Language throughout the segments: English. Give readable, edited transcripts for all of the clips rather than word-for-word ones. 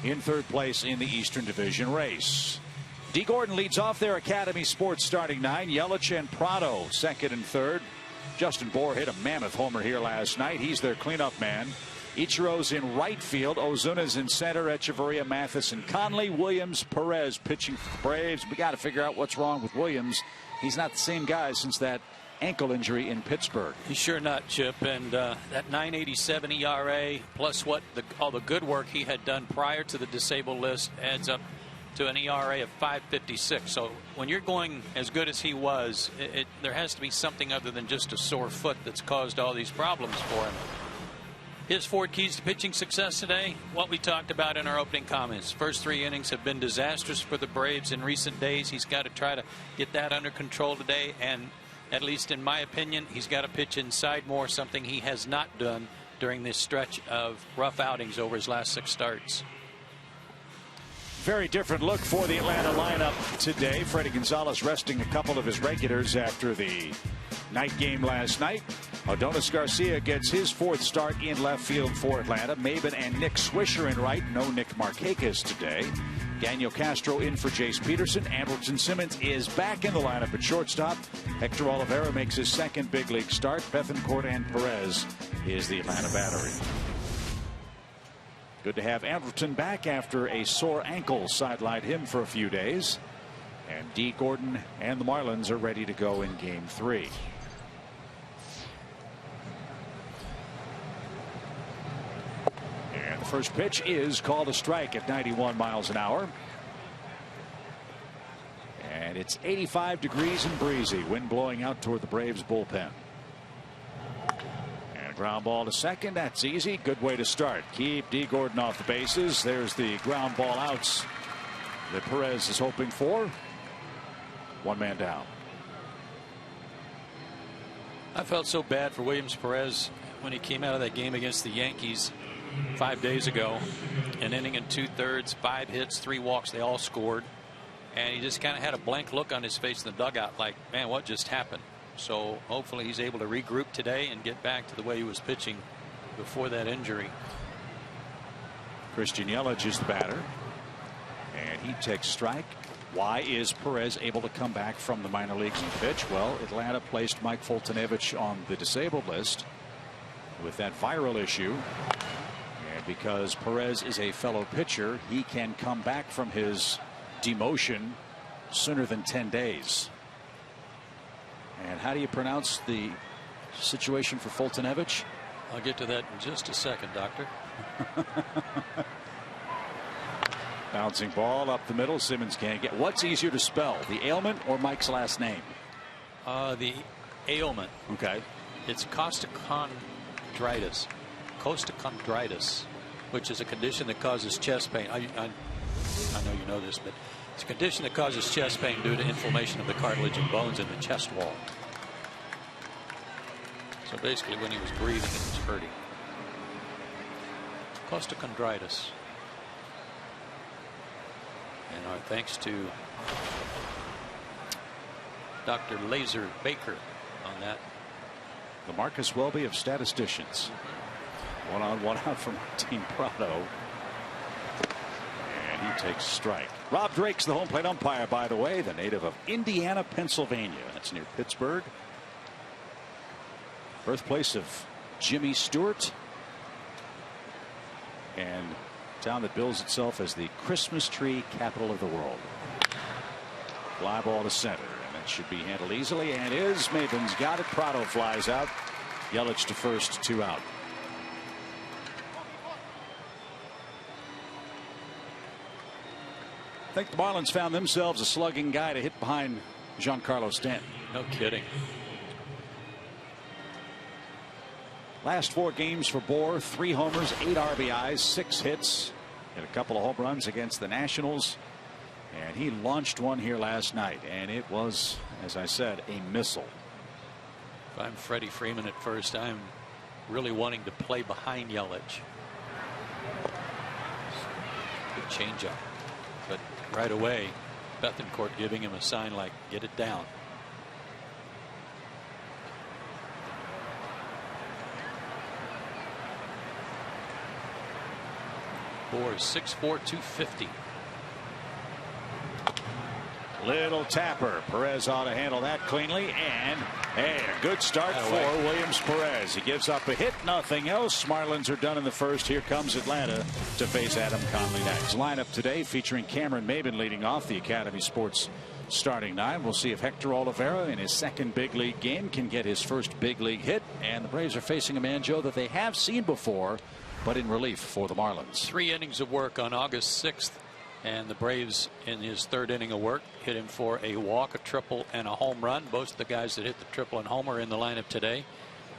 in third place in the Eastern Division race. D. Gordon leads off their Academy Sports starting nine. Yelich and Prado second and third. Justin Bour hit a mammoth homer here last night. He's their cleanup man. Ichiro's in right field. Ozuna's in center. Echeverria, Matheson, Conley, Williams, Perez pitching for the Braves. We got to figure out what's wrong with Williams. He's not the same guy since that ankle injury in Pittsburgh. He's sure not, Chip. And that 9.87 ERA plus all the good work he had done prior to the disabled list adds up to an ERA of 5.56. So when you're going as good as he was, there has to be something other than just a sore foot that's caused all these problems for him. His 4 keys to pitching success today, what we talked about in our opening comments. First 3 innings have been disastrous for the Braves in recent days. He's got to try to get that under control today, and at least in my opinion, he's got to pitch inside more, something he has not done during this stretch of rough outings over his last 6 starts. Very different look for the Atlanta lineup today. Freddie Gonzalez resting a couple of his regulars after the night game last night. Adonis Garcia gets his 4th start in left field for Atlanta. Maben and Nick Swisher in right. No Nick Markakis today. Daniel Castro in for Jace Peterson. Andrelton Simmons is back in the lineup at shortstop. Hector Oliveira makes his 2nd big league start. Bethancourt and Perez is the Atlanta battery. Good to have Andrelton back after a sore ankle sidelined him for a few days. And D. Gordon and the Marlins are ready to go in game 3. And the first pitch is called a strike at 91 miles an hour. And it's 85 degrees and breezy. Wind blowing out toward the Braves bullpen. Ground ball to second. That's easy. Good way to start. Keep D. Gordon off the bases. There's the ground ball outs that Perez is hoping for. 1 man down. I felt so bad for Williams Perez when he came out of that game against the Yankees 5 days ago. An inning and 2/3, 5 hits, 3 walks. They all scored. And he just kind of had a blank look on his face in the dugout like, man, what just happened? So hopefully he's able to regroup today and get back to the way he was pitching before that injury. Christian Yelich is the batter. And he takes strike. Why is Perez able to come back from the minor leagues and pitch? Well, Atlanta placed Mike Foltynewicz on the disabled list with that viral issue. And because Perez is a fellow pitcher, he can come back from his demotion sooner than 10 days. And how do you pronounce the situation for Foltynewicz? I'll get to that in just a second, Doctor. Bouncing ball up the middle. Simmons can't get. What's easier to spell, the ailment or Mike's last name? The ailment. Okay. It's costochondritis. Costochondritis, which is a condition that causes chest pain. I know you know this, but it's a condition that causes chest pain due to inflammation of the cartilage and bones in the chest wall. So basically when he was breathing it was hurting. Costochondritis. And our thanks to Dr. Laser Baker on that. The Marcus Welby of statisticians. 1 on 1 out from Team Prado. And he takes a strike. Rob Drake's the home plate umpire, by the way, the native of Indiana, Pennsylvania. That's near Pittsburgh. Birthplace of Jimmy Stewart. And town that bills itself as the Christmas tree capital of the world. Fly ball to center. And that should be handled easily, and is. Maven's got it. Prado flies out. Yelich to first, 2 out. I think the Marlins found themselves a slugging guy to hit behind Giancarlo Stanton. No kidding. Last 4 games for Bour, 3 homers, 8 RBIs, 6 hits, and a couple of home runs against the Nationals. And he launched one here last night, and it was, as I said, a missile. If I'm Freddie Freeman at first, I'm really wanting to play behind Yelich. Good changeup. But right away, Bethancourt giving him a sign like, get it down. Bohr is 6'4", 250. Little tapper. Perez ought to handle that cleanly, and hey, a good start for Williams Perez. He gives up a hit, nothing else. Marlins are done in the first. Here comes Atlanta to face Adam Conley next. Lineup today featuring Cameron Maybin leading off the Academy Sports starting nine. We'll see if Hector Oliveira in his second big league game can get his first big league hit. And the Braves are facing a man, Joe, that they have seen before, but in relief for the Marlins. 3 innings of work on August 6th. And the Braves, in his third inning of work, hit him for a walk, a triple, and a home run. Both of the guys that hit the triple and home are in the lineup today.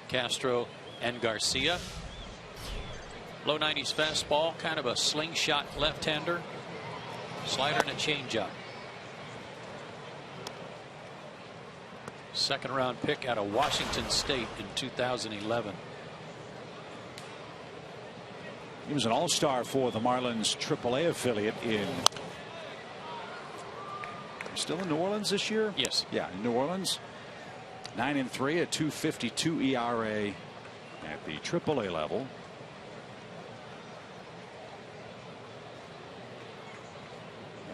Castro and Garcia. Low 90s fastball, kind of a slingshot left-hander. Slider and a changeup. Second-round pick out of Washington State in 2011. He was an all-star for the Marlins AAA affiliate in. Still in New Orleans this year? Yes. Yeah, in New Orleans. 9-3, a 2.52 ERA at the AAA level.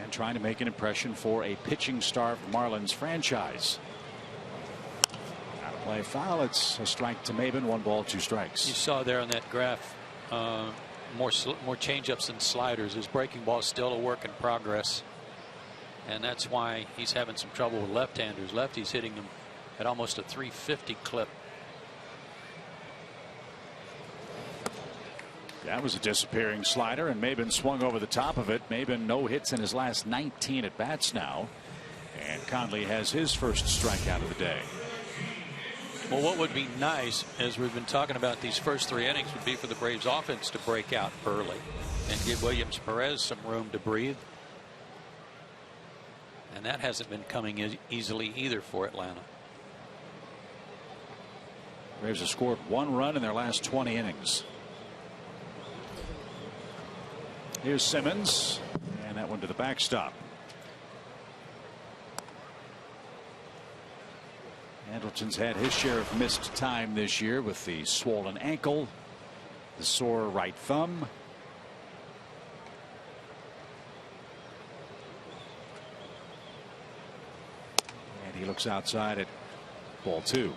And trying to make an impression for a pitching-starved Marlins franchise. Out of play foul. It's a strike to Maybin. 1 ball, 2 strikes. You saw there on that graph. More changeups than sliders. His breaking ball is still a work in progress, and that's why he's having some trouble with left-handers. Lefties hitting him at almost a 350 clip. That was a disappearing slider, and Maybin swung over the top of it. Maybin no hits in his last 19 at bats now, and Conley has his first strikeout of the day. Well, what would be nice, as we've been talking about these first 3 innings, would be for the Braves offense to break out early and give Williams Perez some room to breathe. And that hasn't been coming easily either for Atlanta. Braves have scored 1 run in their last 20 innings. Here's Simmons, and that one to the backstop. Andrelton's had his share of missed time this year with the swollen ankle, the sore right thumb. And he looks outside at ball 2.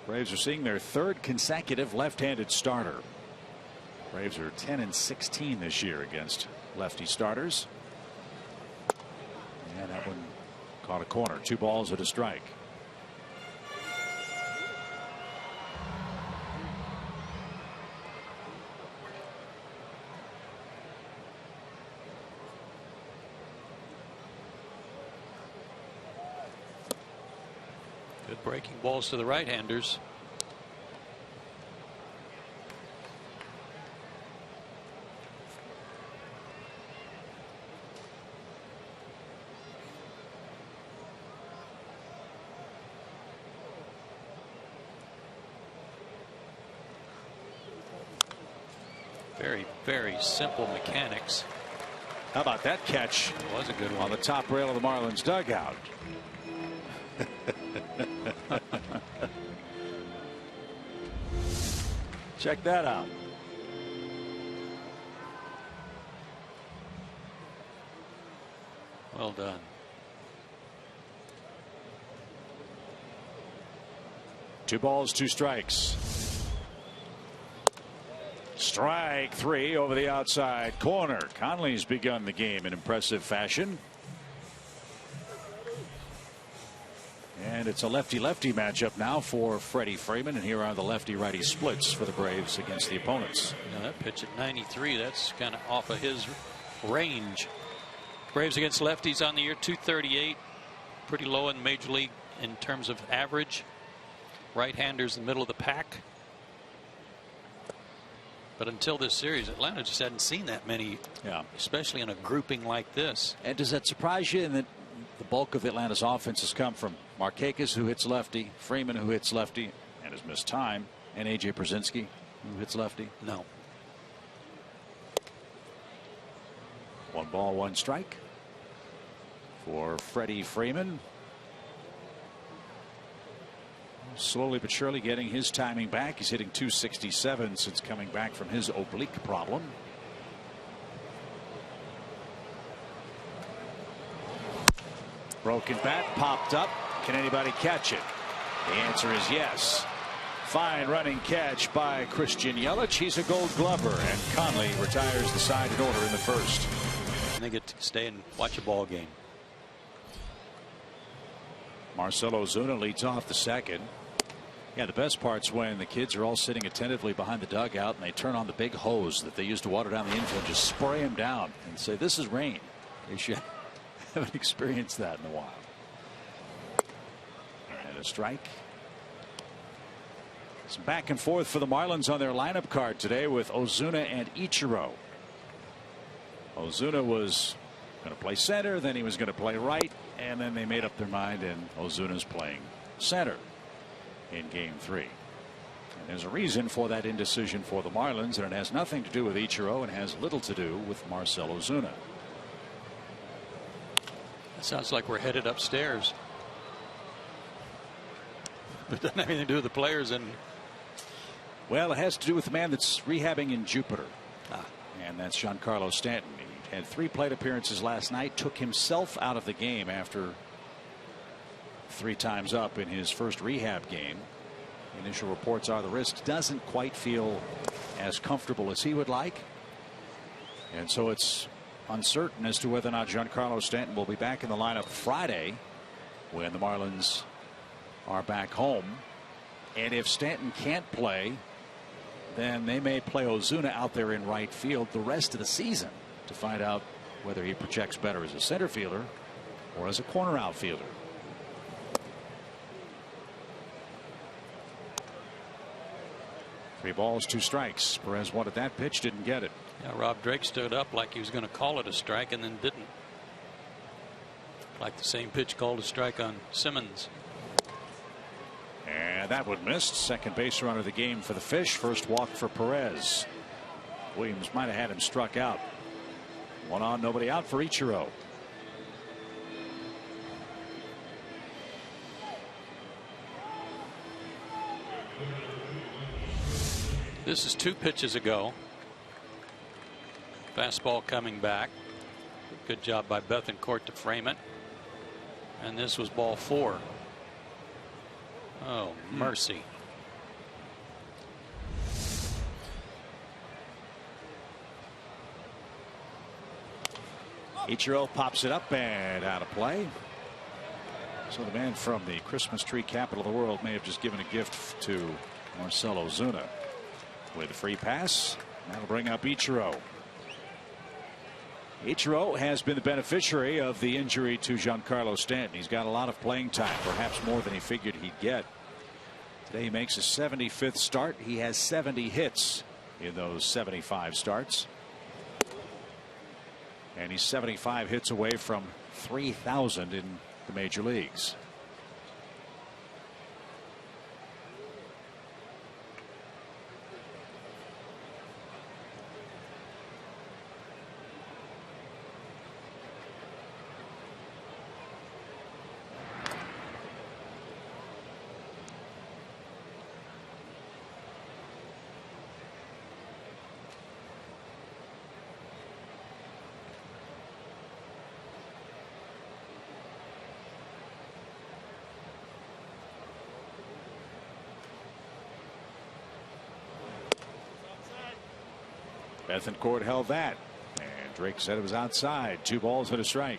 Braves are seeing their 3rd consecutive left-handed starter. Braves are 10-16 this year against lefty starters. And that one caught a corner. 2 balls and a strike. Good breaking balls to the right-handers. Very, very simple mechanics. How about that catch? It was a good one. On the top rail of the Marlins dugout. Check that out. Well done. Two balls, 2 strikes. Strike 3 over the outside corner. Conley's begun the game in impressive fashion. And it's a lefty-lefty matchup now for Freddie Freeman, and here are the lefty-righty splits for the Braves against the opponents. Now that pitch at 93, that's kind of off of his range. Braves against lefties on the year, 238, pretty low in Major League in terms of average. Right-handers in the middle of the pack. But until this series, Atlanta just hadn't seen that many, especially in a grouping like this. And does that surprise you in that the bulk of Atlanta's offense has come from Markakis, who hits lefty, Freeman, who hits lefty and has missed time, and A.J. Przinsky, who hits lefty? No. 1 ball, 1 strike for Freddie Freeman. slowly but surely getting his timing back. He's hitting .267 since coming back from his oblique problem. Broken bat popped up. Can anybody catch it? The answer is yes. Fine running catch by Christian Yelich. He's a Gold Glover, and Conley retires the side in order in the first. And they get to stay and watch a ball game. Marcell Ozuna leads off the second. Yeah, the best part's when the kids are all sitting attentively behind the dugout and they turn on the big hose that they use to water down the infield, just spray them down and say, "This is rain." They should haven't experienced that in a while. And a strike. Some back and forth for the Marlins on their lineup card today with Ozuna and Ichiro. Ozuna was going to play center, then he was going to play right, and then they made up their mind, and Ozuna's playing center in Game 3. And there's a reason for that indecision for the Marlins, and it has nothing to do with Ichiro and has little to do with Marcell Ozuna. It sounds like we're headed upstairs. But doesn't have anything to do with the players. And well, it has to do with the man that's rehabbing in Jupiter. And that's Giancarlo Stanton. He had 3 plate appearances last night, took himself out of the game after 3 times up in his first rehab game. Initial reports are the wrist doesn't quite feel as comfortable as he would like. And so it's uncertain as to whether or not Giancarlo Stanton will be back in the lineup Friday when the Marlins are back home. And if Stanton can't play, then they may play Ozuna out there in right field the rest of the season to find out whether he projects better as a center fielder or as a corner outfielder. Three balls, 2 strikes. Perez wanted that pitch, didn't get it. Yeah, Rob Drake stood up like he was going to call it a strike and then didn't. Like the same pitch called a strike on Simmons. And that one missed. Second base runner of the game for the Fish. First walk for Perez. Williams might have had him struck out. 1 on, nobody out for Ichiro. This is 2 pitches ago. Fastball coming back. Good job by Bethancourt to frame it. And this was ball 4. Oh, mercy. Ichiro pops it up and out of play. So the man from the Christmas tree capital of the world may have just given a gift to Marcell Ozuna with a free pass. That'll bring up Ichiro. Ichiro has been the beneficiary of the injury to Giancarlo Stanton. He's got a lot of playing time, perhaps more than he figured he'd get. Today he makes a 75th start. He has 70 hits in those 75 starts. And he's 75 hits away from 3,000 in the major leagues. Bethancourt held that, and Drake said it was outside. 2 balls and a strike.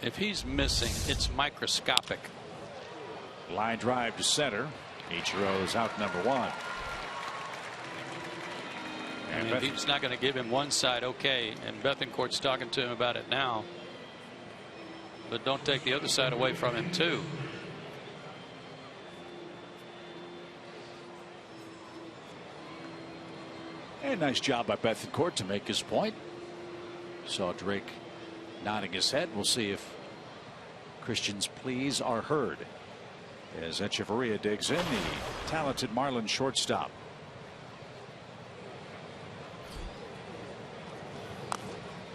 If he's missing, it's microscopic. Line drive to center. Ichiro is out number 1. And if he's not going to give him one side, okay, and Bethancourt's talking to him about it now. But don't take the other side away from him, too. And nice job by Bethancourt to make his point. Saw Drake nodding his head. We'll see if Christian's pleas are heard as Echeverria digs in, the talented Marlins shortstop.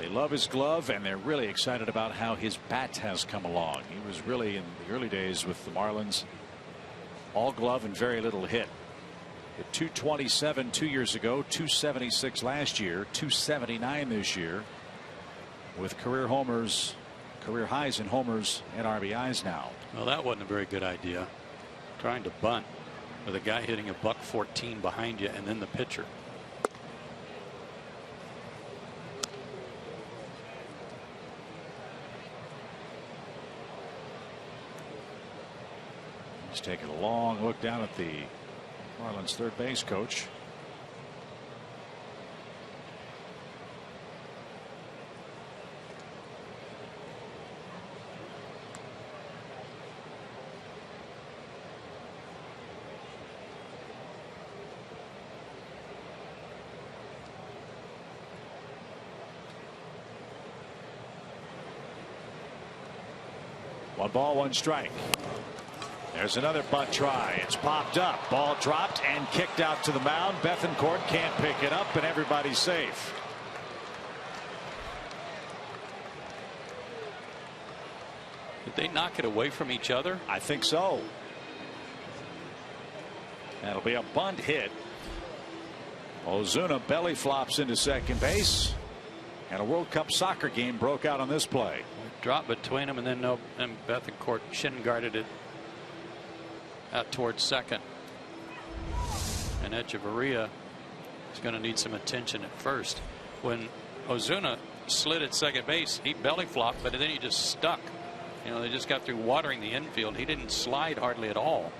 They love his glove, and they're really excited about how his bat has come along. He was really, in the early days with the Marlins, all glove and very little hit. At 227 2 years ago, 276 last year, 279 this year, with career homers, career highs in homers and RBIs now. Well, that wasn't a very good idea. Trying to bunt with a guy hitting a $114 behind you, and then the pitcher. He's taking a long look down at the Marlins third base coach. One ball, one strike. There's another bunt try. It's popped up. Ball dropped and kicked out to the mound. Bethancourt can't pick it up, and everybody's safe. Did they knock it away from each other? I think so. That'll be a bunt hit. Ozuna belly flops into second base, and a World Cup soccer game broke out on this play. Dropped between them, and then Bethancourt shin guarded it out towards second. And Echeverria is going to need some attention at first. When Ozuna slid at second base, he belly flopped, but then he just stuck. You know, they just got through watering the infield. He didn't slide hardly at all.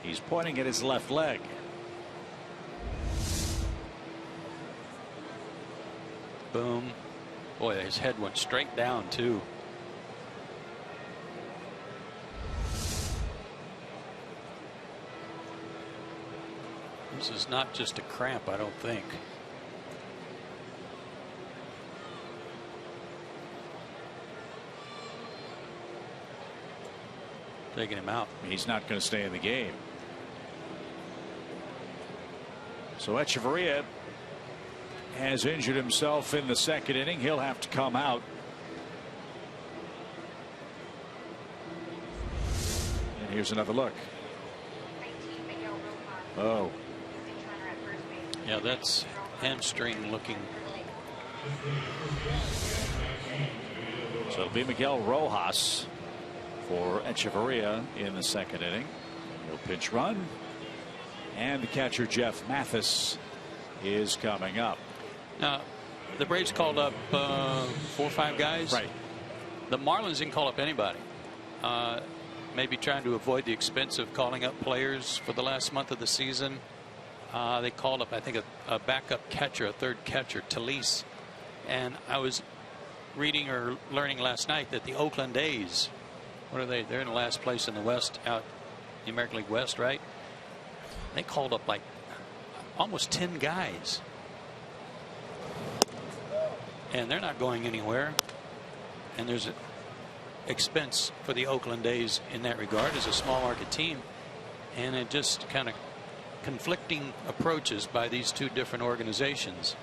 He's pointing at his left leg. Boom. Boy, his head went straight down, too. This is not just a cramp, I don't think. Taking him out. He's not going to stay in the game. So Echeverria has injured himself in the second inning. He'll have to come out. And here's another look. Oh. Yeah, that's hamstring looking. So it'll be Miguel Rojas for Echeverria in the second inning. No pinch run. And the catcher Jeff Mathis is coming up. Now, the Braves called up 4 or 5 guys. Right. The Marlins didn't call up anybody. Maybe trying to avoid the expense of calling up players for the last month of the season. They called up, I think, a backup catcher, a third catcher, Talise. And I was reading or learning last night that the Oakland A's, what are they? They're in the last place in the West, out the American League West, right? They called up like almost 10 guys. And they're not going anywhere. And there's an expense for the Oakland A's in that regard as a small market team. And it just kind of conflicting approaches by these two different organizations.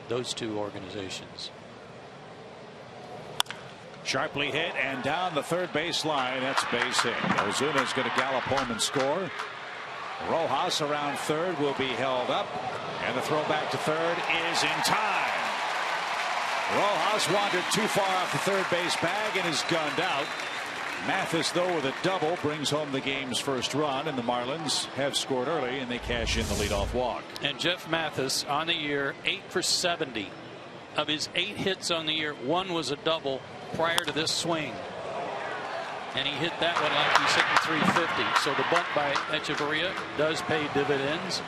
Those two organizations. Sharply hit and down the third base line. That's base hit. Ozuna's going to gallop home and score. Rojas around third will be held up, and the throw back to third is in time. Rojas wandered too far off the third base bag and is gunned out. Mathis, though, with a double, brings home the game's first run, and the Marlins have scored early, and they cash in the leadoff walk. And Jeff Mathis on the year 8 for 70. Of his 8 hits on the year, 1 was a double prior to this swing. And he hit that one like he's hitting 350. So the bunt by Echeverria does pay dividends.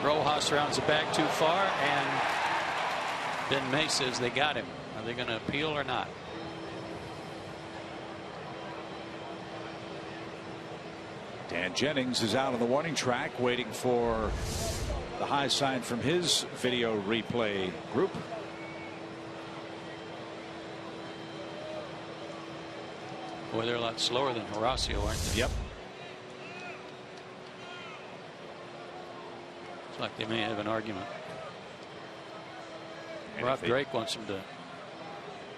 Rojas rounds it back too far, and Ben May says they got him. Are they going to appeal or not? Dan Jennings is out on the warning track waiting for the high sign from his video replay group. Boy, they're a lot slower than Horacio, aren't they? Yep. It's like they may have an argument. And Rob Drake wants them to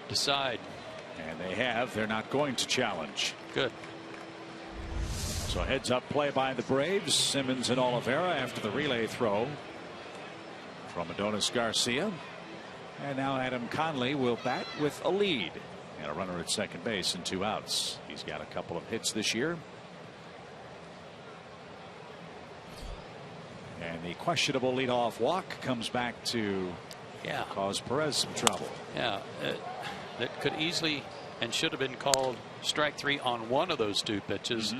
decide. And they have. They're not going to challenge. Good. So heads up play by the Braves. Simmons and Oliveira after the relay throw from Adonis Garcia. And now Adam Conley will bat with a lead and a runner at second base and 2 outs. He's got a couple of hits this year. And the questionable leadoff walk comes back to cause Perez some trouble. Yeah, that could easily and should have been called strike 3 on one of those 2 pitches.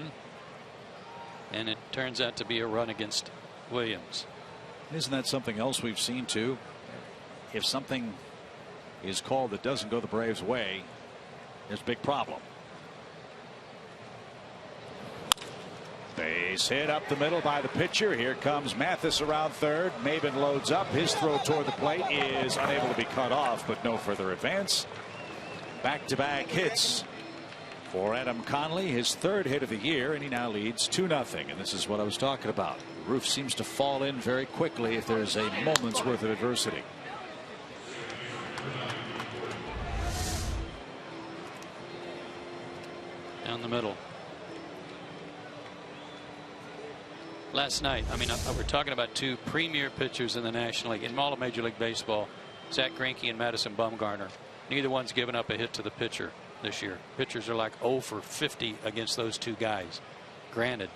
And it turns out to be a run against Williams. Isn't that something else we've seen too? If something is called that doesn't go the Braves' way, there's a big problem. Base hit up the middle by the pitcher. Here comes Mathis around third. Maben loads up. His throw toward the plate is unable to be cut off, but no further advance. Back-to-back hits for Adam Conley, his 3rd hit of the year, and he now leads 2-0. And this is what I was talking about. The roof seems to fall in very quickly if there's a moment's worth of adversity. Down the middle. Last night, I mean, we're talking about 2 premier pitchers in the National League, in all of Major League Baseball, Zach Greinke and Madison Bumgarner. Neither one's given up a hit to the pitcher this year. Pitchers are like 0 for 50 against those 2 guys. Granted,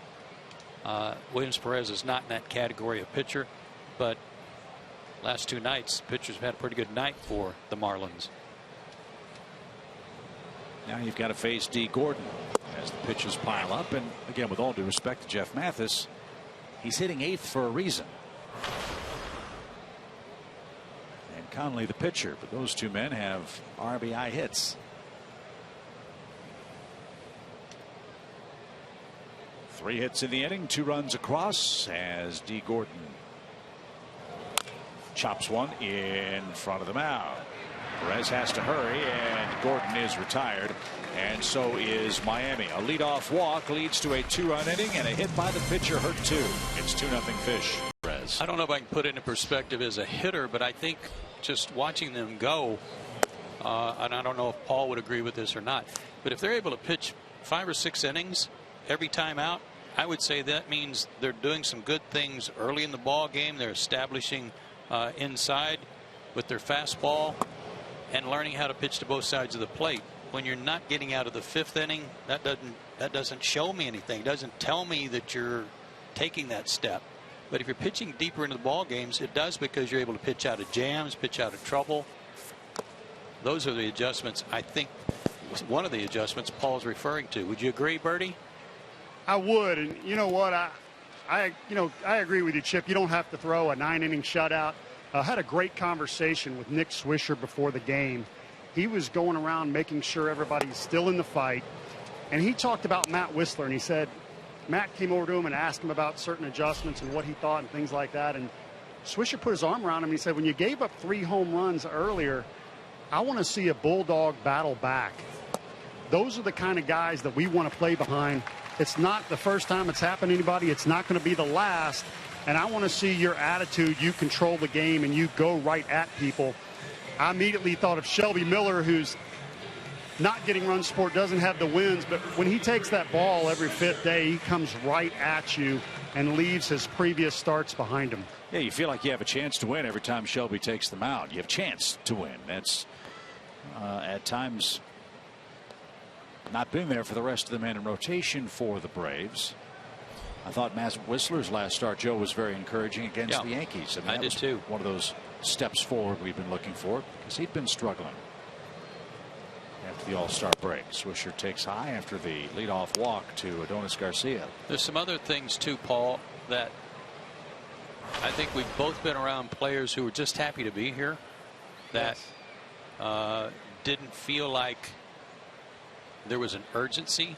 Williams Perez is not in that category of pitcher, but last 2 nights, pitchers have had a pretty good night for the Marlins. Now you've got to face D. Gordon as the pitches pile up. And again, with all due respect to Jeff Mathis, he's hitting 8th for a reason. And Conley the pitcher, but those 2 men have RBI hits. Three hits in the inning, 2 runs across as D. Gordon chops one in front of the mound. Perez has to hurry, and Gordon is retired, and so is Miami. A leadoff walk leads to a 2-run inning, and a hit by the pitcher hurt 2. It's 2-0 Fish. Perez. I don't know if I can put it in perspective as a hitter, but I think just watching them go, and I don't know if Paul would agree with this or not, but if they're able to pitch 5 or 6 innings every time out, I would say that means they're doing some good things early in the ball game. They're establishing inside with their fastball and learning how to pitch to both sides of the plate. When you're not getting out of the 5th inning, that doesn't show me anything. It doesn't tell me that you're taking that step. But if you're pitching deeper into the ball games, it does, because you're able to pitch out of jams, pitch out of trouble. Those are the adjustments, I think, one of the adjustments Paul's referring to. Would you agree, Bertie? I would, and you know what, I agree with you, Chip. You don't have to throw a 9-inning shutout. I had a great conversation with Nick Swisher before the game. He was going around making sure everybody's still in the fight, and he talked about Matt Whistler, and he said Matt came over to him and asked him about certain adjustments and what he thought and things like that, and Swisher put his arm around him and he said, when you gave up 3 home runs earlier, I want to see a bulldog battle back. Those are the kind of guys that we want to play behind. It's not the first time it's happened to anybody. It's not going to be the last. And I want to see your attitude. You control the game and you go right at people. I immediately thought of Shelby Miller, who's not getting run support, doesn't have the wins. But when he takes that ball every 5th day, he comes right at you and leaves his previous starts behind him. Yeah, you feel like you have a chance to win every time Shelby takes the mound. You have a chance to win. That's at times not been there for the rest of the men in rotation for the Braves. I thought Matt Whistler's last start, Joe, was very encouraging against the Yankees. I did too. One of those steps forward we've been looking for, because he'd been struggling after the All-Star break. Swisher takes high after the leadoff walk to Adonis Garcia. There's some other things too, Paul, that I think we've both been around players who were just happy to be here, that didn't feel like there was an urgency.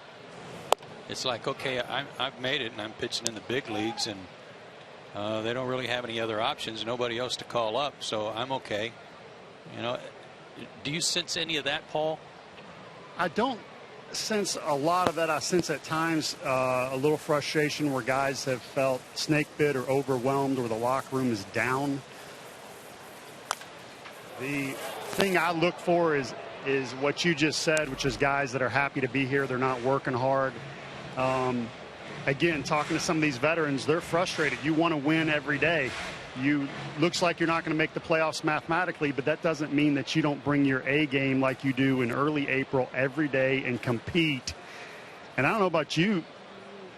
It's like, okay, I've made it and I'm pitching in the big leagues, and they don't really have any other options, nobody else to call up, so I'm okay. You know, do you sense any of that, Paul? I don't sense a lot of that. I sense at times a little frustration where guys have felt snake bit or overwhelmed, or the locker room is down. The thing I look for is what you just said, which is guys that are happy to be here. They're not working hard. Again, talking to some of these veterans, they're frustrated. You want to win every day. Looks like you're not going to make the playoffs mathematically, but that doesn't mean that you don't bring your A game like you do in early April every day and compete. And I don't know about you,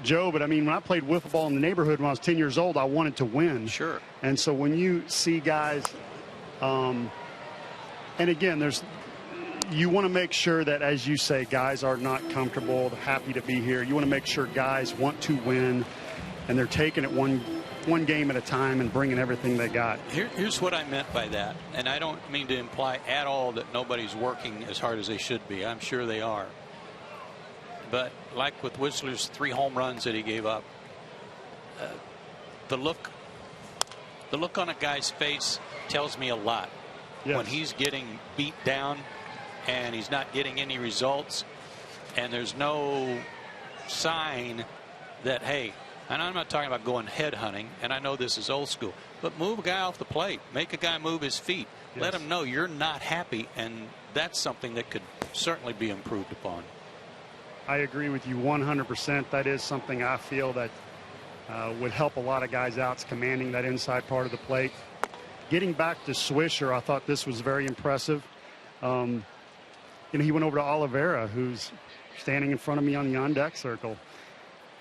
Joe, but I mean, when I played wiffle ball in the neighborhood when I was 10 years old, I wanted to win. Sure. And so when you see guys, and again, you want to make sure that, as you say, guys are not comfortable, happy to be here. You want to make sure guys want to win, and they're taking it one game at a time and bringing everything they got. Here's what I meant by that, and I don't mean to imply at all that nobody's working as hard as they should be. I'm sure they are. But like with Whistler's 3 home runs that he gave up, the look on a guy's face tells me a lot. Yes. When he's getting beat down and he's not getting any results, and there's no sign that, hey, and I'm not talking about going head hunting, and I know this is old school, but move a guy off the plate, make a guy move his feet. Yes. Let him know you're not happy, and that's something that could certainly be improved upon. I agree with you 100%. That is something I feel that would help a lot of guys out, commanding that inside part of the plate. Getting back to Swisher, I thought this was very impressive. He went over to Oliveira, who's standing in front of me on the on-deck circle.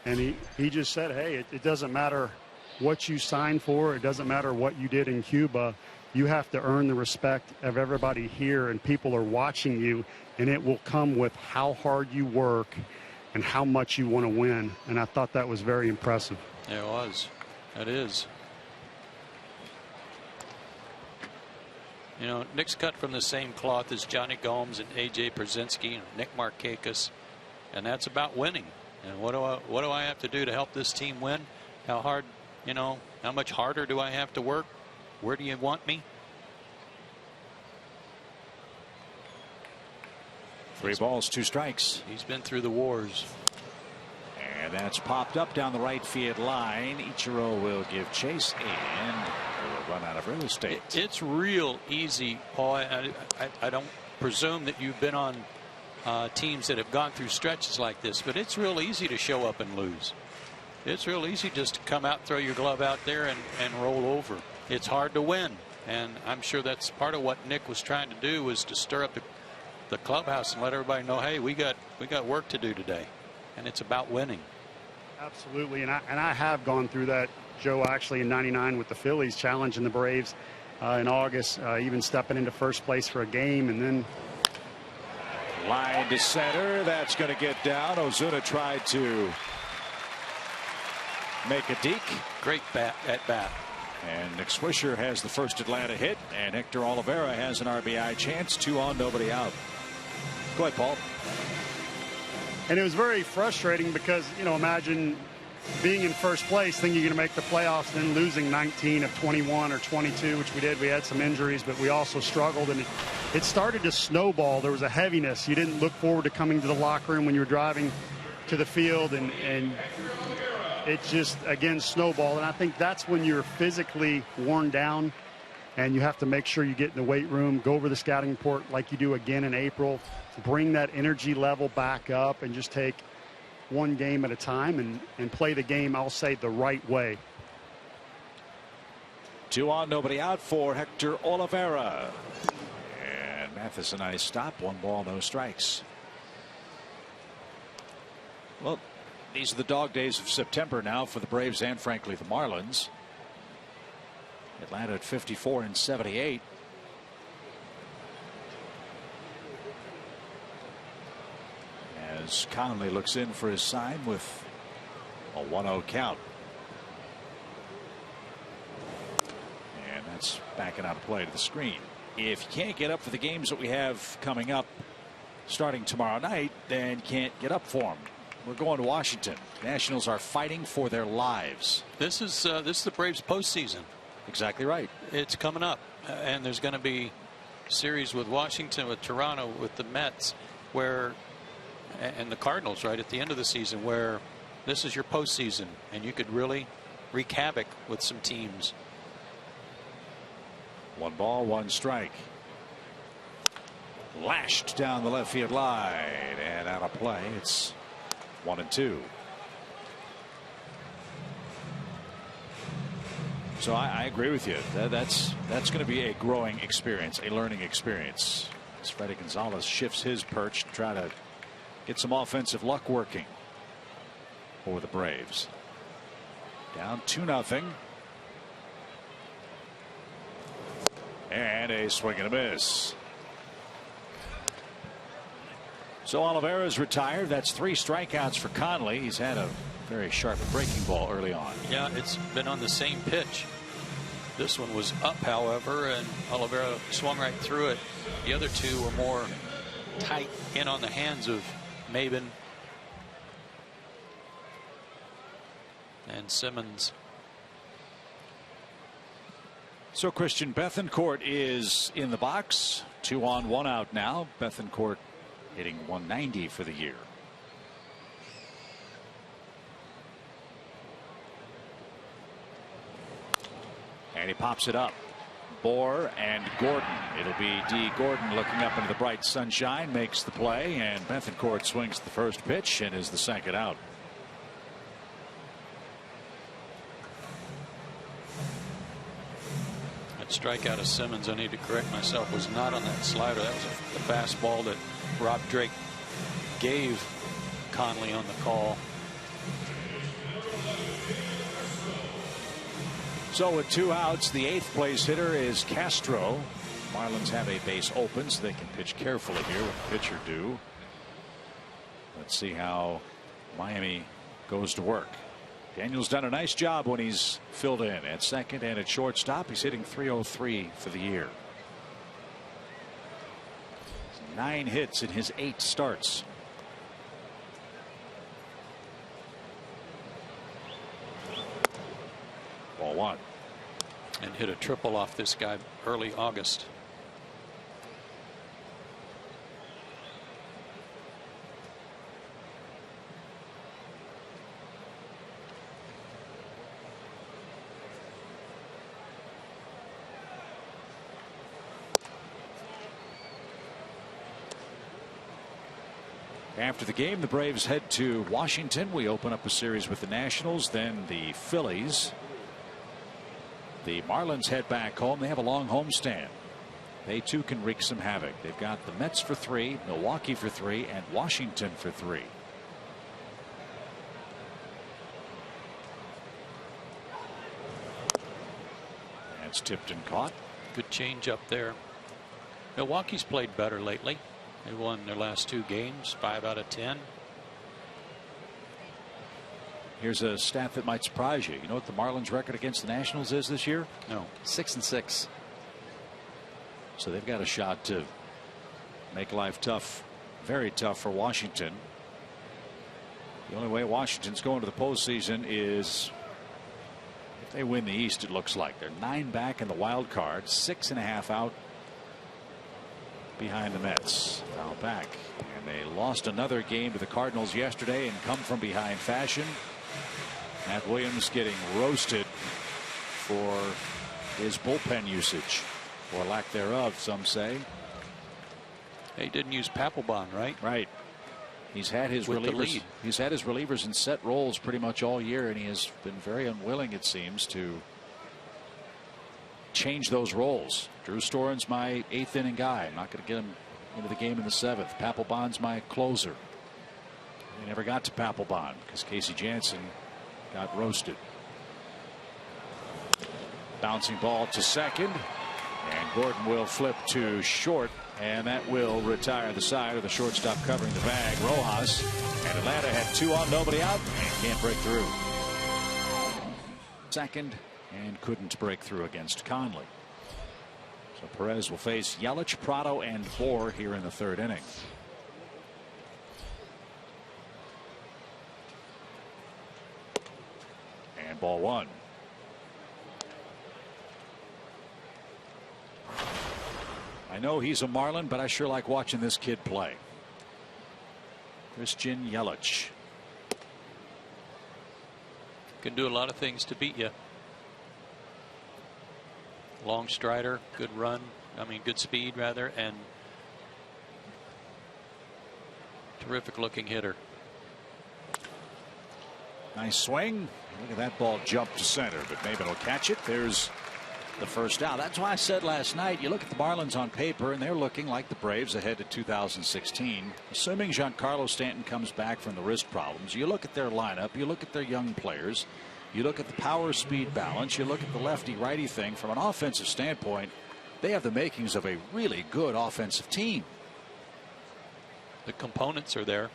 And he just said, hey, it doesn't matter what you signed for. It doesn't matter what you did in Cuba. You have to earn the respect of everybody here, and people are watching you, and it will come with how hard you work and how much you want to win. And I thought that was very impressive. It was. It is. You know, Nick's cut from the same cloth as Johnny Gomes and A.J. Brzezinski and Nick Markakis, and that's about winning. And what do I have to do to help this team win? How hard, how much harder do I have to work? Where do you want me? 3 balls, 2 strikes. He's been through the wars. And that's popped up down the right field line. Ichiro will give chase and will run out of real estate. It's real easy, Paul. I don't presume that you've been on teams that have gone through stretches like this, but it's real easy to show up and lose. It's real easy just to come out, throw your glove out there, and roll over. It's hard to win, and I'm sure that's part of what Nick was trying to do, was to stir up the clubhouse and let everybody know, hey, we got work to do today, and it's about winning. Absolutely, and I have gone through that, Joe, actually in '99 with the Phillies, challenging the Braves in August, even stepping into first place for a game, and then line to center. That's going to get down. Ozuna tried to make a deke. Great bat at bat. And Nick Swisher has the first Atlanta hit, and Hector Oliveira has an RBI chance. 2 on, nobody out. Go ahead, Paul. And it was very frustrating because, imagine being in first place, thinking you're going to make the playoffs, then losing 19 of 21 or 22, which we did. We had some injuries, but we also struggled, and it started to snowball. There was a heaviness. You didn't look forward to coming to the locker room when you were driving to the field, and it just, again, snowballed. And I think that's when you're physically worn down, and you have to make sure you get in the weight room, go over the scouting report like you do again in April, bring that energy level back up, and just take one game at a time and play the game, I'll say, the right way. 2 on, nobody out for Hector Oliveira. And Mathis, a nice stop. 1 ball, no strikes. Well, these are the dog days of September now for the Braves and, frankly, the Marlins. Atlanta at 54 and 78. As Conley looks in for his sign with a 1-0 count. And that's backing out of play to the screen. If you can't get up for the games that we have coming up starting tomorrow night, then you can't get up for them. We're going to Washington. Nationals are fighting for their lives. This is the Braves postseason. Exactly right. It's coming up, and there's going to be series with Washington, with Toronto, with the Mets, where and the Cardinals right at the end of the season, where this is your postseason and you could really wreak havoc with some teams. 1 ball, 1 strike. Lashed down the left field line and out of play. It's 1-2. So I agree with you. That's going to be a growing experience, a learning experience, as Freddie Gonzalez shifts his perch to try to get some offensive luck working for the Braves. Down 2-0. And a swing and a miss. So Oliveira's retired. That's 3 strikeouts for Conley. He's had a very sharp breaking ball early on. Yeah, it's been on the same pitch. This one was up, however, and Oliveira swung right through it. The other 2 were more tight in on the hands of Maben and Simmons. So Christian Bethancourt is in the box. 2 on, 1 out now. Bethancourt hitting 190 for the year. And he pops it up. Bohr and Gordon. It'll be D. Gordon looking up into the bright sunshine, makes the play, and Bethancourt swings the first pitch and is the second out. That strikeout of Simmons, I need to correct myself, was not on that slider. That was the fastball that Rob Drake gave Conley on the call. So with 2 outs, the 8th place hitter is Castro. Marlins have a base open, so they can pitch carefully here with the pitcher due. Let's see how Miami goes to work. Daniel's done a nice job when he's filled in at second and at shortstop. He's hitting .303 for the year. 9 hits in his 8 starts. Ball 1. And hit a triple off this guy early August. After the game, the Braves head to Washington. We open up a series with the Nationals, then the Phillies. The Marlins head back home. They have a long homestand. They too can wreak some havoc. They've got the Mets for 3, Milwaukee for 3, and Washington for 3. That's tipped and caught. Good change up there. Milwaukee's played better lately. They won their last 2 games, 5 out of 10. Here's a stat that might surprise you. You know what the Marlins record against the Nationals is this year? No. 6-6. So they've got a shot to make life tough, very tough for Washington. The only way Washington's going to the postseason is if they win the East. It looks like they're 9 back in the wild card, 6.5 out behind the Mets. Foul back, and they lost another game to the Cardinals yesterday in come from behind fashion. Matt Williams getting roasted for his bullpen usage, or lack thereof, some say. He didn't use Papelbon, right? Right. He's had his With the relievers. lead. He's had his relievers in set roles pretty much all year, and he has been very unwilling, it seems, to change those roles. Drew Storen's my 8th inning guy. I'm not going to get him into the game in the 7th. Papelbon's my closer. They never got to Papelbon because Casey Jansen got roasted. Bouncing ball to second, and Gordon will flip to short, and that will retire the side of the shortstop covering the bag, Rojas. And Atlanta had 2 on, nobody out, and can't break through. Second, and couldn't break through against Conley. So Perez will face Yelich, Prado, and Bohr here in the 3rd inning. And ball 1. I know he's a Marlin, but I sure like watching this kid play. Christian Yelich. Can do a lot of things to beat you. Long strider, good run. I mean, good speed rather, and terrific looking hitter. Nice swing. Look at that ball jump to center, but maybe it'll catch it. There's the first out. That's why I said last night, you look at the Marlins on paper and they're looking like the Braves ahead to 2016. Assuming Giancarlo Stanton comes back from the wrist problems, you look at their lineup, you look at their young players, you look at the power speed balance, you look at the lefty righty thing. From an offensive standpoint, they have the makings of a really good offensive team. The components are there.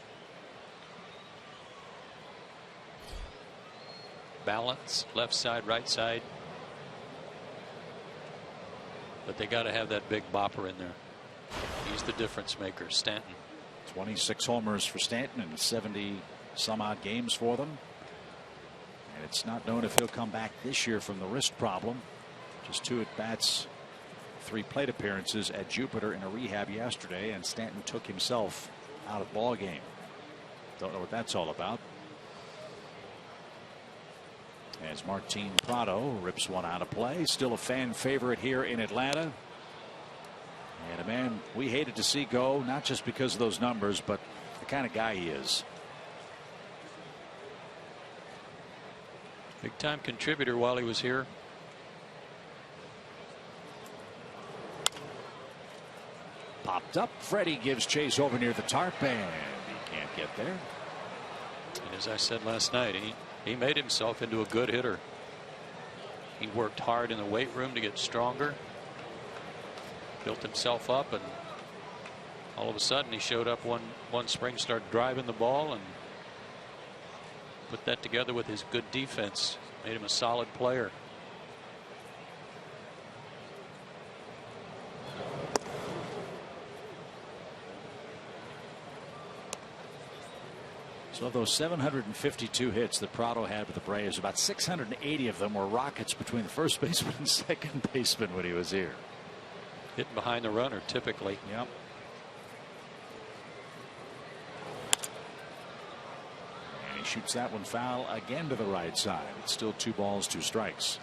Balance, left side, right side. But they got to have that big bopper in there. He's the difference maker, Stanton. 26 homers for Stanton and 70 some odd games for them. And it's not known if he'll come back this year from the wrist problem. Just 2 at bats, 3 plate appearances at Jupiter in a rehab yesterday, and Stanton took himself out of the ball game. Don't know what that's all about. As Martin Prado rips one out of play. Still a fan favorite here in Atlanta. And a man we hated to see go, not just because of those numbers, but the kind of guy he is. Big time contributor while he was here. Popped up. Freddie gives chase over near the tarp, and he can't get there. And as I said last night, he made himself into a good hitter. He worked hard in the weight room to get stronger, built himself up, and all of a sudden he showed up one spring, started driving the ball, and put that together with his good defense, made him a solid player. So of those 752 hits that Prado had with the Braves, about 680 of them were rockets between the first baseman and second baseman when he was here. Hitting behind the runner typically. Yep. And he shoots that one foul again to the right side. It's still 2 balls, 2 strikes.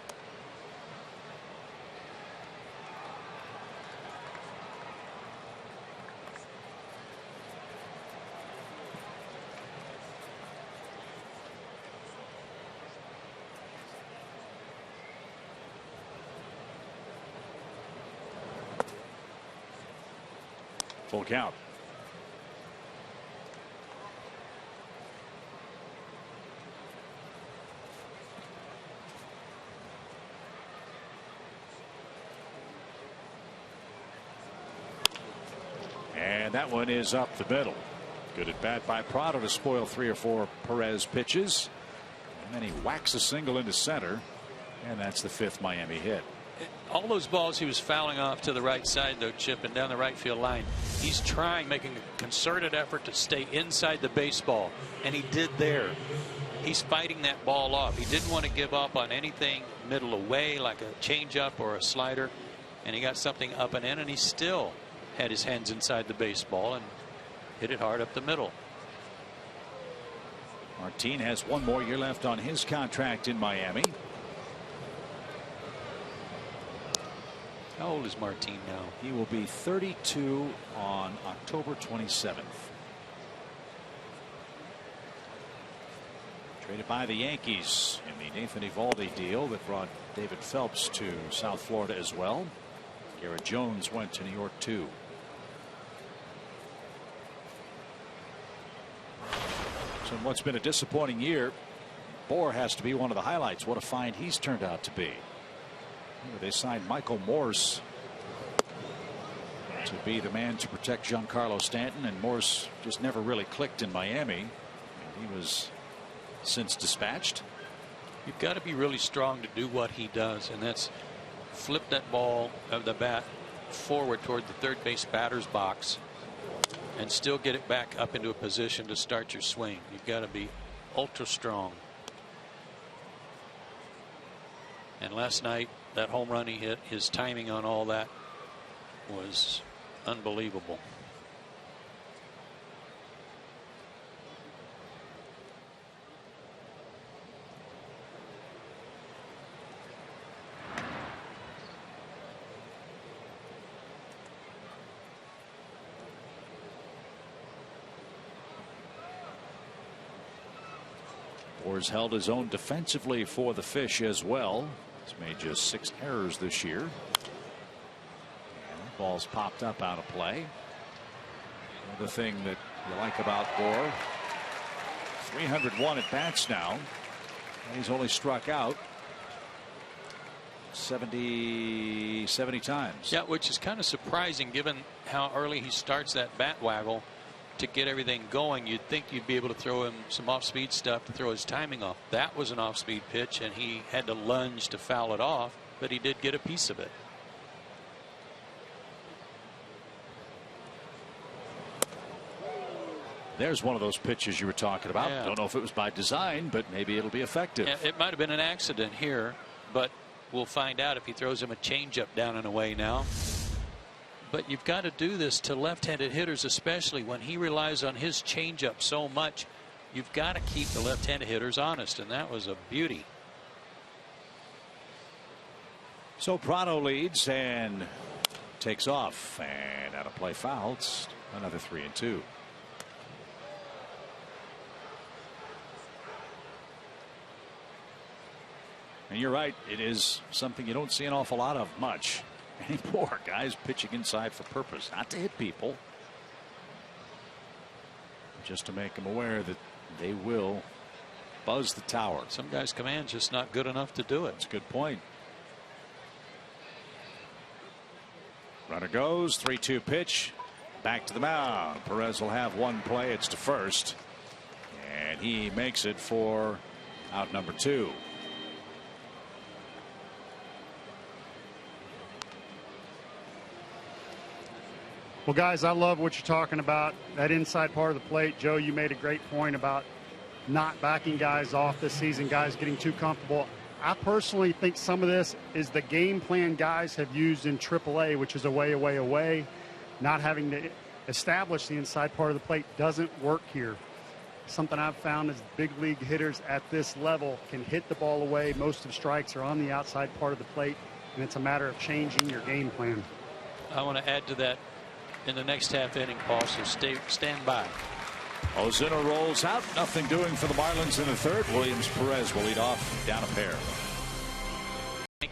Full count. And that one is up the middle. Good at bat by Prado to spoil 3 or 4 Perez pitches. And then he whacks a single into center. And that's the 5th Miami hit. All those balls he was fouling off to the right side, though, Chip, and down the right field line. He's making a concerted effort to stay inside the baseball, and he did there. He's fighting that ball off. He didn't want to give up on anything middle away, like a changeup or a slider, and he got something up and in, and he still had his hands inside the baseball and hit it hard up the middle. Martin has 1 more year left on his contract in Miami. How old is Martin now? He will be 32 on October 27th. Traded by the Yankees in the Nathan Eovaldi deal that brought David Phelps to South Florida as well. Garrett Jones went to New York too. So in what's been a disappointing year, Bohr has to be one of the highlights. What a find he's turned out to be. They signed Michael Morse to be the man to protect Giancarlo Stanton, and Morse just never really clicked in Miami. He was since dispatched. You've got to be really strong to do what he does, and that's flip that ball of the bat forward toward the third base batter's box and still get it back up into a position to start your swing. You've got to be ultra strong. And last night, that home run he hit, his timing on all that was unbelievable. or has held his own defensively for the Fish as well. He's made just 6 errors this year. And ball's popped up out of play. Another thing that you like about Gore, 301 at bats now. And he's only struck out 70 times. Yeah, which is kind of surprising given how early he starts that bat waggle to get everything going. You'd think you'd be able to throw him some off-speed stuff to throw his timing off. That was an off-speed pitch, and he had to lunge to foul it off, but he did get a piece of it. There's one of those pitches you were talking about. Yeah. Don't know if it was by design, but maybe it'll be effective. Yeah, it might have been an accident here, but we'll find out if he throws him a changeup down and away now. But you've got to do this to left-handed hitters, especially when he relies on his changeup so much. You've got to keep the left-handed hitters honest, and that was a beauty. So Prado leads and takes off, and out of play foul. It's another 3-2. And you're right, it is something you don't see an awful lot of much anymore. Guys pitching inside for purpose, not to hit people, just to make them aware that they will buzz the tower. Some guys' command's just not good enough to do it. That's a good point. Runner goes, 3-2 pitch, back to the mound. Perez will have one play. It's to first, and he makes it for out number 2. Well, guys, I love what you're talking about, that inside part of the plate. Joe, you made a great point about not backing guys off this season, guys getting too comfortable. I personally think some of this is the game plan guys have used in AAA, which is away. Not having to establish the inside part of the plate doesn't work here. Something I've found is big league hitters at this level can hit the ball away. Most of strikes are on the outside part of the plate, and it's a matter of changing your game plan. I want to add to that in the next half inning, Paul, so stand by. Ozuna rolls out. Nothing doing for the Marlins in the third. Williams Perez will lead off, down a pair.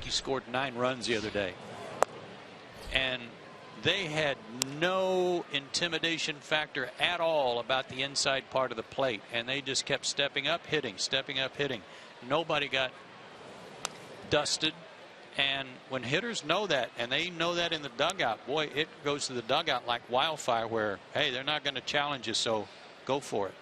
He scored 9 runs the other day, and they had no intimidation factor at all about the inside part of the plate, and they just kept stepping up hitting. Nobody got dusted. And when hitters know that, and they know that in the dugout, boy, it goes to the dugout like wildfire where, hey, they're not going to challenge you, so go for it.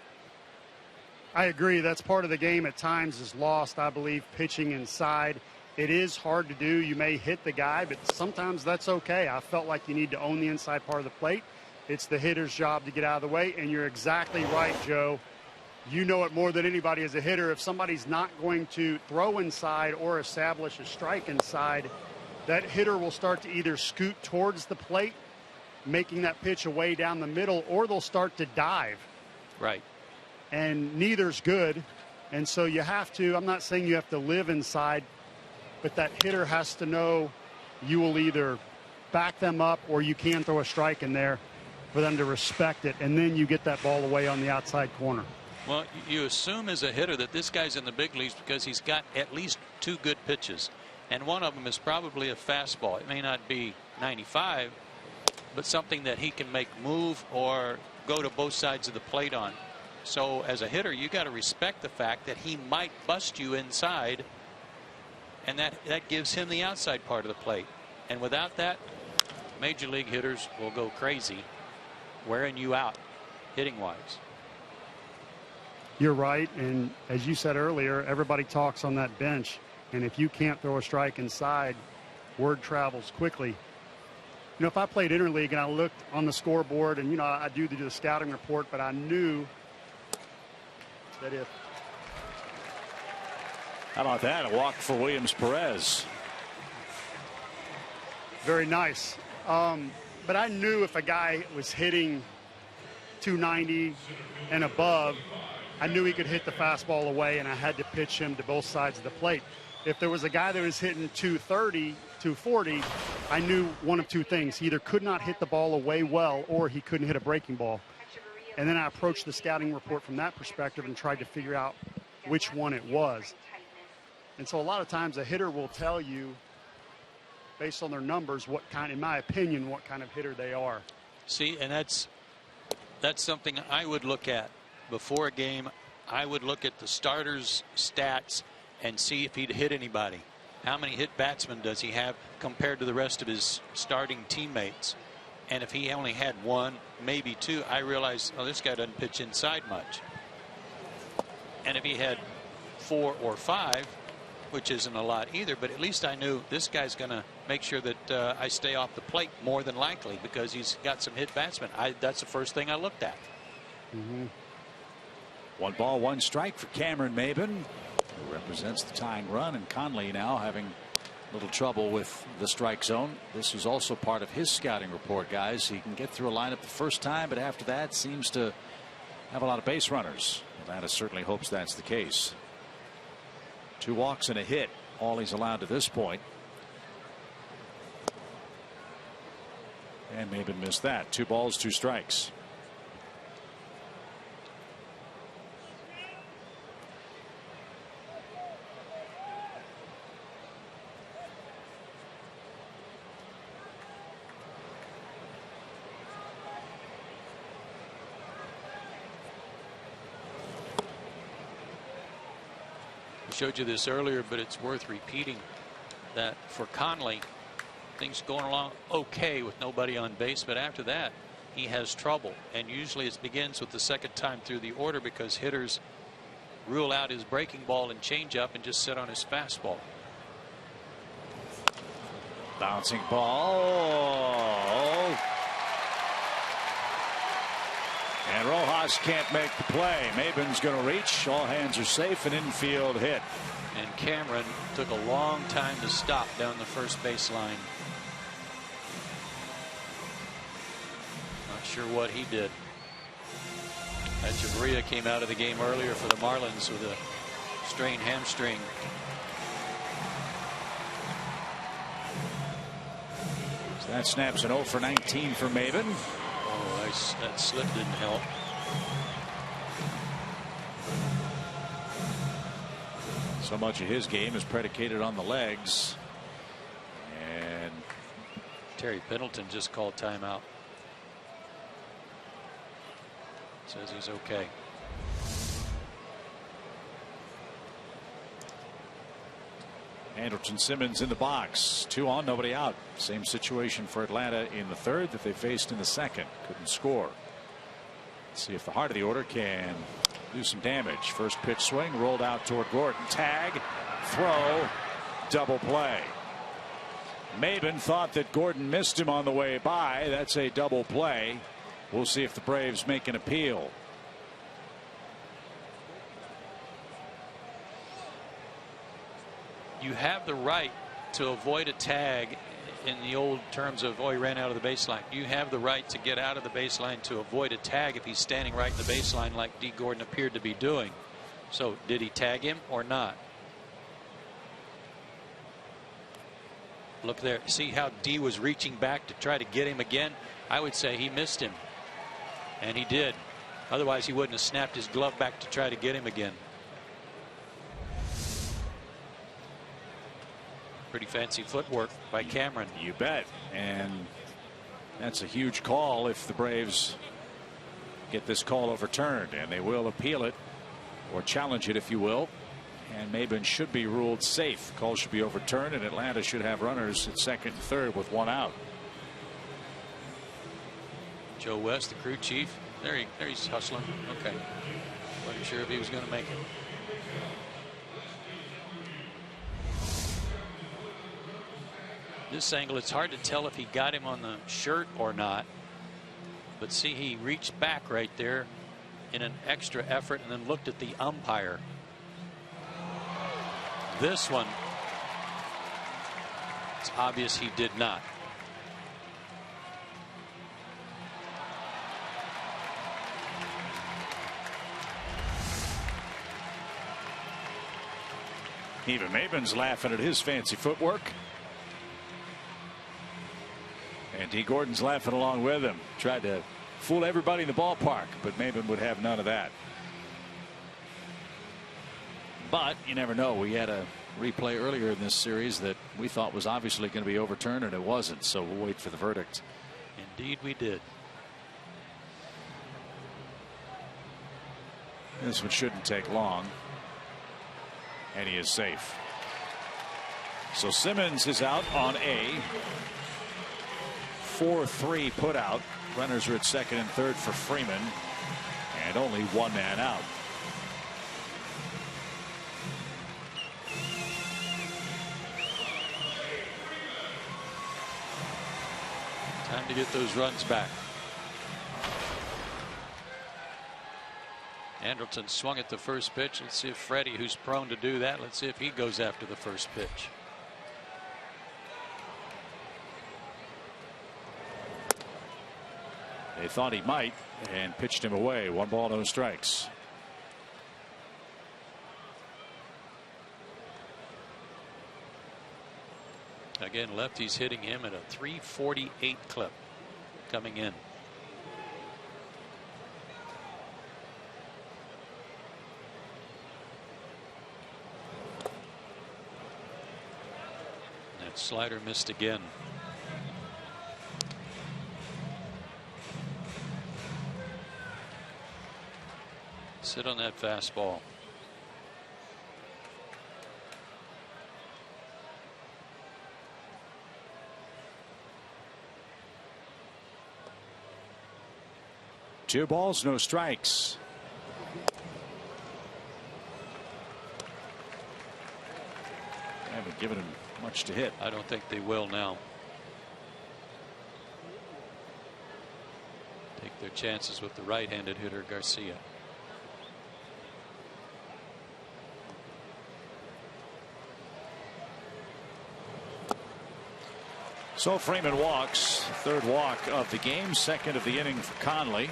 I agree. That's part of the game at times is lost, I believe, pitching inside. It is hard to do. You may hit the guy, but sometimes that's okay. I felt like you need to own the inside part of the plate. It's the hitter's job to get out of the way, and you're exactly right, Joe. You know it more than anybody as a hitter. If somebody's not going to throw inside or establish a strike inside, that hitter will start to either scoot towards the plate, making that pitch away down the middle, or they'll start to dive. Right. And neither's good. And so you have to, I'm not saying you have to live inside, but that hitter has to know you will either back them up or you can throw a strike in there for them to respect it. And then you get that ball away on the outside corner. Well, you assume as a hitter that this guy's in the big leagues because he's got at least 2 good pitches. And one of them is probably a fastball. It may not be 95, but something that he can make move or go to both sides of the plate on. So as a hitter, you got to respect the fact that he might bust you inside, and that gives him the outside part of the plate. And without that, major league hitters will go crazy, wearing you out hitting wise. You're right, and as you said earlier, everybody talks on that bench, and if you can't throw a strike inside, word travels quickly. You know, if I played interleague and I looked on the scoreboard, and you know, I do the scouting report, but I knew that if. How about that? A walk for Williams Perez. Very nice. But I knew if a guy was hitting 290 and above, I knew he could hit the fastball away, and I had to pitch him to both sides of the plate. If there was a guy that was hitting 230, 240, I knew one of 2 things. He either could not hit the ball away well, or he couldn't hit a breaking ball. And then I approached the scouting report from that perspective and tried to figure out which one it was. And so a lot of times a hitter will tell you, based on their numbers, what kind, in my opinion, what kind of hitter they are. See, and that's something I would look at before a game. I would look at the starter's stats and see if he'd hit anybody. How many hit batsmen does he have compared to the rest of his starting teammates? And if he only had one, maybe two, I realize, oh, this guy doesn't pitch inside much. And if he had 4 or 5, which isn't a lot either, but at least I knew this guy's going to make sure that I stay off the plate more than likely because he's got some hit batsmen. That's the first thing I looked at. 1 ball, 1 strike for Cameron Maben, who represents the tying run, and Conley now having a little trouble with the strike zone. This was also part of his scouting report, guys. He can get through a lineup the first time, but after that seems to have a lot of base runners. Atlanta certainly hopes that's the case. 2 walks and a hit, all he's allowed to this point. And Maben missed that. 2 balls, 2 strikes. Showed you this earlier, but it's worth repeating that for Conley, things going along okay with nobody on base, but after that he has trouble, and usually it begins with the second time through the order because hitters rule out his breaking ball and changeup and just sit on his fastball. Bouncing ball. And Rojas can't make the play. Maben's going to reach. All hands are safe. An infield hit. And Cameron took a long time to stop down the first baseline. Not sure what he did. Echeverria came out of the game earlier for the Marlins with a strained hamstring. So that snaps an 0 for 19 for Maben. Oh, that slip didn't help. So much of his game is predicated on the legs. And Terry Pendleton just called timeout. Says he's okay. Andrelton Simmons in the box. 2 on, nobody out. Same situation for Atlanta in the third that they faced in the second. Couldn't score. Let's see if the heart of the order can do some damage. First pitch swing rolled out toward Gordon. Tag, throw, double play. Maben thought that Gordon missed him on the way by. That's a double play. We'll see if the Braves make an appeal. You have the right to avoid a tag in the old terms of, oh, he ran out of the baseline. You have the right to get out of the baseline to avoid a tag if he's standing right in the baseline like D. Gordon appeared to be doing. So did he tag him or not? Look there. See how D was reaching back to try to get him again? I would say he missed him. And he did. Otherwise he wouldn't have snapped his glove back to try to get him again. Pretty fancy footwork by Cameron. You bet. And that's a huge call if the Braves get this call overturned, and they will appeal it or challenge it, if you will. And Maben should be ruled safe. Call should be overturned, and Atlanta should have runners at second and third with 1 out. Joe West, the crew chief. There he's hustling. Okay. Wasn't sure if he was going to make it. This angle, it's hard to tell if he got him on the shirt or not. But see, he reached back right there in an extra effort and then looked at the umpire. This one, it's obvious he did not. Even Maben's laughing at his fancy footwork. And D. Gordon's laughing along with him. Tried to fool everybody in the ballpark, but Maben would have none of that. But you never know. We had a replay earlier in this series that we thought was obviously going to be overturned, and it wasn't. So we'll wait for the verdict. Indeed we did. This one shouldn't take long. And he is safe. So Simmons is out on a 4-3 put out. Runners are at second and third for Freeman. And only one man out. Time to get those runs back. Anderson swung at the first pitch. Let's see if Freddie, who's prone to do that, let's see if he goes after the first pitch. They thought he might and pitched him away. 1 ball, no strikes. Again, lefties hitting him at a 348 clip coming in. That slider missed again. Sit on that fastball. Two balls, no strikes. They haven't given him much to hit. I don't think they will now. Take their chances with the right-handed hitter Garcia. So Freeman walks, third walk of the game, second of the inning for Conley.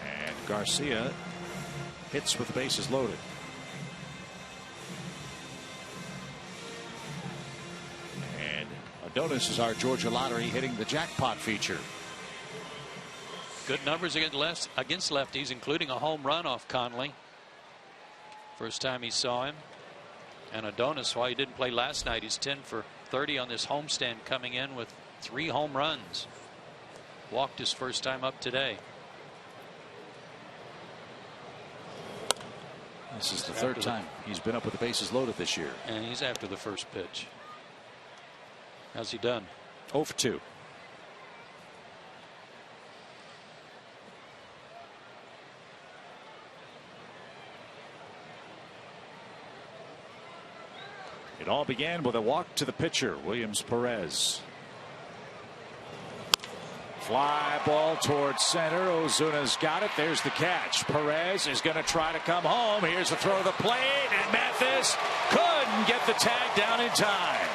And Garcia hits with the bases loaded. And Adonis is our Georgia Lottery hitting the jackpot feature. Good numbers against lefties, including a home run off Conley. First time he saw him. And Adonis, while he didn't play last night, he's 10 for 30 on this homestand, coming in with 3 home runs. Walked his first time up today. This is the third time he's been up with the bases loaded this year. And he's after the first pitch. How's he done? 0 for 2. It all began with a walk to the pitcher, Williams Perez. Fly ball towards center. Ozuna's got it. There's the catch. Perez is going to try to come home. Here's the throw to the plate, and Mathis couldn't get the tag down in time.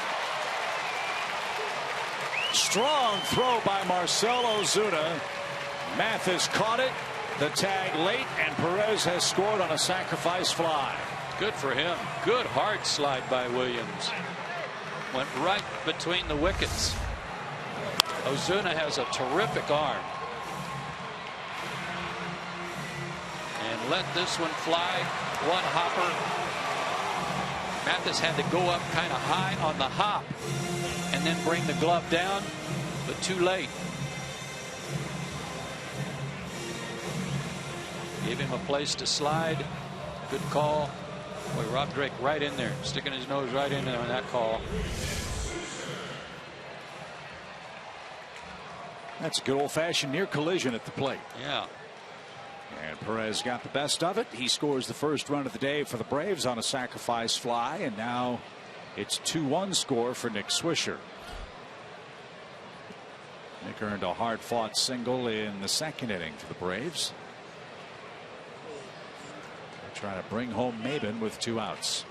Strong throw by Marcell Ozuna. Mathis caught it. The tag late, and Perez has scored on a sacrifice fly. Good for him. Good hard slide by Williams. Went right between the wickets. Ozuna has a terrific arm. And let this one fly. One hopper. Mathis had to go up kind of high on the hop and then bring the glove down, but too late. Gave him a place to slide. Good call. Boy, Rob Drake right in there, sticking his nose right in there on that call. That's a good old-fashioned near collision at the plate. Yeah. And Perez got the best of it. He scores the first run of the day for the Braves on a sacrifice fly, and now it's 2-1 score for Nick Swisher. Nick earned a hard-fought single in the second inning for the Braves. Trying to bring home Maben with 2 outs.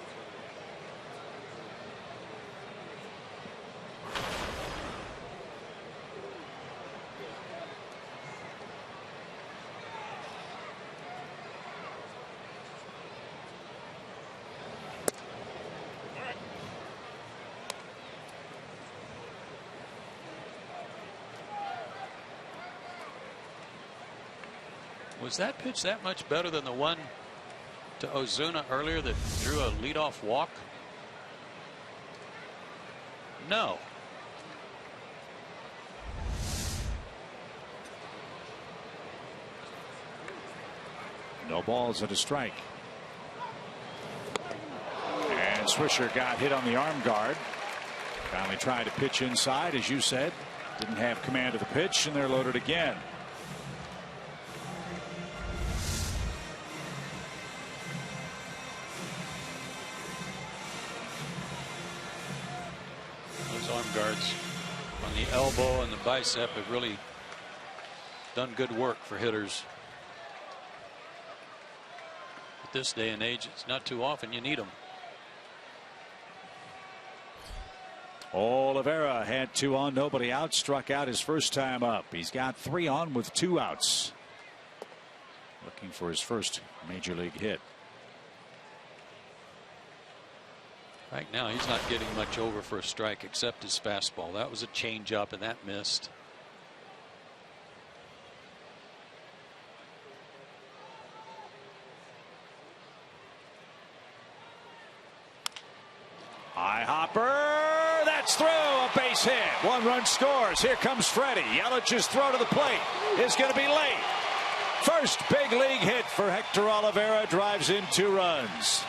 Was that pitch that much better than the one to Ozuna earlier that drew a leadoff walk? No. No balls and a strike. And Swisher got hit on the arm guard. Finally tried to pitch inside, as you said. Didn't have command of the pitch, and they're loaded again. Those arm guards on the elbow and the bicep have really done good work for hitters. At this day and age, it's not too often you need them. Oliveira had 2 on, nobody out, struck out his first time up. He's got 3 on with 2 outs. Looking for his first major league hit. Right now, he's not getting much over for a strike except his fastball. That was a changeup, and that missed. High hopper. That's through. A base hit. 1-run scores. Here comes Freddie. Yelich's throw to the plate is going to be late. First big league hit for Hector Oliveira. Drives in 2 runs.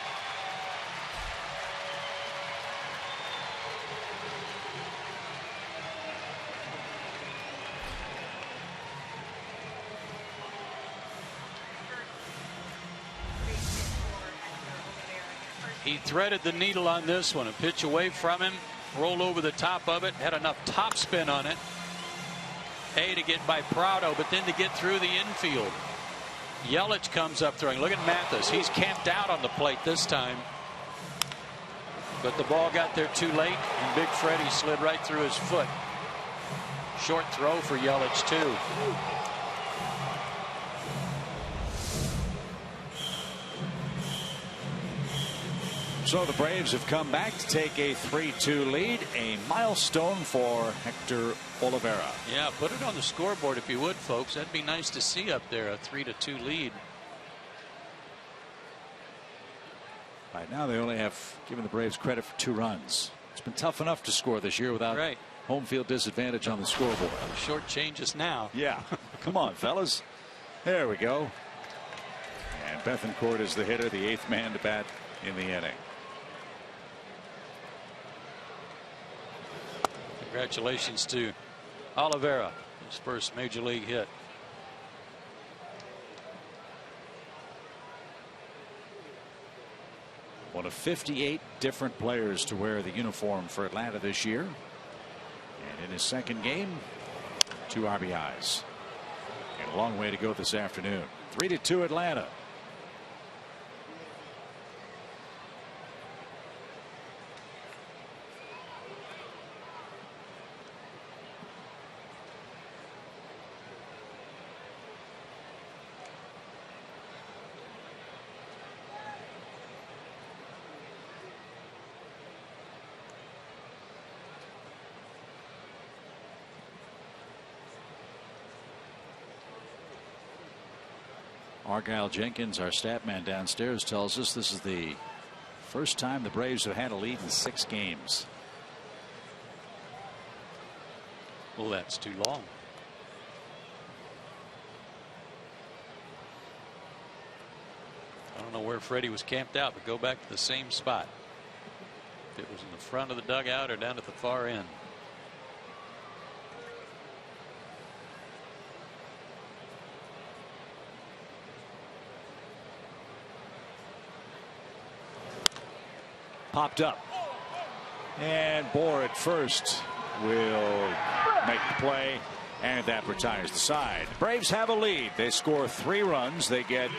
He threaded the needle on this one. A pitch away from him, rolled over the top of it, had enough topspin on it. To get by Prado, but then to get through the infield. Yelich comes up throwing. Look at Mathis. He's camped out on the plate this time. But the ball got there too late, and Big Freddie slid right through his foot. Short throw for Yelich, too. So the Braves have come back to take a 3-2 lead, a milestone for Hector Oliveira. Yeah, put it on the scoreboard if you would, folks. That'd be nice to see up there, a 3-2 lead. Right now they only have given the Braves credit for 2 runs. It's been tough enough to score this year without home field disadvantage on the scoreboard. Short changes now. Yeah, come on, fellas. There we go. And Bethancourt is the hitter, the 8th man to bat in the inning. Congratulations to Oliveira, his first major league hit. One of 58 different players to wear the uniform for Atlanta this year. And in his second game, 2 RBIs. And a long way to go this afternoon. 3-2 Atlanta. Argyle Jenkins, our stat man downstairs, tells us this is the first time the Braves have had a lead in 6 games. Well, that's too long. I don't know where Freddie was camped out, but go back to the same spot. If it was in the front of the dugout or down at the far end. Popped up. And Bohr at first will make the play, and that retires the side. Braves have a lead. They score 3 runs. They get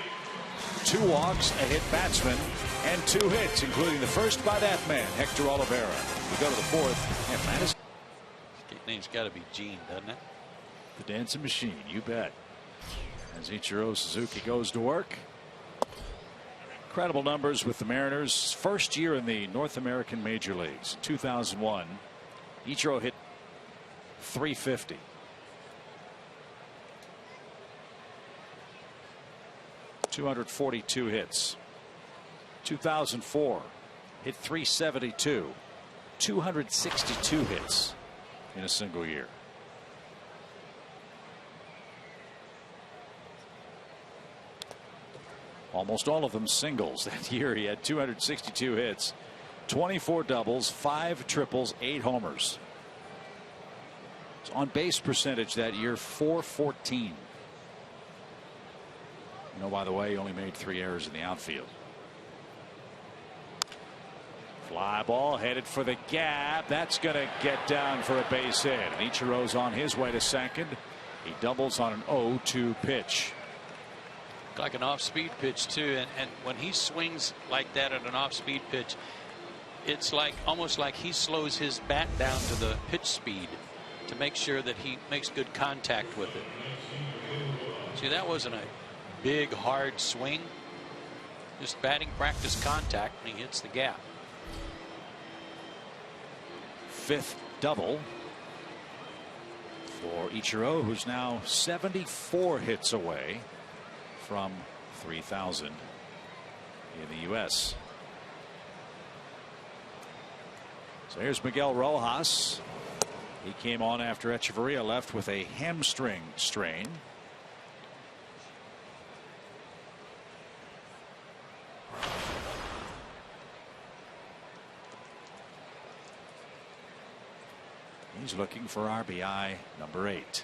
2 walks, a hit batsman, and 2 hits, including the first by that man, Hector Oliveira. We go to the 4th. Atlanta's name's got to be Gene, doesn't it? The dancing machine, you bet. As Ichiro Suzuki goes to work. Incredible numbers with the Mariners. First year in the North American Major Leagues. 2001. Ichiro hit .350. .242 hits. 2004, hit 372, 262 hits in a single year. Almost all of them singles. That year he had 262 hits, 24 doubles, 5 triples, 8 homers. His on base percentage that year, .414. By the way, he only made 3 errors in the outfield. Fly ball headed for the gap. That's going to get down for a base hit. And Ichiro's on his way to second. He doubles on an 0-2 pitch. Like an off-speed pitch too, and when he swings like that at an off-speed pitch, it's like almost like he slows his bat down to the pitch speed to make sure that he makes good contact with it. See, that wasn't a big hard swing, just batting practice contact, and he hits the gap. 5th double for Ichiro, who's now 74 hits away from 3,000 in the U.S. So here's Miguel Rojas. He came on after Echeverria left with a hamstring strain. He's looking for RBI number 8.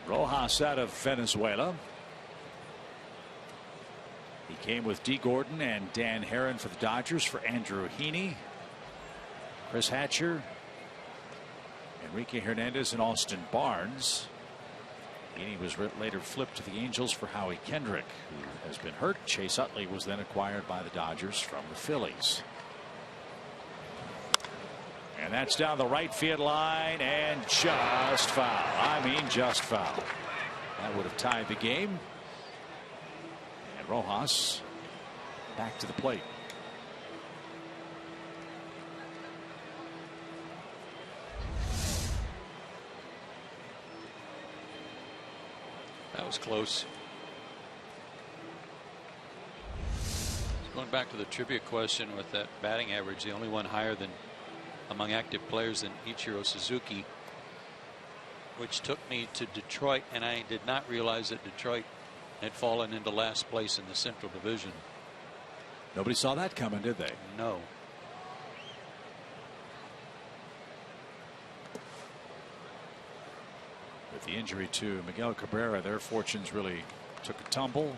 Rojas out of Venezuela. He came with D. Gordon and Dan Herron for the Dodgers for Andrew Heaney, Chris Hatcher, Enrique Hernandez, and Austin Barnes. Heaney was later flipped to the Angels for Howie Kendrick, who has been hurt. Chase Utley was then acquired by the Dodgers from the Phillies. And that's down the right field line and just foul. I mean, just foul. That would have tied the game. And Rojas back to the plate. That was close. Going back to the trivia question with that batting average, the only one higher than among active players than Ichiro Suzuki, which took me to Detroit, and I did not realize that Detroit had fallen into last place in the Central Division. Nobody saw that coming, did they? No. With the injury to Miguel Cabrera, their fortunes really took a tumble.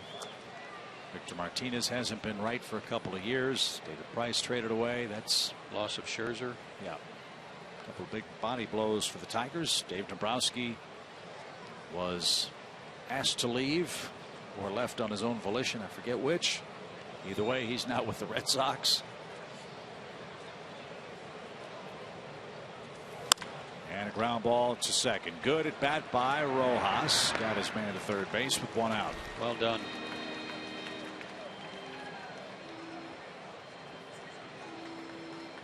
Victor Martinez hasn't been right for a couple of years. David Price traded away. That's loss of Scherzer. Yeah. A couple of big body blows for the Tigers. Dave Dombrowski was asked to leave or left on his own volition. I forget which. Either way, he's now with the Red Sox. And a ground ball to second. Good at bat by Rojas. Got his man to third base with 1 out. Well done.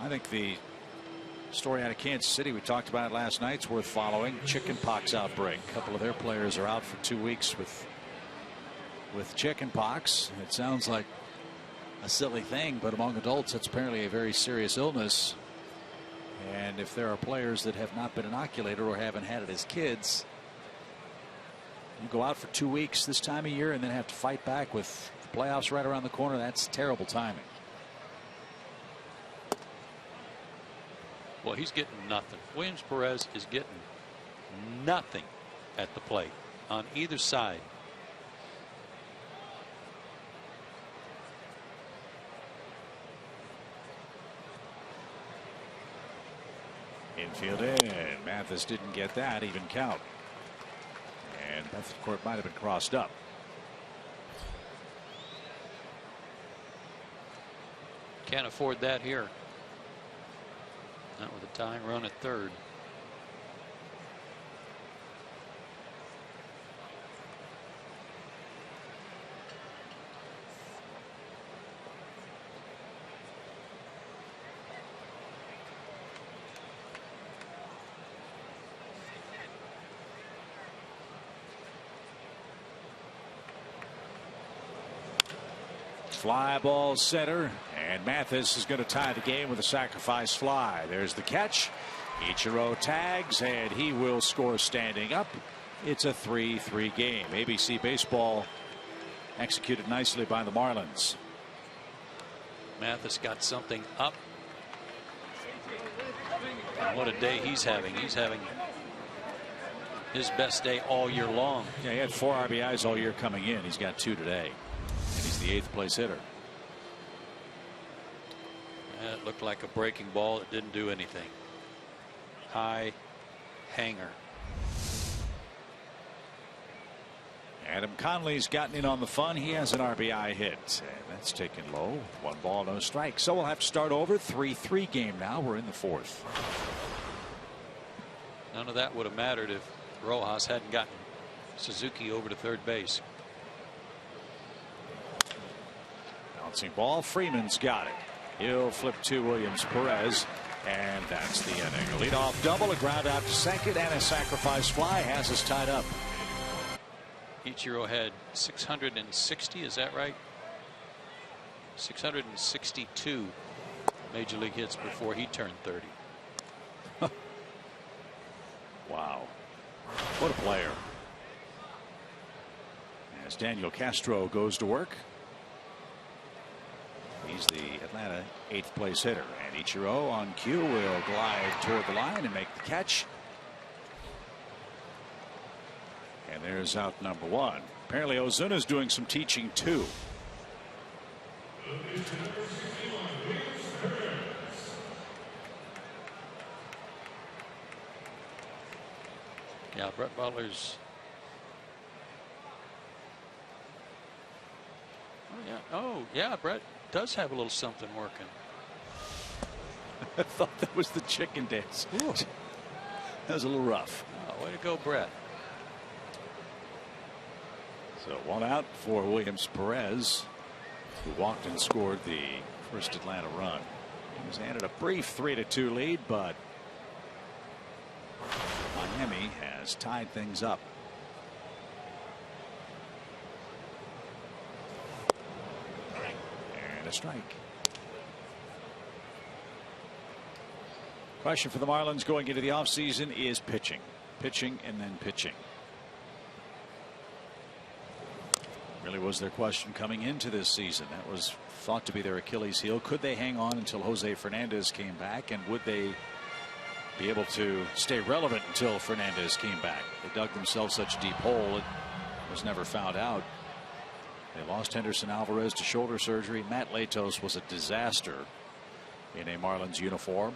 I think the story out of Kansas City, we talked about it last night, is worth following. Chickenpox outbreak. A couple of their players are out for 2 weeks with chickenpox. It sounds like a silly thing, but among adults, it's apparently a very serious illness. And if there are players that have not been inoculated or haven't had it as kids, you go out for 2 weeks this time of year and then have to fight back with the playoffs right around the corner. That's terrible timing. Well, he's getting nothing. Williams Perez is getting nothing at the plate on either side. Infield in. Mathis didn't get that. Even count. And Bethencourt might have been crossed up. Can't afford that here. Not with a tying run at third. Fly ball center, and Mathis is going to tie the game with a sacrifice fly. There's the catch. Ichiro tags, and he will score standing up. It's a 3-3 game. ABC Baseball executed nicely by the Marlins. Mathis got something up. And what a day he's having. He's having his best day all year long. Yeah, he had 4 RBIs all year coming in. He's got 2 today. And he's the 8th place hitter. It looked like a breaking ball. It didn't do anything. High hanger. Adam Conley's gotten in on the fun. He has an RBI hit, and that's taken low. 1 ball, no strikes. So we'll have to start over. 3-3 game now. We're in the 4th. None of that would have mattered if Rojas hadn't gotten Suzuki over to third base. Bouncing ball. Freeman's got it. He'll flip to Williams Perez, and that's the inning. A leadoff double, a ground out to second, and a sacrifice fly has us tied up. Ichiro had 660, is that right? 662 major league hits before he turned 30. Wow. What a player. As Daniel Castro goes to work. He's the Atlanta 8th place hitter, and Ichiro on cue will glide toward the line and make the catch. And there's out number 1. Apparently Ozuna's doing some teaching too. Yeah, Brett Butler's. Oh yeah, Brett does have a little something working. I thought that was the chicken dance. Ooh. That was a little rough. Oh, way to go, Brett. So 1 out for Williams Perez, who walked and scored the first Atlanta run. He was handed a brief 3-2 lead, but Miami has tied things up. And a strike. Question for the Marlins going into the offseason is pitching. Pitching and then pitching. Really was their question coming into this season. That was thought to be their Achilles heel. Could they hang on until Jose Fernandez came back, and would they be able to stay relevant until Fernandez came back? They dug themselves such a deep hole it was never found out. They lost Henderson Alvarez to shoulder surgery. Matt Latos was a disaster in a Marlins uniform.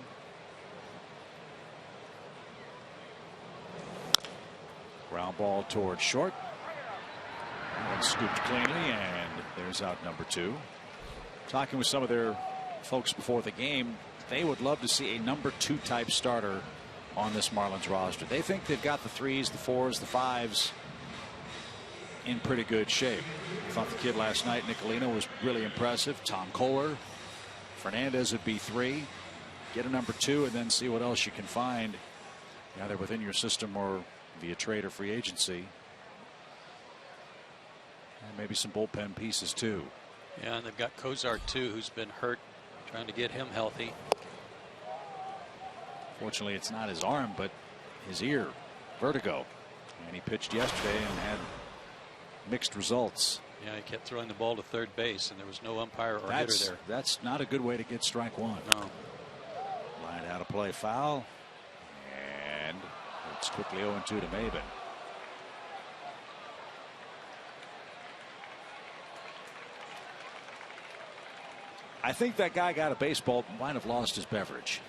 Ground ball toward short. And scooped cleanly, and there's out number 2. Talking with some of their folks before the game, they would love to see a number 2 type starter on this Marlins roster. They think they've got the 3s, the 4s, the 5s in pretty good shape. I thought the kid last night, Nicolino, was really impressive. Tom Kohler, Fernandez would be 3. Get a number 2 and then see what else you can find either within your system or via trade or free agency. And maybe some bullpen pieces too. Yeah, and they've got Kozar too, who's been hurt, trying to get him healthy. Fortunately, it's not his arm, but his ear. Vertigo. And he pitched yesterday and had mixed results. Yeah, he kept throwing the ball to third base, and there was no umpire or hitter there. That's not a good way to get strike 1. No. Line out of play foul. And it's quickly 0-2 to Maben. I think that guy got a baseball, might have lost his beverage.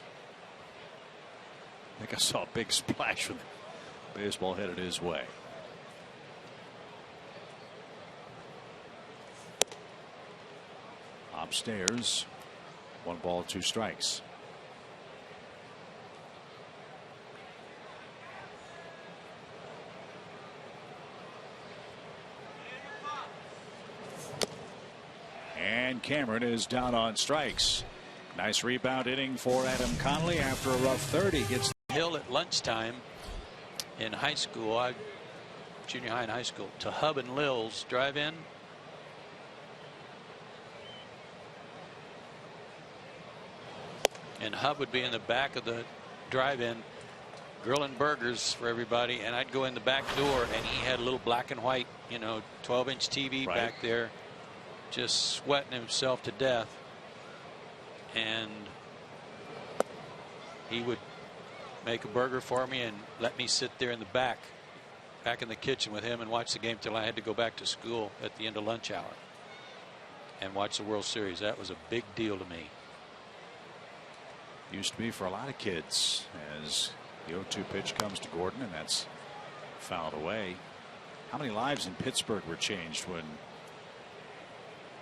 I think I saw a big splash when the baseball headed his way. Upstairs, 1 ball, 2 strikes. And Cameron is down on strikes. Nice rebound inning for Adam Conley after a rough 30. Gets Hill at lunchtime in high school, junior high and high school, to Hub and Lil's drive-in. and Hub would be in the back of the drive-in grilling burgers for everybody, and I'd go in the back door, and he had a little black and white, 12-inch TV back there, just sweating himself to death. And he would make a burger for me and let me sit there in the back in the kitchen with him and watch the game till I had to go back to school at the end of lunch hour and watch the World Series. That was a big deal to me. Used to be for a lot of kids, as the 0-2 pitch comes to Gordon, and that's fouled away. How many lives in Pittsburgh were changed when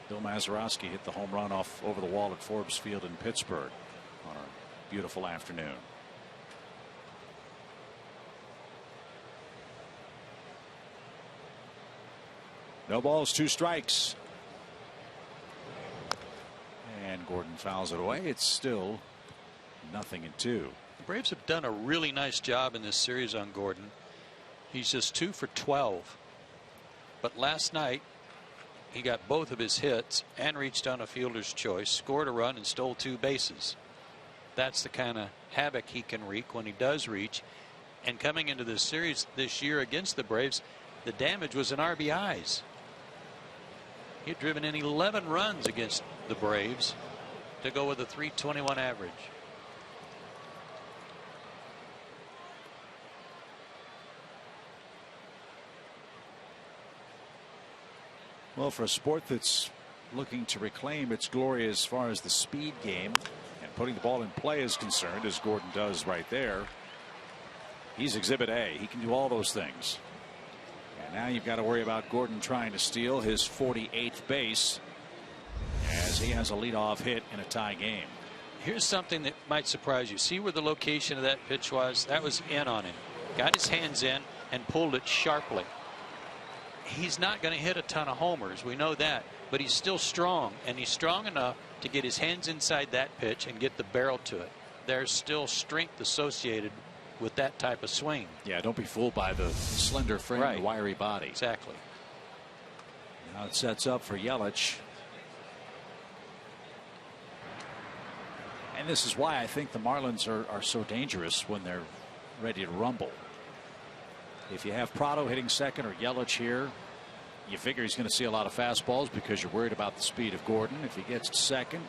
Bill Mazeroski hit the home run off over the wall at Forbes Field in Pittsburgh on a beautiful afternoon? No balls, 2 strikes. And Gordon fouls it away. It's still 0-2. The Braves have done a really nice job in this series on Gordon. He's just 2 for 12. But last night, he got both of his hits and reached on a fielder's choice, scored a run, and stole 2 bases. That's the kind of havoc he can wreak when he does reach. And coming into this series this year against the Braves, the damage was in RBIs. He had driven in 11 runs against the Braves to go with a .321 average. Well, for a sport that's looking to reclaim its glory as far as the speed game and putting the ball in play is concerned, as Gordon does right there, he's Exhibit A. He can do all those things. And now you've got to worry about Gordon trying to steal his 48th base as he has a leadoff hit in a tie game. Here's something that might surprise you. See where the location of that pitch was? That was in on him. Got his hands in and pulled it sharply. He's not going to hit a ton of homers. We know that. But he's still strong. And he's strong enough to get his hands inside that pitch and get the barrel to it. There's still strength associated with that type of swing. Yeah, don't be fooled by the slender frame and the wiry body. Exactly. Now it sets up for Yelich. And this is why I think the Marlins are so dangerous when they're ready to rumble. If you have Prado hitting second or Yelich here, you figure he's going to see a lot of fastballs because you're worried about the speed of Gordon. If he gets to second,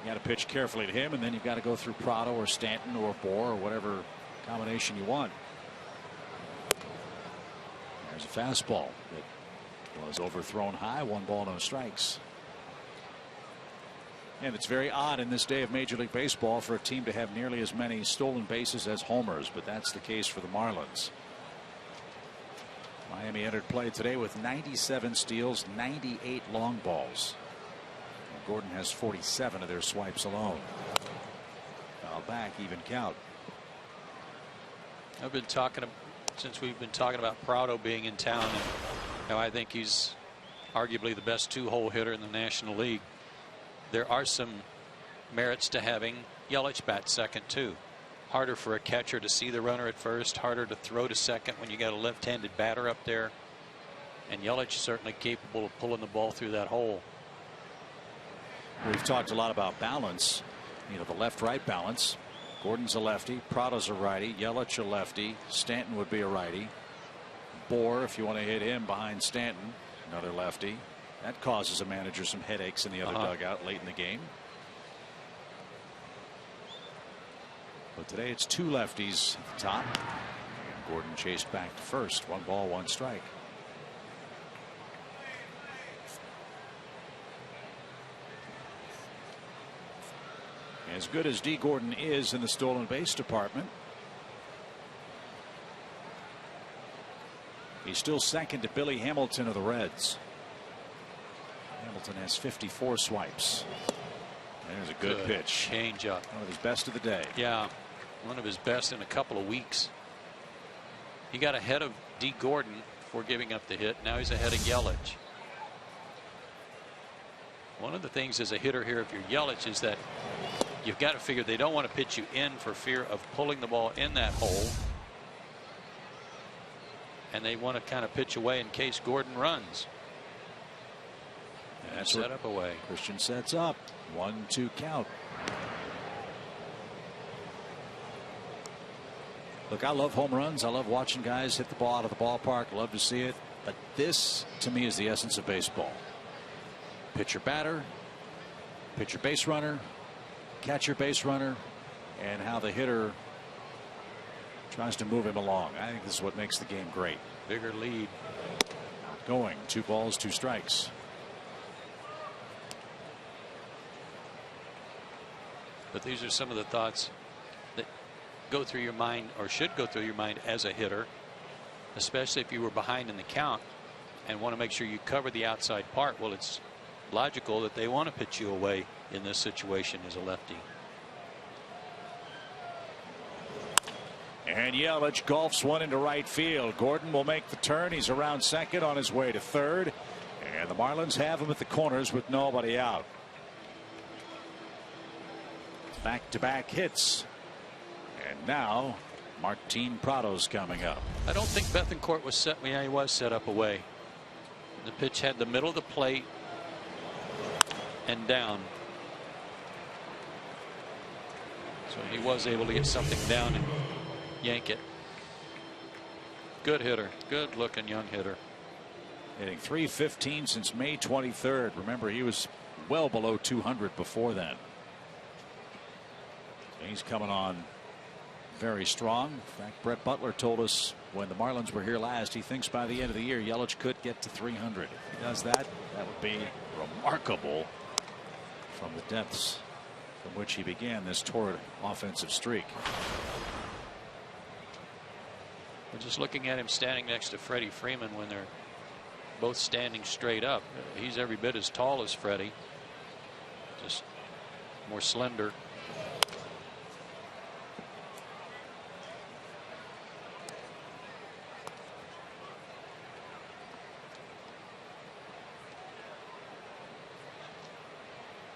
you got to pitch carefully to him, and then you've got to go through Prado or Stanton or Bohr or whatever combination you want. There's a fastball that was overthrown high. 1 ball, no strikes. And it's very odd in this day of Major League Baseball for a team to have nearly as many stolen bases as homers, but that's the case for the Marlins. Miami entered play today with 97 steals, 98 long balls. And Gordon has 47 of their swipes alone. Foul back, even count. I've been talking since we've been talking about Prado being in town, and I think he's arguably the best 2-hole hitter in the National League. There are some merits to having Yelich bat second too. Harder for a catcher to see the runner at first, harder to throw to second when you got a left-handed batter up there, and Yelich certainly capable of pulling the ball through that hole. We've talked a lot about balance, the left-right balance. Gordon's a lefty, Prado's a righty, Yelich a lefty, Stanton would be a righty. Bohr, if you want to hit him behind Stanton, another lefty. That causes a manager some headaches in the other dugout late in the game. But today it's 2 lefties at the top. And Gordon chased back to first. 1 ball, 1 strike. As good as D. Gordon is in the stolen base department, he's still second to Billy Hamilton of the Reds. Hamilton has 54 swipes. There's a good pitch. Change up. One of his best of the day. Yeah, one of his best in a couple of weeks. He got ahead of D. Gordon before giving up the hit. Now he's ahead of Yelich. One of the things as a hitter here, if you're Yelich, is that you've got to figure they don't want to pitch you in for fear of pulling the ball in that hole. And they want to kind of pitch away in case Gordon runs. That's set up away. Christian sets up. 1-2 count. Look, I love home runs. I love watching guys hit the ball out of the ballpark. Love to see it. But this, to me, is the essence of baseball. Pitcher batter, pitcher base runner, catcher base runner, and how the hitter tries to move him along. I think this is what makes the game great. Bigger lead. Going 2 balls, 2 strikes. But these are some of the thoughts that go through your mind, or should go through your mind as a hitter, especially if you were behind in the count and want to make sure you cover the outside part. Well, it's logical that they want to pitch you away in this situation as a lefty. And Yelich golfs one into right field. Gordon will make the turn. He's around second on his way to third. And the Marlins have him at the corners with nobody out. Back-to-back hits. And now Martin Prado's coming up. I don't think Bethancourt was set. Yeah, he was set up away. The pitch had the middle of the plate and down. So he was able to get something down and yank it. Good hitter. Good looking young hitter. Hitting .315 since May 23rd. Remember, he was well below 200 before then. He's coming on very strong. In fact, Brett Butler told us when the Marlins were here last, he thinks by the end of the year Yelich could get to 300. If he does that, that would be remarkable from the depths from which he began this torrid offensive streak. We're just looking at him standing next to Freddie Freeman when they're both standing straight up. He's every bit as tall as Freddie, just more slender.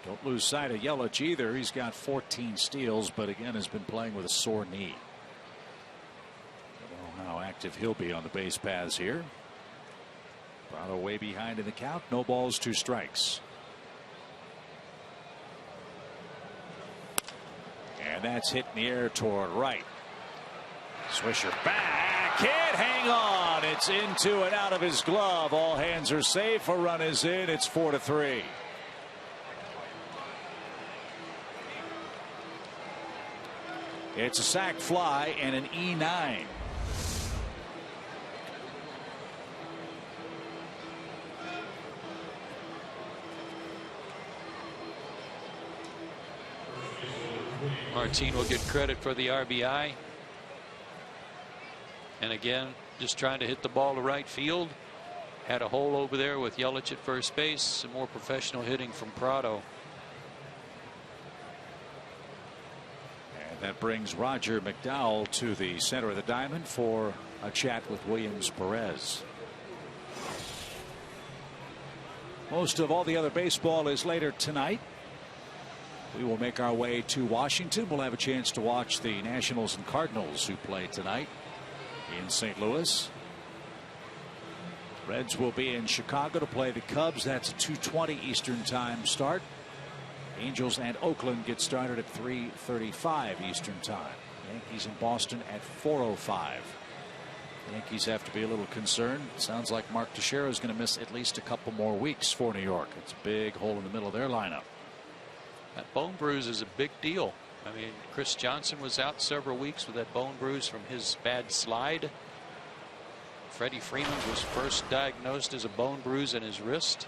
Don't lose sight of Yelich either. He's got 14 steals, but again has been playing with a sore knee. Don't know how active he'll be on the base paths here. Prado way behind in the count. No balls, 2 strikes. And that's hit in the air toward right. Swisher back. Can't hang on. It's into and out of his glove. All hands are safe. A run is in. It's 4-3. It's a sac fly and an E9. Martin will get credit for the RBI. And again, just trying to hit the ball to right field. Had a hole over there with Yelich at first base. Some more professional hitting from Prado. That brings Roger McDowell to the center of the diamond for a chat with Williams Perez. Most of all the other baseball is later tonight. We will make our way to Washington. We'll have a chance to watch the Nationals and Cardinals who play tonight in St. Louis. Reds will be in Chicago to play the Cubs. That's a 2:20 Eastern Time start. Angels and Oakland get started at 3:35 Eastern Time. Yankees in Boston at 4:05. Yankees have to be a little concerned. Sounds like Mark Teixeira is going to miss at least a couple more weeks for New York. It's a big hole in the middle of their lineup. That bone bruise is a big deal. I mean, Chris Johnson was out several weeks with that bone bruise from his bad slide. Freddie Freeman was first diagnosed as a bone bruise in his wrist.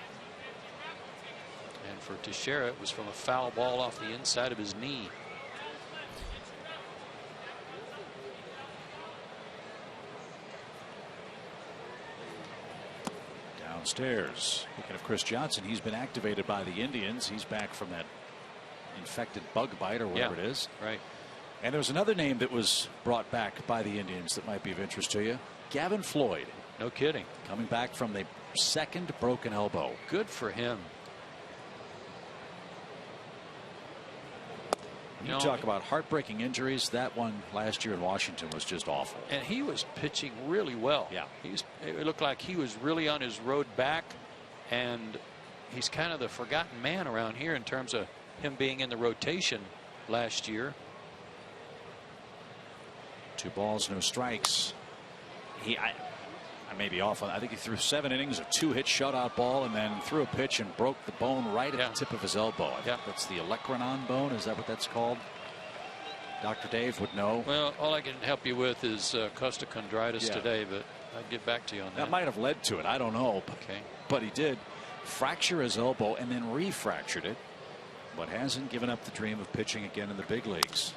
And for Teixeira, it was from a foul ball off the inside of his knee. Downstairs. Speaking of Chris Johnson, he's been activated by the Indians. He's back from that infected bug bite or whatever it is. Right. And there's another name that was brought back by the Indians that might be of interest to you. Gavin Floyd. No kidding. Coming back from the second broken elbow. Good for him. You talk about heartbreaking injuries. That one last year in Washington was just awful. And he was pitching really well. Yeah. It looked like he was really on his road back. And he's kind of the forgotten man around here in terms of him being in the rotation last year. 2 balls, no strikes. I may be off on. I think he threw 7 innings, a 2-hit shutout ball, and then threw a pitch and broke the bone right at the tip of his elbow. I think that's the olecranon bone. Is that what that's called? Dr. Dave would know. Well, all I can help you with is costochondritis today, but I'll get back to you on that. That might have led to it. I don't know. But he did fracture his elbow and then refractured it, but hasn't given up the dream of pitching again in the big leagues.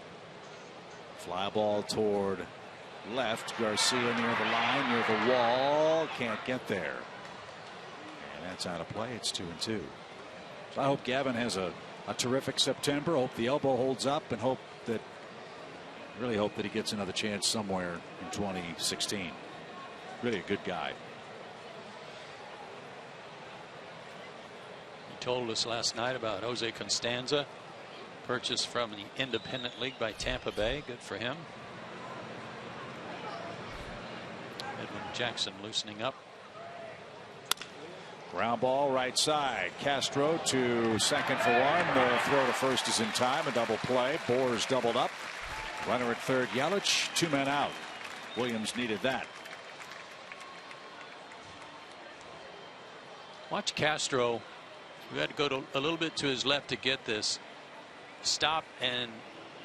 Fly ball toward left. Garcia near the line, near the wall. Can't get there. And that's out of play. It's 2-2. So I hope Gavin has a terrific September. Hope the elbow holds up, and really hope that he gets another chance somewhere in 2016. Really a good guy. He told us last night about Jose Constanza, purchased from the Independent League by Tampa Bay. Good for him. Edwin Jackson loosening up. Ground ball right side. Castro to second for one. The throw to first is in time. A double play. Boers doubled up. Runner at third, Yelich. 2 men out. Williams needed that. Watch Castro. We had to go a little bit to his left to get this. Stop and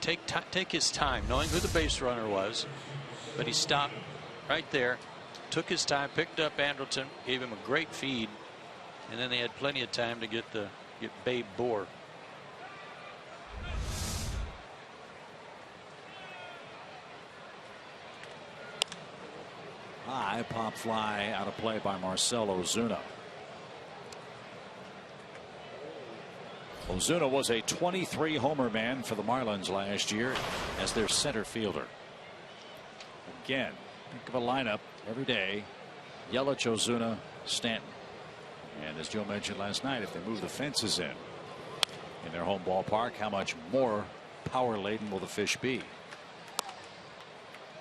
take his time, knowing who the base runner was. But he stopped right there, took his time, picked up Anderson, gave him a great feed, and then they had plenty of time to get Babe Boer. High pop fly out of play by Marcell Ozuna. Ozuna was a 23 homer man for the Marlins last year as their center fielder. Again, think of a lineup every day. Yelich, Ozuna, Stanton. And as Joe mentioned last night, if they move the fences in their home ballpark, how much more power laden will the fish be?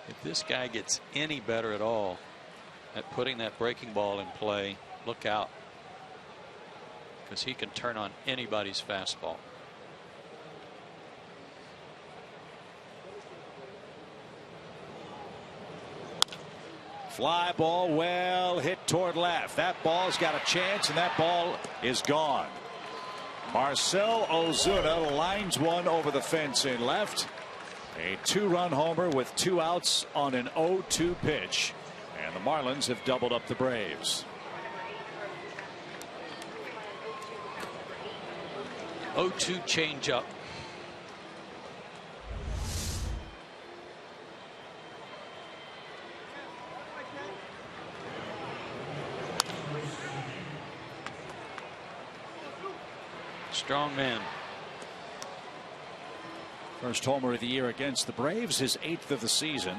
If this guy gets any better at all at putting that breaking ball in play, look out, because he can turn on anybody's fastball. Fly ball well hit toward left. That ball's got a chance, and that ball is gone. Marcell Ozuna lines one over the fence in left. A 2-run homer with 2 outs on an 0-2 pitch, and the Marlins have doubled up the Braves. 0-2 changeup. Strong man. First homer of the year against the Braves, his 8th of the season.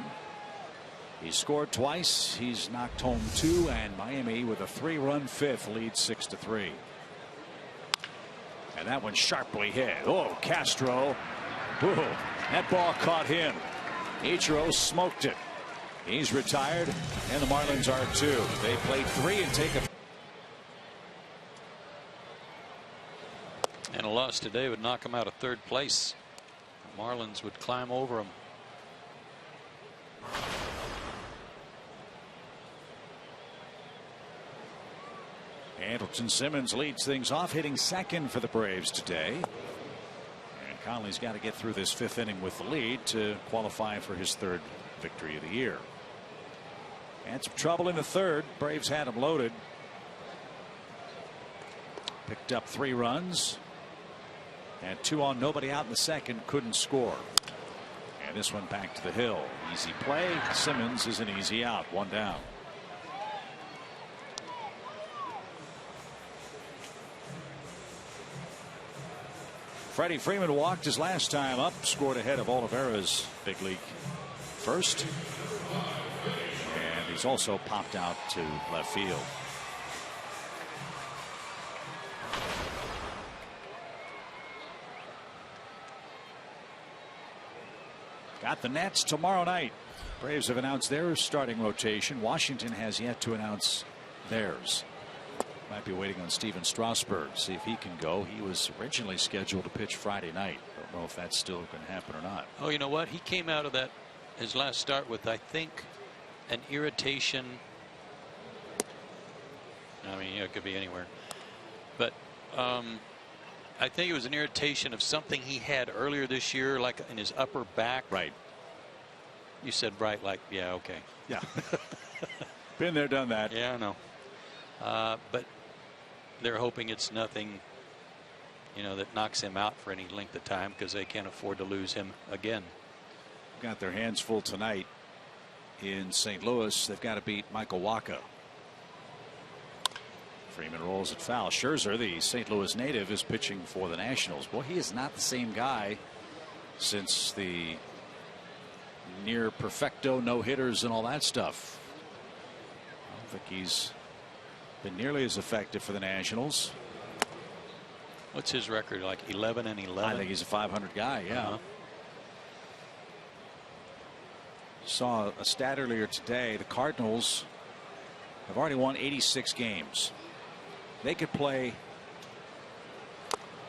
He scored twice. He's knocked home 2, and Miami with a 3-run 5th leads 6-3. And that one sharply hit. Oh, Castro. Ooh, that ball caught him. Ichiro smoked it. He's retired, and the Marlins are too. They play 3 and take a. And a loss today would knock him out of 3rd place. The Marlins would climb over him. Andrelton Simmons leads things off, hitting second for the Braves today. And Conley's got to get through this 5th inning with the lead to qualify for his 3rd victory of the year. And some trouble in the 3rd. Braves had him loaded. Picked up 3 runs. And 2 on, nobody out in the 2nd, couldn't score. And this one back to the hill. Easy play. Simmons is an easy out. 1 down. Freddie Freeman walked his last time up, scored ahead of Oliveira's big league first. And he's also popped out to left field. Got the Nats tomorrow night. Braves have announced their starting rotation. Washington has yet to announce theirs. Might be waiting on Steven Strasburg, see if he can go. He was originally scheduled to pitch Friday night. Don't know if that's still going to happen or not. Oh, you know what? He came out of that his last start with, I think, an irritation. I mean, it could be anywhere, but I think it was an irritation of something he had earlier this year, like in his upper back. Right. You said right, like, yeah, okay. Yeah. Been there, done that. Yeah, I know. But they're hoping it's nothing, you know, that knocks him out for any length of time, because they can't afford to lose him again. Got their hands full tonight in St. Louis. They've got to beat Michael Wacha. Freeman rolls it foul. Scherzer, the St. Louis native, is pitching for the Nationals. Boy, he is not the same guy since the near perfecto no-hitters and all that stuff. I don't think he's been nearly as effective for the Nationals. What's his record, like 11 and 11? I think he's a 500 guy, yeah. Saw a stat earlier today. The Cardinals have already won 86 games. They could play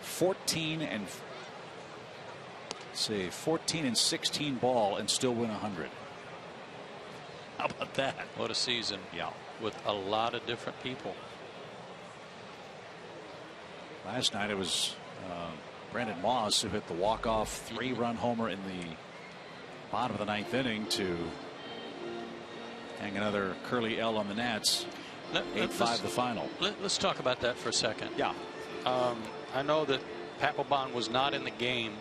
14 and 16 ball and still win 100. How about that? What a season. Yeah. With a lot of different people. Last night it was Brandon Moss who hit the walk-off 3-run homer in the bottom of the 9th inning to hang another curly L on the Nats. 8-5 the final. Let's talk about that for a second. Yeah. I know that Papelbon was not in the game,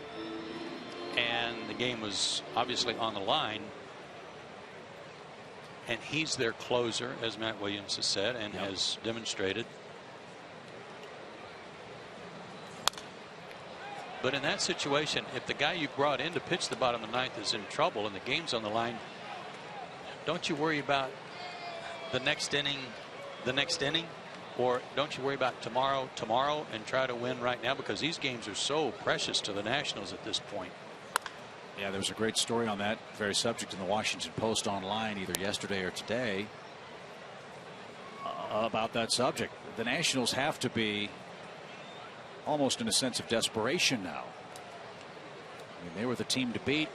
and the game was obviously on the line, and he's their closer, as Matt Williams has said and has demonstrated. But in that situation, if the guy you brought in to pitch the bottom of the 9th is in trouble and the game's on the line, don't you worry about the next inning, or don't you worry about tomorrow, and try to win right now, because these games are so precious to the Nationals at this point. Yeah, there was a great story on that very subject in the Washington Post online either yesterday or today about that subject. The Nationals have to be almost in a sense of desperation now. I mean, they were the team to beat.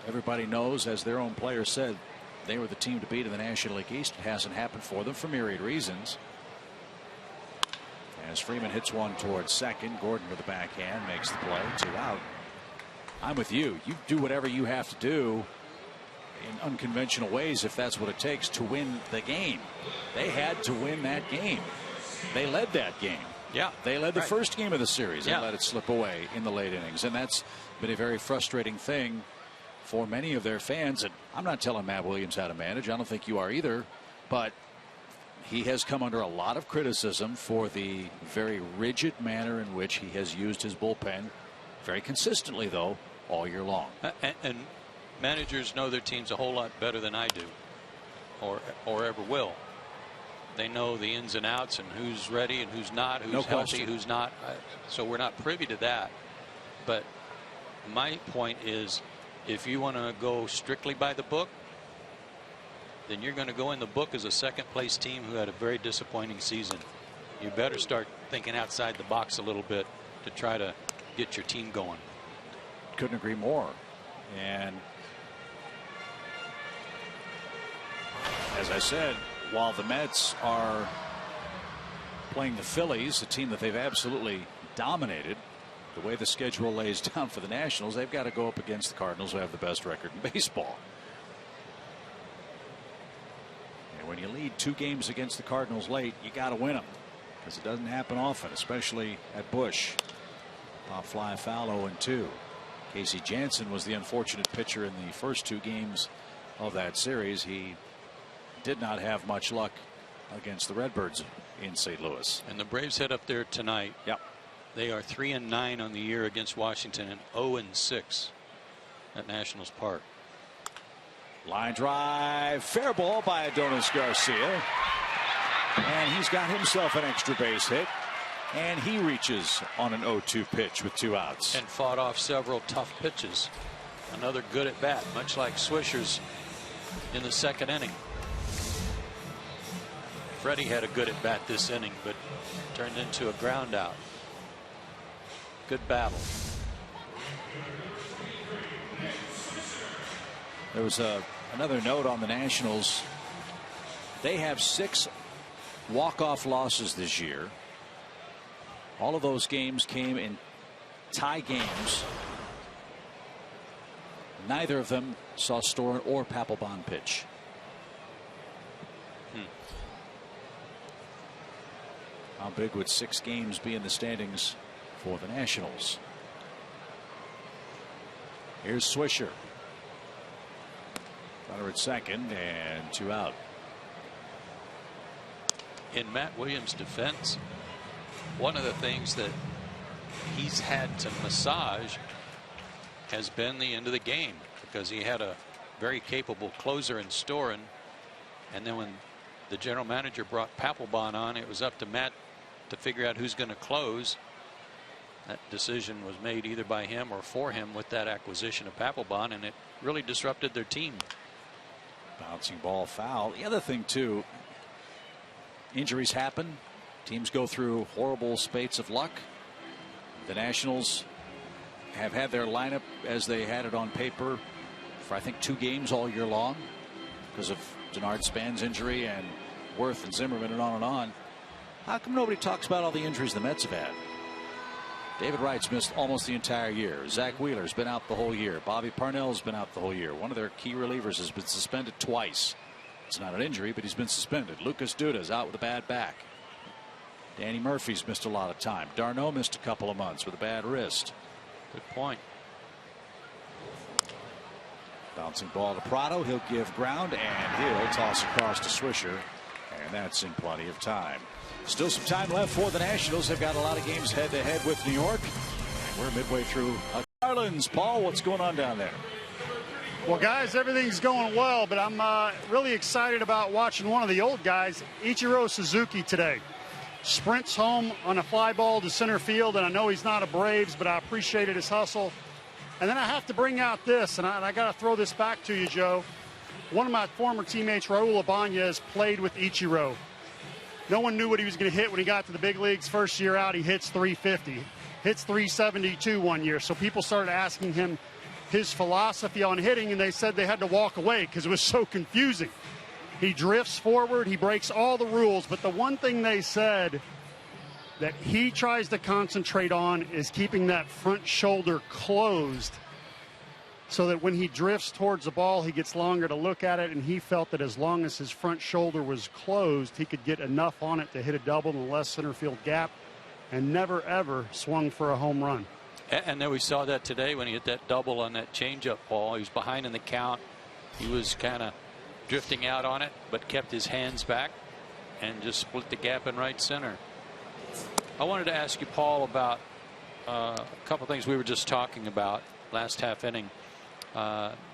Everybody knows, as their own player said, they were the team to beat in the National League East. It hasn't happened for them for myriad reasons. As Freeman hits one towards second, Gordon with the backhand makes the play. 2 out. I'm with you. You do whatever you have to do in unconventional ways if that's what it takes to win the game. They had to win that game. They led that game. Yeah, they led the first game of the series and let it slip away in the late innings, and that's been a very frustrating thing for many of their fans. And I'm not telling Matt Williams how to manage. I don't think you are either, but he has come under a lot of criticism for the very rigid manner in which he has used his bullpen, very consistently though, all year long. And managers know their teams a whole lot better than I do, or ever will. They know the ins and outs and who's ready and who's not, who's healthy, who's not. So we're not privy to that. But my point is, if you want to go strictly by the book, then you're going to go in the book as a second-place team who had a very disappointing season. You better start thinking outside the box a little bit to try to get your team going. Couldn't agree more. And as I said, while the Mets are playing the Phillies, a team that they've absolutely dominated, the way the schedule lays down for the Nationals, they've got to go up against the Cardinals, who have the best record in baseball. And when you lead 2 games against the Cardinals late, you got to win them, because it doesn't happen often, especially at Busch. Pop fly foul 0-2. Casey Jansen was the unfortunate pitcher in the first 2 games of that series. He did not have much luck against the Redbirds in St. Louis. And the Braves head up there tonight. Yep. They are 3-9 on the year against Washington and 0-6 at Nationals Park. Line drive, fair ball by Adonis Garcia, and he's got himself an extra base hit, and he reaches on an 0-2 pitch with 2 outs and fought off several tough pitches. Another good at bat, much like Swisher's in the second inning. Freddie had a good at bat this inning, but turned into a ground out. Good battle. There was another note on the Nationals. They have 6 walk-off losses this year. All of those games came in tie games. Neither of them saw Storen or Papelbon pitch. How big would 6 games be in the standings for the Nationals? Here's Swisher. Runner at second and 2 out. In Matt Williams' defense, one of the things that he's had to massage has been the end of the game, because he had a very capable closer in Storen, and then when the general manager brought Papelbon on, it was up to Matt to figure out who's going to close. That decision was made either by him or for him with that acquisition of Papelbon, and it really disrupted their team. Bouncing ball foul. The other thing too, injuries happen. Teams go through horrible spates of luck. The Nationals have had their lineup as they had it on paper for I think 2 games all year long because of Denard Span's injury and Worth and Zimmerman and on and on. How come nobody talks about all the injuries the Mets have had? David Wright's missed almost the entire year. Zach Wheeler's been out the whole year. Bobby Parnell's been out the whole year. One of their key relievers has been suspended twice. It's not an injury, but he's been suspended. Lucas Duda's out with a bad back. Danny Murphy's missed a lot of time. Darno missed a couple of months with a bad wrist. Good point. Bouncing ball to Prado. He'll give ground and he'll toss across to Swisher. And that's in plenty of time. Still some time left for the Nationals. They've got a lot of games head to head with New York. And we're midway through Marlins. Paul, what's going on down there? Well, guys, everything's going well, but I'm really excited about watching one of the old guys, Ichiro Suzuki, today. Sprints home on a fly ball to center field, and I know he's not a Braves, but I appreciated his hustle. And then I have to bring out this, and I got to throw this back to you, Joe. One of my former teammates, Raul Ibanez, played with Ichiro. No one knew what he was going to hit when he got to the big leagues. First year out, he hits 350, hits 372 one year. So people started asking him his philosophy on hitting, and they said they had to walk away because it was so confusing. He drifts forward, he breaks all the rules, but the one thing they said that he tries to concentrate on is keeping that front shoulder closed so that when he drifts towards the ball, he gets longer to look at it, and he felt that as long as his front shoulder was closed, he could get enough on it to hit a double in the left center field gap, and never, ever swung for a home run. And then we saw that today when he hit that double on that changeup ball. He was behind in the count. He was kind of drifting out on it, but kept his hands back and just split the gap in right center. I wanted to ask you, Paul, about a couple things we were just talking about last half inning.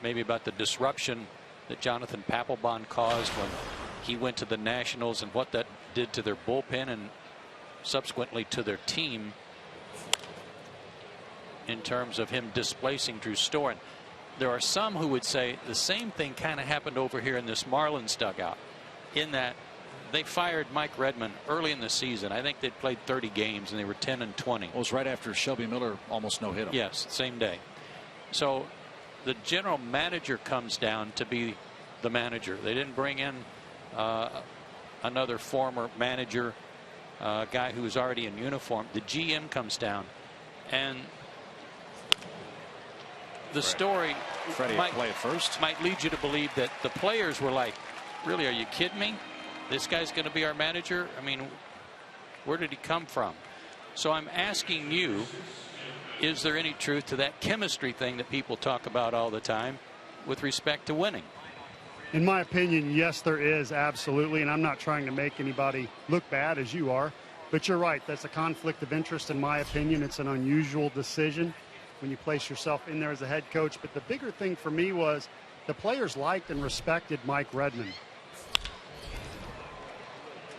Maybe about the disruption that Jonathan Papelbon caused when he went to the Nationals and what that did to their bullpen and subsequently to their team in terms of him displacing Drew Storen. There are some who would say the same thing kind of happened over here in this Marlins dugout, in that they fired Mike Redmond early in the season. I think they'd played 30 games and they were 10-20. It was right after Shelby Miller almost no-hit him. Yes, same day. So the general manager comes down to be the manager. They didn't bring in another former manager, guy who was already in uniform. The GM comes down, and the story might lead you to believe that the players were like, really, are you kidding me? This guy's going to be our manager? I mean, where did he come from? So I'm asking you, is there any truth to that chemistry thing that people talk about all the time with respect to winning? In my opinion, yes, there is, absolutely. And I'm not trying to make anybody look bad, as you are. But you're right. That's a conflict of interest, in my opinion. It's an unusual decision when you place yourself in there as a head coach. But the bigger thing for me was the players liked and respected Mike Redmond.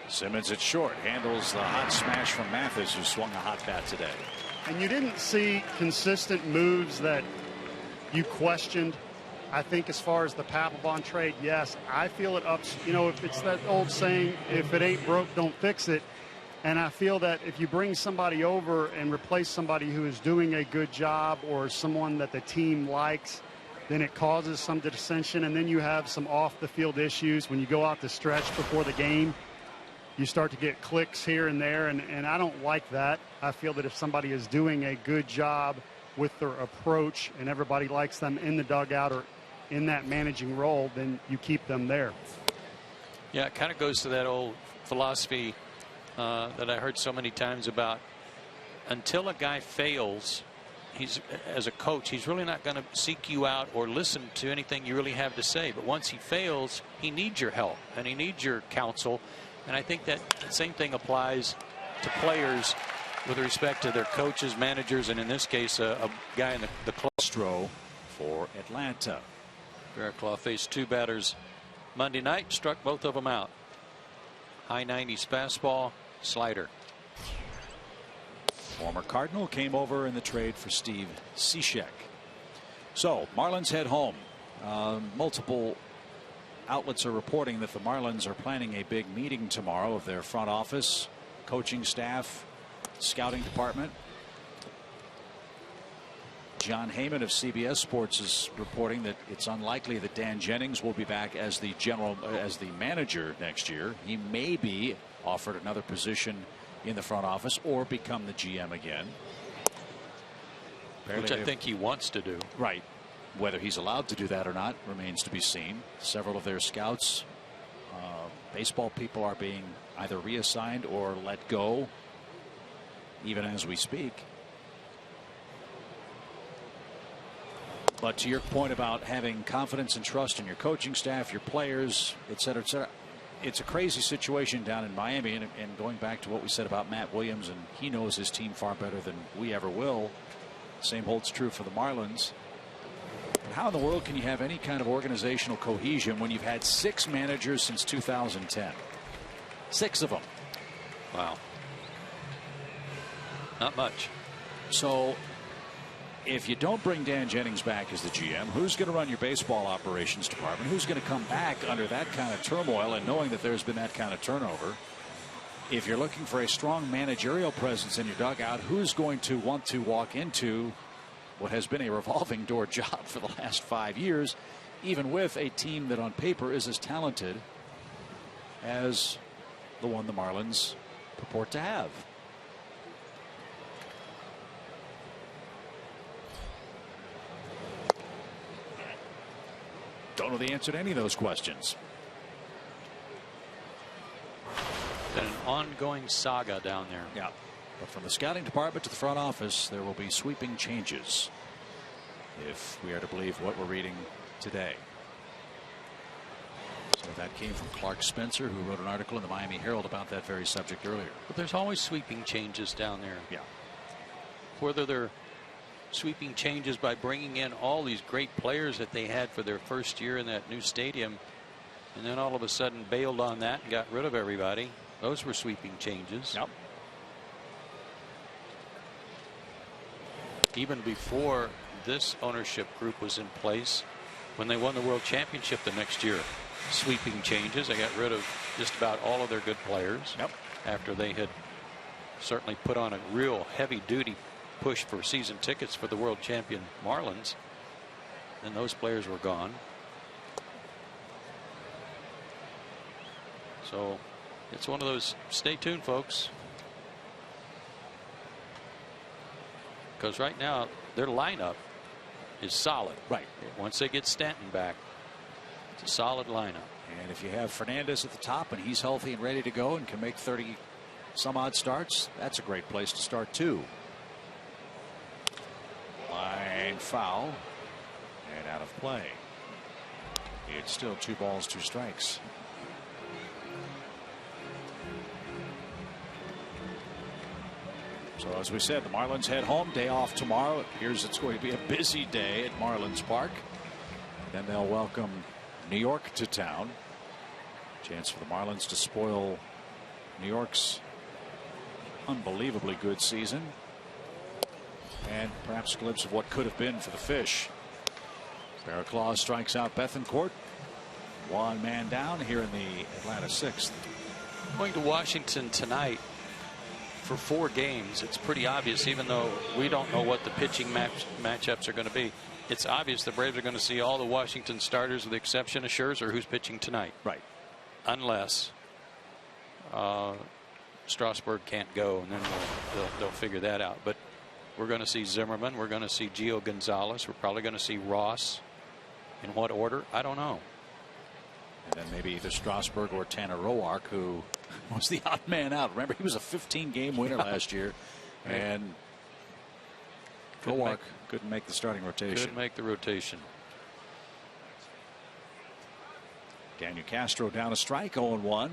Simmons at short handles the hot smash from Mathis, who swung a hot bat today. And you didn't see consistent moves that you questioned. I think as far as the Papelbon trade, yes, I feel it ups. You know, if it's that old saying, if it ain't broke, don't fix it. And I feel that if you bring somebody over and replace somebody who is doing a good job or someone that the team likes, then it causes some dissension, and then you have some off-the-field issues. When you go out the stretch before the game, you start to get clicks here and there, and I don't like that. I feel that if somebody is doing a good job with their approach and everybody likes them in the dugout or in that managing role, then you keep them there. Yeah, it kind of goes to that old philosophy that I heard so many times about until a guy fails, as a coach, he's really not going to seek you out or listen to anything you really have to say. But once he fails, he needs your help and he needs your counsel. And I think that the same thing applies to players with respect to their coaches, managers, and in this case, a guy in the Stro for Atlanta. Bearclaw faced 2 batters Monday night, struck both of them out. High 90s fastball, slider. Former Cardinal came over in the trade for Steve Cishek. So Marlins head home. Multiple outlets are reporting that the Marlins are planning a big meeting tomorrow of their front office, coaching staff, scouting department. John Heyman of CBS Sports is reporting that it's unlikely that Dan Jennings will be back as the manager next year. He may be offered another position in the front office or become the GM again. Which I think he wants to do. Right. Whether he's allowed to do that or not remains to be seen. Several of their scouts, baseball people, are being either reassigned or let go even as we speak. But to your point about having confidence and trust in your coaching staff, your players, et cetera, it's a crazy situation down in Miami. And going back to what we said about Matt Williams, and he knows his team far better than we ever will. Same holds true for the Marlins. But how in the world can you have any kind of organizational cohesion when you've had 6 managers since 2010? 6 of them. Wow. Not much. So if you don't bring Dan Jennings back as the GM, who's going to run your baseball operations department? Who's going to come back under that kind of turmoil and knowing that there's been that kind of turnover? If you're looking for a strong managerial presence in your dugout, who's going to want to walk into what has been a revolving door job for the last 5 years, even with a team that on paper is as talented as the one the Marlins purport to have? Don't know the answer to any of those questions. Been an ongoing saga down there. Yeah. But from the scouting department to the front office, there will be sweeping changes, if we are to believe what we're reading today. So that came from Clark Spencer, who wrote an article in the Miami Herald about that very subject earlier. But there's always sweeping changes down there. Yeah. Whether they're sweeping changes by bringing in all these great players that they had for their first year in that new stadium, and then all of a sudden bailed on that and got rid of everybody. Those were sweeping changes. Yep. Even before this ownership group was in place, when they won the World Championship the next year, sweeping changes. They got rid of just about all of their good players. Yep. After they had certainly put on a real heavy duty push for season tickets for the world champion Marlins, and those players were gone. So it's one of those, stay tuned, folks, because right now their lineup is solid. Right. Once they get Stanton back, it's a solid lineup. And if you have Fernandez at the top and he's healthy and ready to go and can make 30 some odd starts, that's a great place to start too. Line foul and out of play. It's still 2 balls, 2 strikes. So as we said, the Marlins head home, day off tomorrow. It appears it's going to be a busy day at Marlins Park. Then they'll welcome New York to town. Chance for the Marlins to spoil New York's unbelievably good season, and perhaps a glimpse of what could have been for the Fish. Barraclough strikes out Bethancourt. One man down here in the Atlanta 6th. Going to Washington tonight for 4 games. It's pretty obvious, even though we don't know what the pitching matchups are going to be. It's obvious the Braves are going to see all the Washington starters with the exception of Scherzer, who's pitching tonight. Right. Unless Strasburg can't go, and then they'll figure that out. But we're going to see Zimmerman. We're going to see Gio Gonzalez. We're probably going to see Ross. In what order? I don't know. And then maybe either Strasburg or Tanner Roark, who was the odd man out. Remember, he was a 15-game winner last year, and Roark couldn't make the starting rotation. Couldn't make the rotation. Daniel Castro down a strike, 0-1.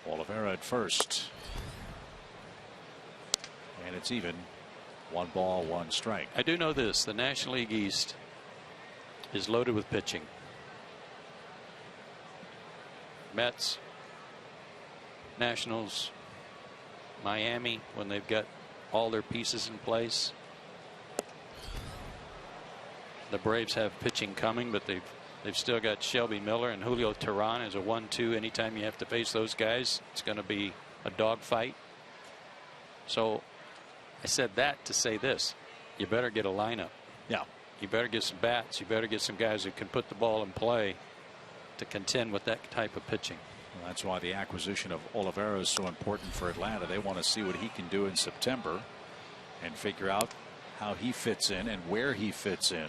Oliveira at first. And it's even. 1 ball, 1 strike. I do know this. The National League East is loaded with pitching. Mets, Nationals, Miami, when they've got all their pieces in place. The Braves have pitching coming, but they've still got Shelby Miller and Julio Teheran as a 1-2. Anytime you have to face those guys, it's going to be a dogfight. So I said that to say this: you better get a lineup. Yeah. You better get some bats. You better get some guys who can put the ball in play to contend with that type of pitching. Well, that's why the acquisition of Oliveira is so important for Atlanta. They want to see what he can do in September and figure out how he fits in and where he fits in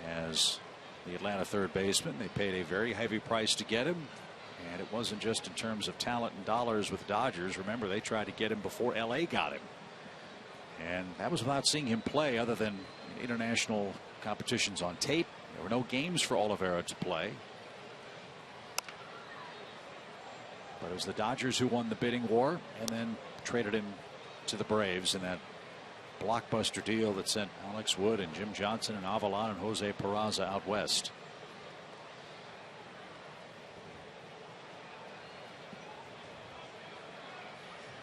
as the Atlanta third baseman. They paid a very heavy price to get him, and it wasn't just in terms of talent and dollars with Dodgers. Remember, they tried to get him before LA got him, and that was without seeing him play other than international competitions on tape. There were no games for Oliveira to play. But it was the Dodgers who won the bidding war and then traded him to the Braves in that blockbuster deal that sent Alex Wood and Jim Johnson and Avalon and Jose Peraza out west.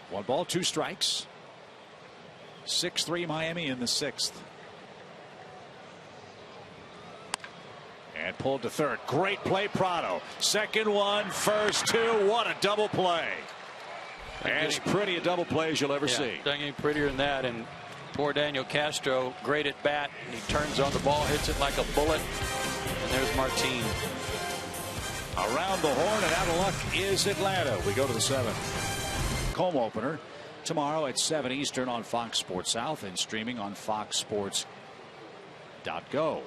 One ball, 2 strikes. 6-3 Miami in the 6th. And pulled to third. Great play, Prado. Second one, first 2. What a double play. As pretty a double play as you'll ever see. Doesn't get prettier than that. And poor Daniel Castro, great at bat. He turns on the ball, hits it like a bullet. And there's Martin. Around the horn and out of luck is Atlanta. We go to the 7th. Home opener tomorrow at 7 Eastern on Fox Sports South and streaming on foxsports.go.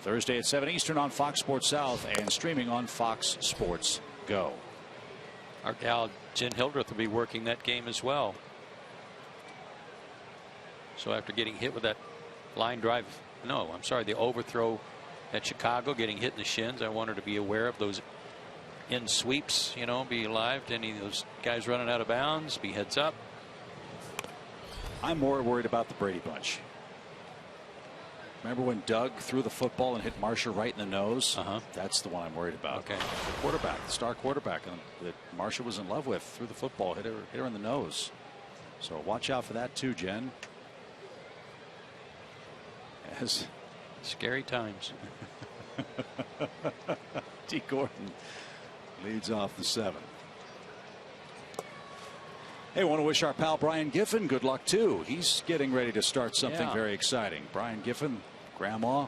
Thursday at 7 Eastern on Fox Sports South and streaming on Fox Sports Go. Our gal Jen Hildreth will be working that game as well. So after getting hit with that line drive, no, I'm sorry, the overthrow at Chicago, getting hit in the shins, I want her to be aware of those in sweeps, you know, be alive to any of those guys running out of bounds, be heads up. I'm more worried about the Brady bunch. Remember when Doug threw the football and hit Marsha right in the nose? That's the one I'm worried about. Okay. The quarterback, the star quarterback that Marsha was in love with, threw the football, hit her in the nose. So watch out for that too, Jen. As scary times. D. Gordon leads off the 7th. Hey, want to wish our pal Brian Giffen good luck too. He's getting ready to start something very exciting. Brian Giffen, grandma,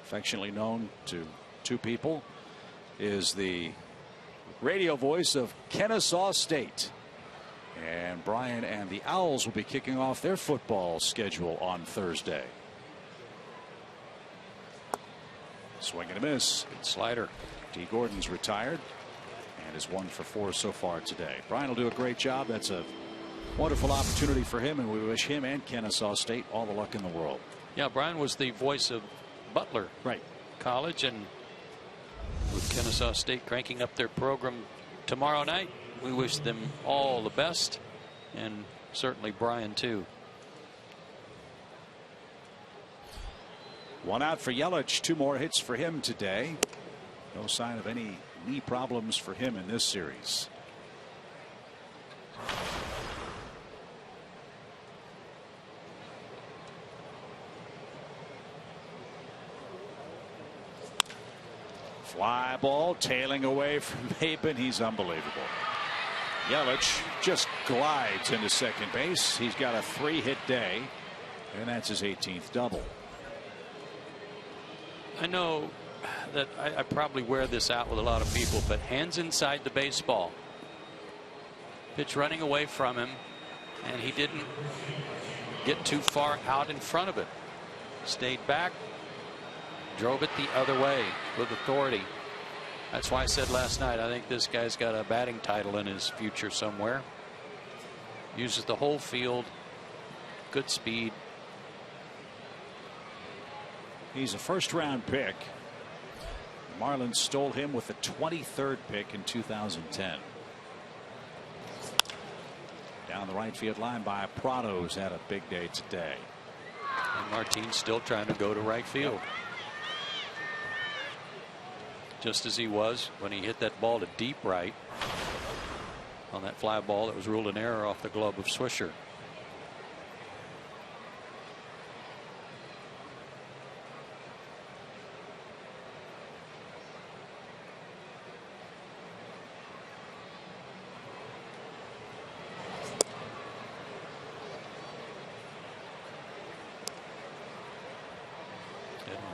affectionately known to 2 people, is the radio voice of Kennesaw State. And Brian and the Owls will be kicking off their football schedule on Thursday. Swing and a miss. Good slider. D. Gordon's retired and is 1 for 4 so far today. Brian will do a great job. That's a wonderful opportunity for him, and we wish him and Kennesaw State all the luck in the world. Yeah, Brian was the voice of Butler College, and with Kennesaw State cranking up their program tomorrow night, we wish them all the best, and certainly Brian too. 1 out for Yelich. 2 more hits for him today. No sign of any knee problems for him in this series. Fly ball tailing away from Maben. He's unbelievable. Yelich just glides into second base. He's got a 3-hit day, and that's his 18th double. I know that I probably wear this out with a lot of people, but hands inside the baseball. Pitch running away from him, and he didn't get too far out in front of it. Stayed back, drove it the other way with authority. That's why I said last night, I think this guy's got a batting title in his future somewhere. Uses the whole field, good speed. He's a first-round pick. The Marlins stole him with the 23rd pick in 2010. Down the right field line by Prado's had a big day today. And Martin's still trying to go to right field. Just as he was when he hit that ball to deep right on that fly ball that was ruled an error off the glove of Swisher.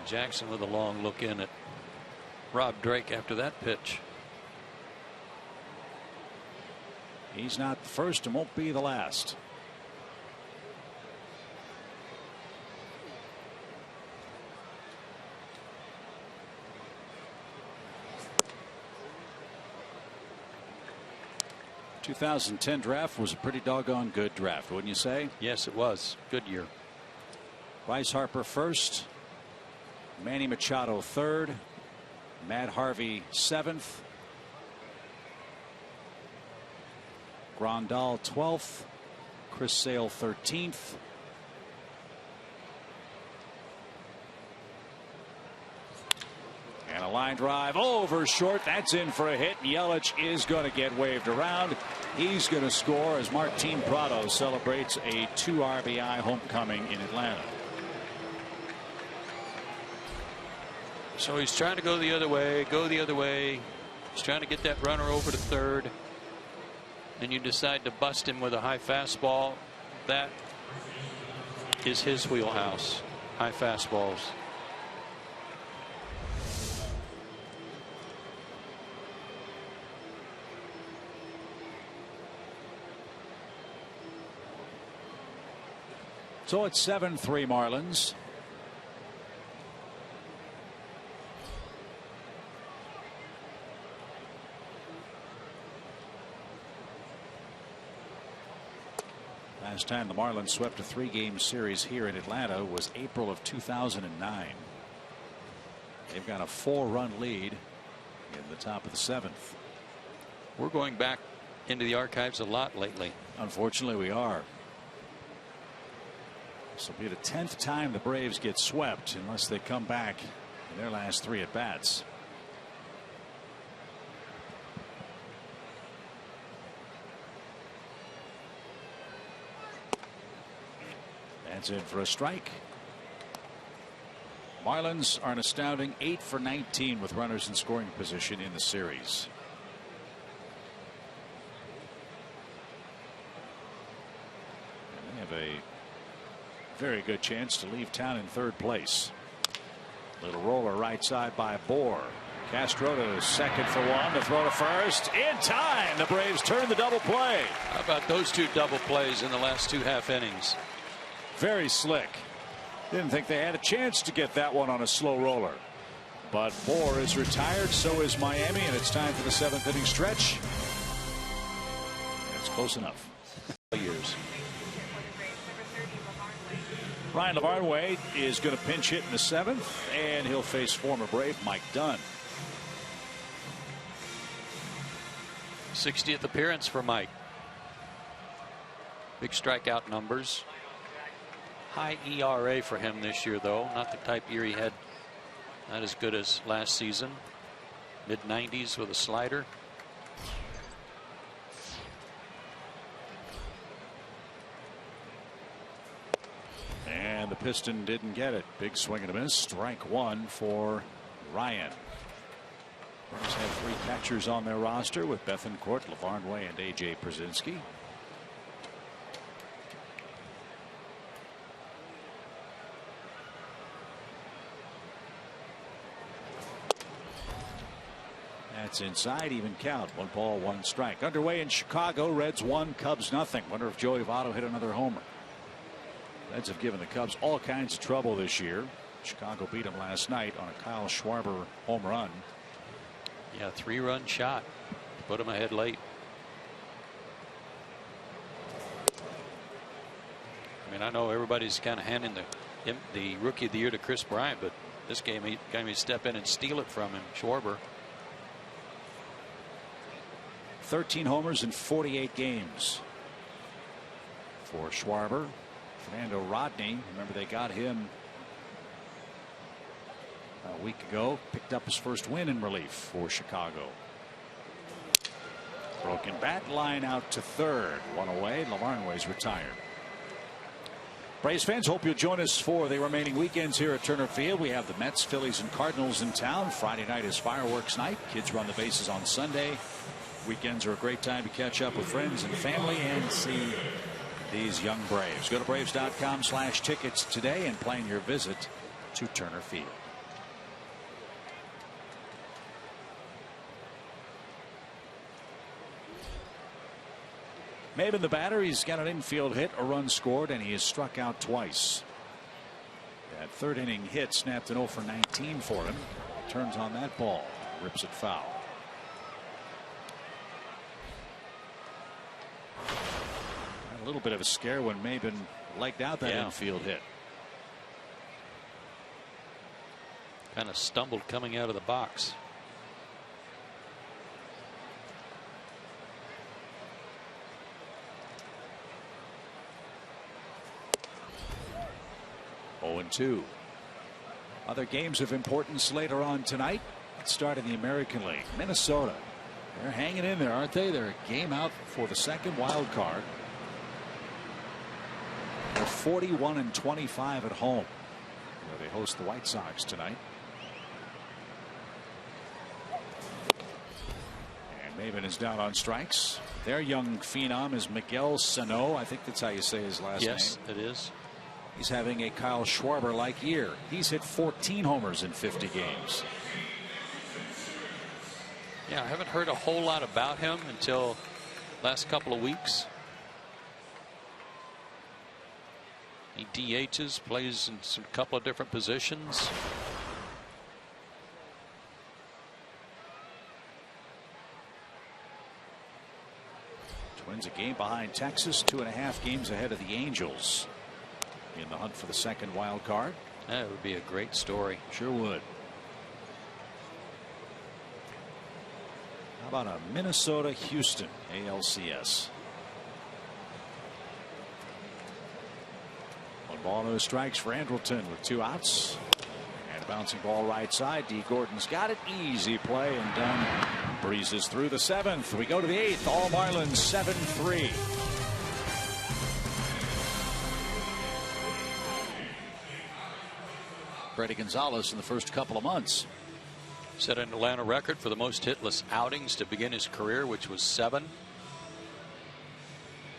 Jackson with a long look in at Rob Drake after that pitch. He's not the first and won't be the last. The 2010 draft was a pretty doggone good draft, wouldn't you say? Yes, it was. Good year. Bryce Harper first. Manny Machado third. Matt Harvey 7th. Grandal 12th. Chris Sale 13th. And a line drive over short. That's in for a hit. Yelich is going to get waved around. He's going to score as Martin Prado celebrates a 2 RBI homecoming in Atlanta. So he's trying to go the other way, He's trying to get that runner over to third. And you decide to bust him with a high fastball. That is his wheelhouse. High fastballs. So it's 7-3 Marlins. Last time the Marlins swept a 3-game series here in Atlanta was April of 2009. They've got a 4-run lead in the top of the 7th. We're going back into the archives a lot lately. Unfortunately, we are. This will be the 10th time the Braves get swept unless they come back in their last 3 at bats. That's in for a strike. Marlins are an astounding 8 for 19 with runners in scoring position in the series. And they have a very good chance to leave town in 3rd place. Little roller right side by Bohr. Castro to second for one, to throw to first in time. The Braves turn the double play. How about those 2 double plays in the last 2 half innings? Very slick. Didn't think they had a chance to get that one on a slow roller. But Bohr is retired, so is Miami, and it's time for the 7th inning stretch. That's close enough. Years. Ryan LaVarnway is going to pinch hit in the 7th, and he'll face former Brave Mike Dunn. 60th appearance for Mike. Big strikeout numbers. High ERA for him this year, though. Not the type year he had. Not as good as last season. Mid-90s with a slider. And the piston didn't get it. Big swing and a miss. Strike 1 for Ryan. Braves have 3 catchers on their roster with Bethancourt, LeVarn Way, and A.J. Przinsky. That's inside, even count. 1 ball, 1 strike. Underway in Chicago. Reds 1, Cubs nothing. Wonder if Joey Votto hit another homer. Reds have given the Cubs all kinds of trouble this year. Chicago beat them last night on a Kyle Schwarber home run. Yeah, 3-run shot. Put them ahead late. I mean, I know everybody's kind of handing the rookie of the year to Chris Bryant, but this game he got to step in and steal it from him. Schwarber. 13 homers in 48 games for Schwarber. Fernando Rodney, remember they got him a week ago, picked up his first win in relief for Chicago. Broken bat, line out to third, 1 away. LeVarn Way's retired. Braves fans, hope you'll join us for the remaining weekends here at Turner Field. We have the Mets, Phillies, and Cardinals in town. Friday night is fireworks night. Kids run the bases on Sunday. Weekends are a great time to catch up with friends and family and see these young Braves. Go to Braves.com/tickets today and plan your visit to Turner Field. Maben, the batter, he's got an infield hit, a run scored, and he has struck out twice. That 3rd inning hit snapped an 0 for 19 for him. Turns on that ball, rips it foul. A little bit of a scare when Maben legged out that infield hit. Kind of stumbled coming out of the box. Oh, 0-2. Other games of importance later on tonight. Let's start in the American League. Minnesota. They're hanging in there, aren't they? They're a game out for the 2nd wild card. They're 41-25 at home, where they host the White Sox tonight. And Maben is down on strikes. Their young phenom is Miguel Sano. I think that's how you say his last name. Yes, it is. He's having a Kyle Schwarber-like year. He's hit 14 homers in 50 games. Yeah, I haven't heard a whole lot about him until last couple of weeks. He DHs, plays in a couple of different positions. Twins a game behind Texas, 2.5 games ahead of the Angels in the hunt for the 2nd wild card. That would be a great story. Sure would. How about a Minnesota-Houston ALCS? 1 ball, no strikes for Andrelton with 2 outs. And a bouncing ball right side. D. Gordon's got it. Easy play and done. Breezes through the 7th. We go to the 8th. All Marlins 7-3. Freddie Gonzalez in the first couple of months Set an Atlanta record for the most hitless outings to begin his career, which was 7.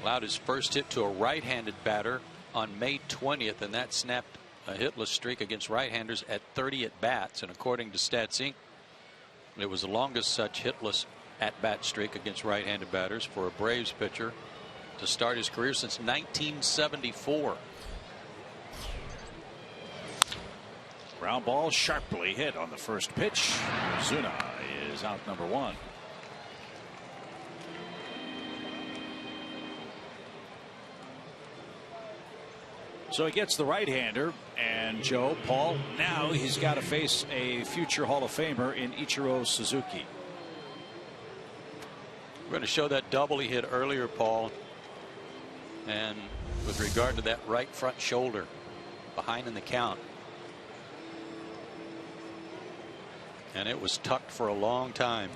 Allowed his first hit to a right-handed batter on May 20th, and that snapped a hitless streak against right-handers at 30 at-bats. And according to Stats Inc., it was the longest such hitless at-bat streak against right-handed batters for a Braves pitcher to start his career since 1974. Ground ball sharply hit on the first pitch. Zuna is out number 1. So he gets the right-hander, and Joe, Paul, now he's got to face a future Hall of Famer in Ichiro Suzuki. We're going to show that double he hit earlier, Paul, and with regard to that right front shoulder, behind in the count. And it was tucked for a long time.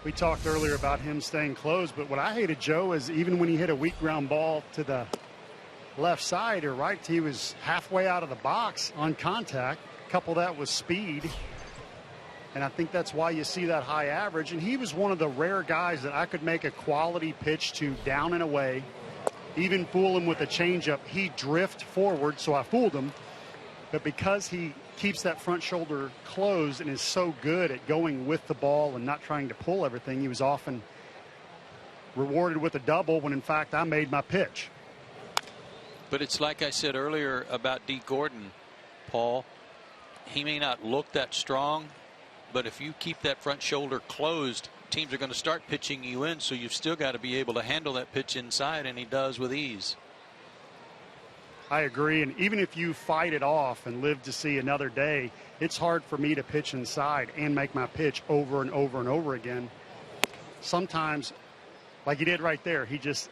We talked earlier about him staying close, but what I hated, Joe, is even when he hit a weak ground ball to the left side or right, he was halfway out of the box on contact. Couple that with speed, And I think that's why you see that high average. And he was one of the rare guys that I could make a quality pitch to down and away, even fool him with a changeup. He'd drift forward, so I fooled him. But because he keeps that front shoulder closed and is so good at going with the ball and not trying to pull everything, he was often rewarded with a double when, in fact, I made my pitch. But it's like I said earlier about D. Gordon, Paul. He may not look that strong, but if you keep that front shoulder closed, teams are going to start pitching you in, so you've still got to be able to handle that pitch inside, and he does with ease. I agree, and even if you fight it off and live to see another day, it's hard for me to pitch inside and make my pitch over and over and over again. Sometimes, like he did right there, he just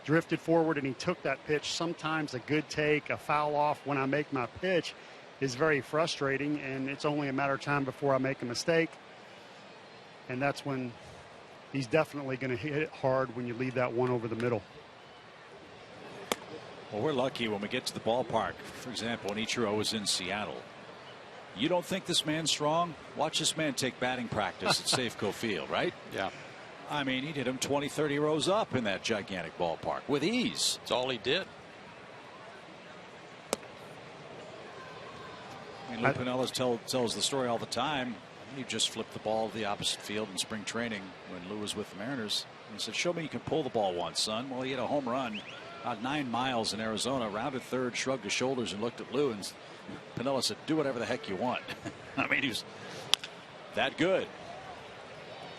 drifted forward and he took that pitch. Sometimes a good take, a foul off when I make my pitch is very frustrating, and it's only a matter of time before I make a mistake. And that's when he's definitely going to hit it hard when you leave that one over the middle. Well, we're lucky when we get to the ballpark. For example, when Ichiro was in Seattle. You don't think this man's strong? Watch this man take batting practice at Safeco Field, right? Yeah. I mean, he did him 20, 30 rows up in that gigantic ballpark with ease. That's all he did. I mean, Lou Piniella tells the story all the time. He just flipped the ball to the opposite field in spring training when Lou was with the Mariners. He said, "Show me you can pull the ball once, son." Well, he hit a home run about 9 miles in Arizona, rounded third, shrugged his shoulders and looked at Lou, and Piniella said, "Do whatever the heck you want." I mean, he was that good.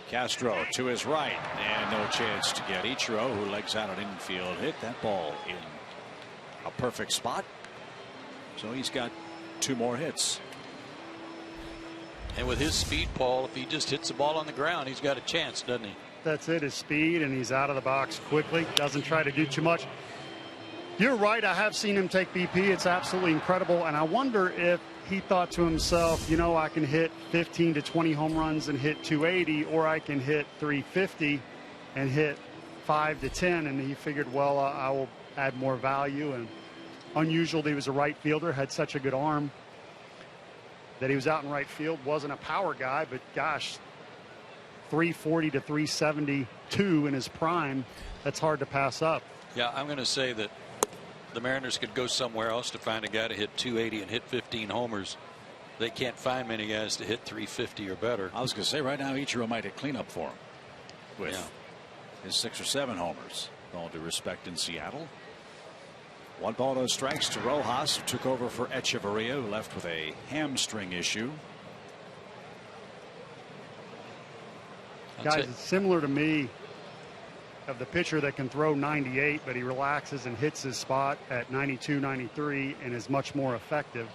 Castro to his right, and no chance to get Ichiro, who legs out an infield hit that ball in a perfect spot. So he's got 2 more hits. And with his speed, Paul, if he just hits the ball on the ground, he's got a chance, doesn't he? That's it, his speed, and he's out of the box quickly. Doesn't try to do too much. You're right, I have seen him take BP. It's absolutely incredible, and I wonder if he thought to himself, you know, I can hit 15 to 20 home runs and hit 280, or I can hit 350 and hit 5 to 10, and he figured, well, I will add more value. And unusual that he was a right fielder, had such a good arm that he was out in right field. Wasn't a power guy, but gosh, 340 to 372 in his prime, that's hard to pass up. Yeah, I'm going to say that the Mariners could go somewhere else to find a guy to hit 280 and hit 15 homers. They can't find many guys to hit 350 or better. I was going to say, right now Ichiro might hit cleanup for him with his 6 or 7 homers. With all due respect in Seattle. 1 ball, no strikes to Rojas, who took over for Echeverria, who left with a hamstring issue. Guys, it's similar to me of the pitcher that can throw 98, but he relaxes and hits his spot at 92, 93, and is much more effective.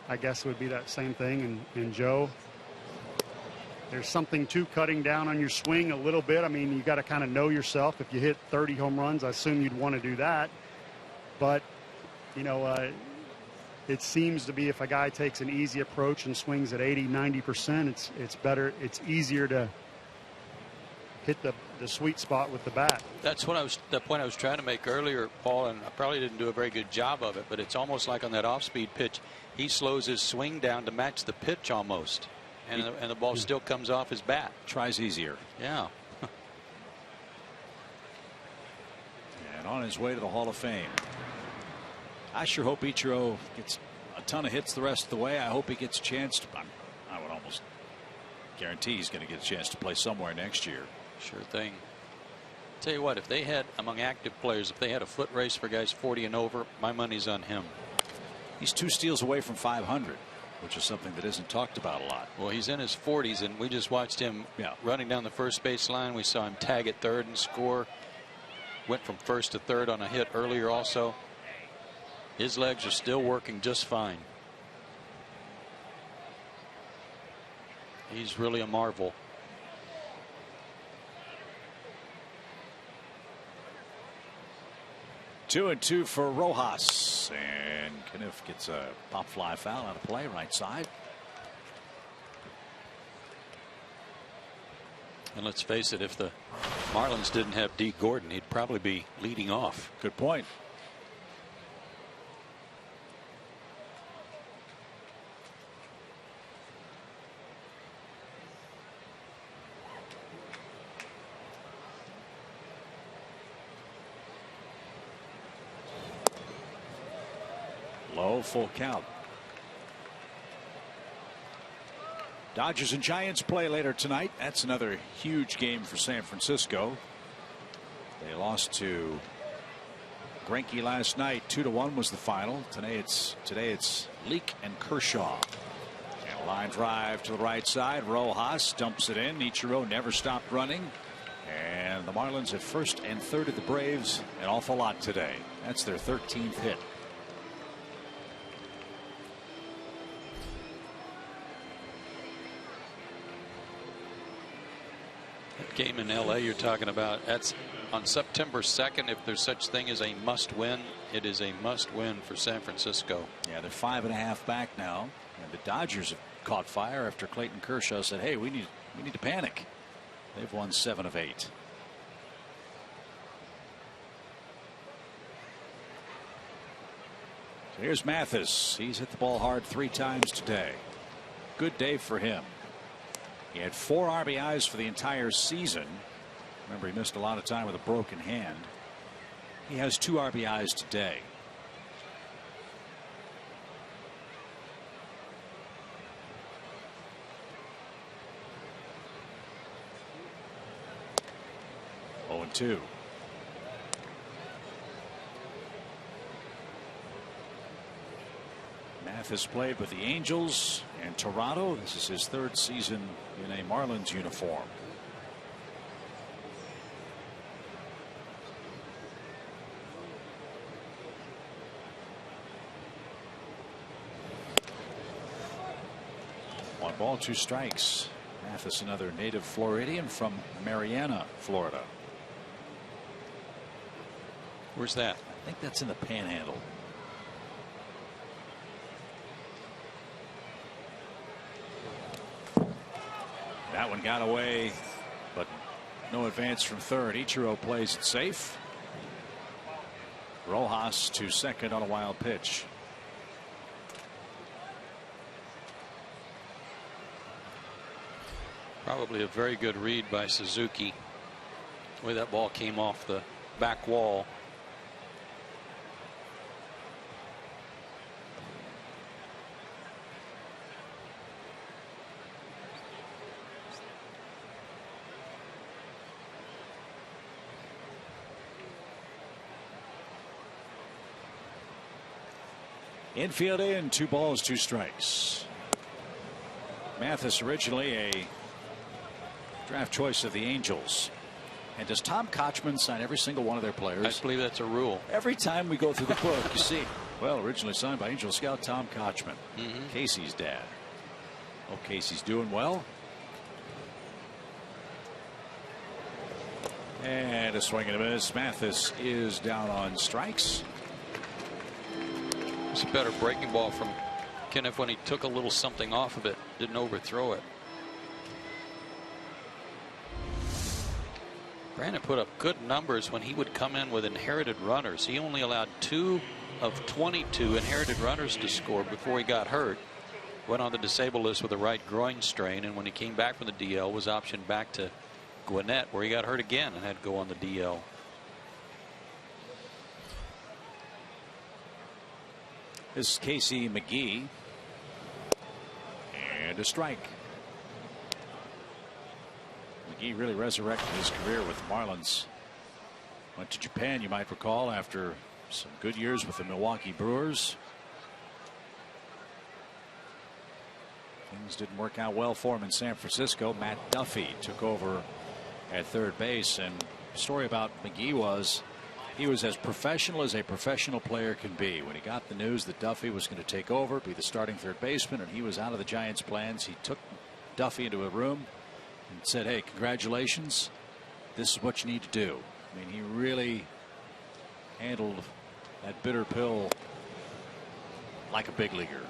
I guess it would be that same thing in Joe. There's something to cutting down on your swing a little bit. I mean, you got to kind of know yourself. If you hit 30 home runs, I assume you'd want to do that. But, you know, it seems to be if a guy takes an easy approach and swings at 80, 90%, it's better. It's easier to hit the sweet spot with the bat. That's what the point I was trying to make earlier, Paul, and I probably didn't do a very good job of it, but it's almost like on that off-speed pitch, he slows his swing down to match the pitch almost, and the ball still comes off his bat. Tries easier. Yeah. And on his way to the Hall of Fame. I sure hope Ichiro gets a ton of hits the rest of the way. I hope he gets a chance to. I would almost guarantee he's going to get a chance to play somewhere next year. Sure thing. Tell you what, if they had, among active players, if they had a foot race for guys 40 and over, my money's on him. He's 2 steals away from 500, which is something that isn't talked about a lot. Well, he's in his 40s, and we just watched him running down the first base line. We saw him tag at third and score. Went from first to third on a hit earlier also. His legs are still working just fine. He's really a marvel. Two and two for Rojas, and Kniff gets a pop fly foul out of play, right side. And let's face it, if the Marlins didn't have D. Gordon, he'd probably be leading off. Good point. Low, full count. Dodgers and Giants play later tonight. That's another huge game for San Francisco. They lost to Greinke last night. 2-1 was the final. Today it's Leake and Kershaw. And a line drive to the right side. Rojas dumps it in. Ichiro never stopped running. And the Marlins at first and third at the Braves an awful lot today. That's their 13th hit. That game in LA you're talking about, that's on September 2nd. If there's such thing as a must win, it is a must win for San Francisco. Yeah, they're 5.5 back now. And the Dodgers have caught fire after Clayton Kershaw said, hey, we need to panic. They've won 7 of 8. So here's Mathis. He's hit the ball hard 3 times today. Good day for him. He had 4 RBIs for the entire season. Remember, he missed a lot of time with a broken hand. He has 2 RBIs today. Oh, and 2. Mathis played with the Angels and Toronto. This is his 3rd season in a Marlins uniform. One ball, 2 strikes. Mathis, another native Floridian from Marianna, Florida. Where's that? I think that's in the Panhandle. That one got away, but no advance from third. Ichiro plays it safe. Rojas to second on a wild pitch. Probably a very good read by Suzuki. The way that ball came off the back wall. Infield in, 2 balls, 2 strikes. Mathis originally a draft choice of the Angels. And does Tom Kochman sign every single one of their players? I believe that's a rule. Every time we go through the book, you see, well, originally signed by Angel scout Tom Kochman, Casey's dad. Oh, Casey's doing well. And a swing and a miss. Mathis is down on strikes. It's a better breaking ball from Kenneth when he took a little something off of it, didn't overthrow it. Brandon put up good numbers when he would come in with inherited runners. He only allowed 2 of 22 inherited runners to score before he got hurt. Went on the disabled list with a right groin strain, and when he came back from the DL was optioned back to Gwinnett, where he got hurt again and had to go on the DL. This is Casey McGee. And a strike. McGee really resurrected his career with the Marlins. Went to Japan, you might recall, after some good years with the Milwaukee Brewers. Things didn't work out well for him in San Francisco. Matt Duffy took over at third base, and the story about McGee was he was as professional as a professional player can be. When he got the news that Duffy was going to take over, be the starting third baseman, and he was out of the Giants' plans, he took Duffy into a room and said, hey, congratulations, this is what you need to do. I mean, he really handled that bitter pill like a big leaguer.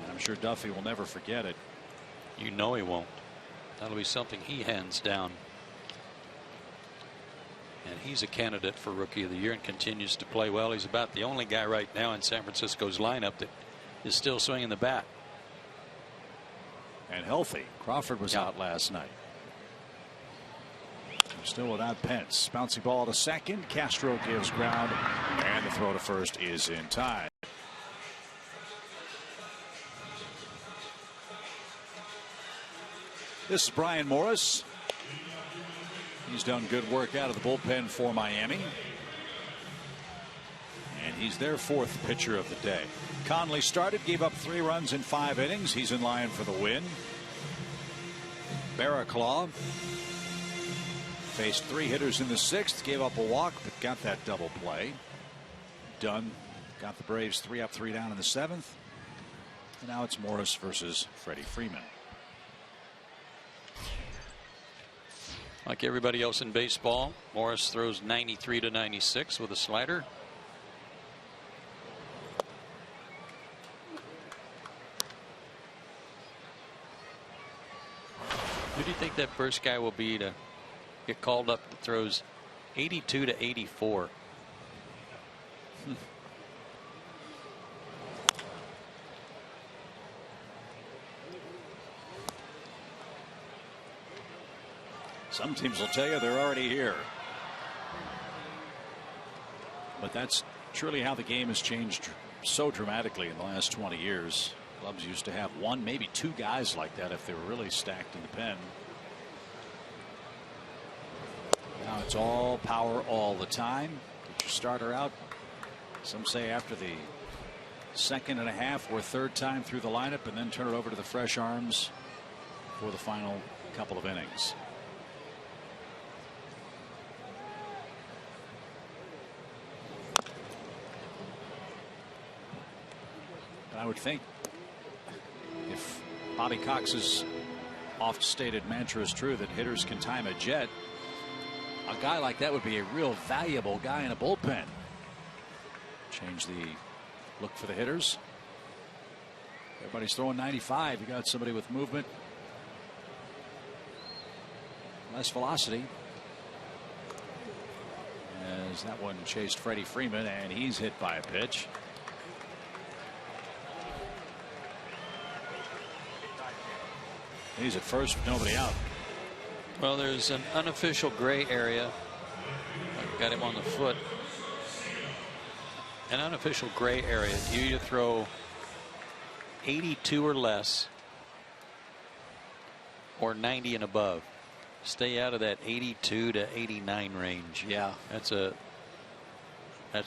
And I'm sure Duffy will never forget it. You know he won't. That'll be something he hands down. And he's a candidate for Rookie of the Year and continues to play well. He's about the only guy right now in San Francisco's lineup that is still swinging the bat. And healthy. Crawford was out last night. They're still without Pence. Bouncy ball to second. Castro gives ground, and the throw to first is in time. This is Brian Morris. He's done good work out of the bullpen for Miami. And he's their fourth pitcher of the day. Conley started, gave up 3 runs in 5 innings. He's in line for the win. Barraclaw faced 3 hitters in the 6th, gave up a walk, but got that double play. Dunn got the Braves 3 up, 3 down in the 7th. And now it's Morris versus Freddie Freeman. Like everybody else in baseball, Morris throws 93 to 96 with a slider. Who do you think that first guy will be to get called up that throws 82 to 84? Some teams will tell you they're already here. But that's truly how the game has changed so dramatically in the last 20 years. Clubs used to have 1, maybe 2 guys like that if they were really stacked in the pen. Now it's all power all the time. Get your starter out. Some say after the 2nd and a half or 3rd time through the lineup, and then turn it over to the fresh arms for the final couple of innings. I would think if Bobby Cox's oft-stated mantra is true that hitters can time a jet, a guy like that would be a real valuable guy in a bullpen. Change the look for the hitters. Everybody's throwing 95. You got somebody with movement, less velocity. As that one chased Freddie Freeman, and he's hit by a pitch. He's at first with nobody out. Well, there's an unofficial gray area. I've got him on the foot. An unofficial gray area. You either throw 82 or less or 90 and above. Stay out of that 82 to 89 range. Yeah, that's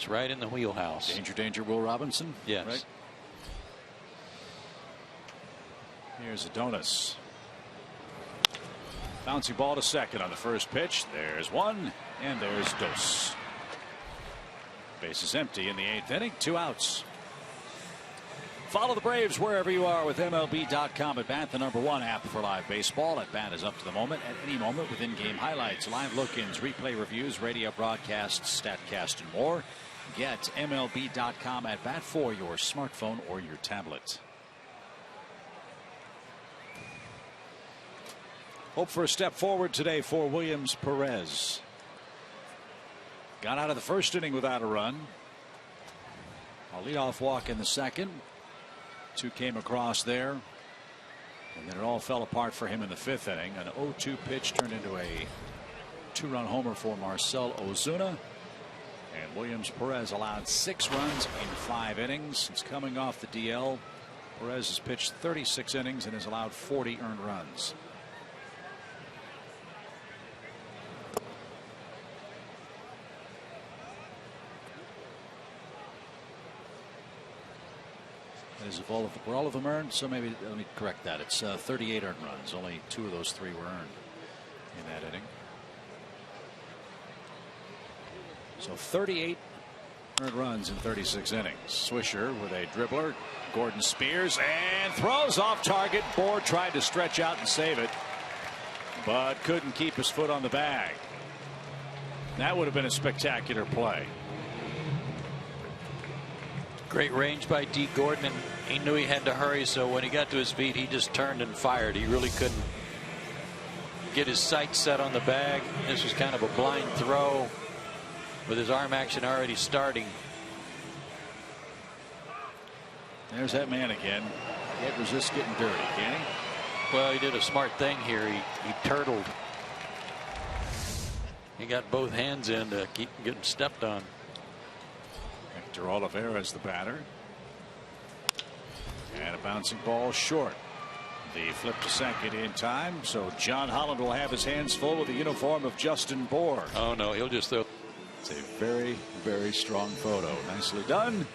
right in the wheelhouse. Danger, danger, Will Robinson. Yes. Right? Here's Adonis. Bouncy ball to second on the first pitch. There's one, and there's dos. Base is empty in the 8th inning. 2 outs. Follow the Braves wherever you are with MLB.com. At Bat, the #1 app for live baseball. At Bat is up to the moment, at any moment, with in-game highlights, live look-ins, replay reviews, radio broadcasts, StatCast, and more. Get MLB.com at Bat for your smartphone or your tablet. Hope for a step forward today for Williams Perez. Got out of the first inning without a run. A leadoff walk in the 2nd. 2 came across there. And then it all fell apart for him in the 5th inning. An 0-2 pitch turned into a 2-run homer for Marcell Ozuna. And Williams Perez allowed 6 runs in 5 innings. Since coming off the DL, Perez has pitched 36 innings and has allowed 40 earned runs. Is if all of them earned, so maybe let me correct that. It's 38 earned runs. Only 2 of those 3 were earned in that inning. So 38 earned runs in 36 innings. Swisher with a dribbler. Gordon spears and throws off target. Board tried to stretch out and save it, but couldn't keep his foot on the bag. That would have been a spectacular play. Great range by D. Gordon, and he knew he had to hurry, so when he got to his feet, he just turned and fired. He really couldn't get his sights set on the bag. This was kind of a blind throw with his arm action already starting. There's that man again. Can't resist getting dirty, can he? Well, he did a smart thing here. He turtled. He got both hands in to keep getting stepped on. Hector Oliveira is the batter. And a bouncing ball short. The flip to second in time, so John Holland will have his hands full with the uniform of Justin Bour. Oh no, he'll just throw. It's a very, very strong photo. Nicely done.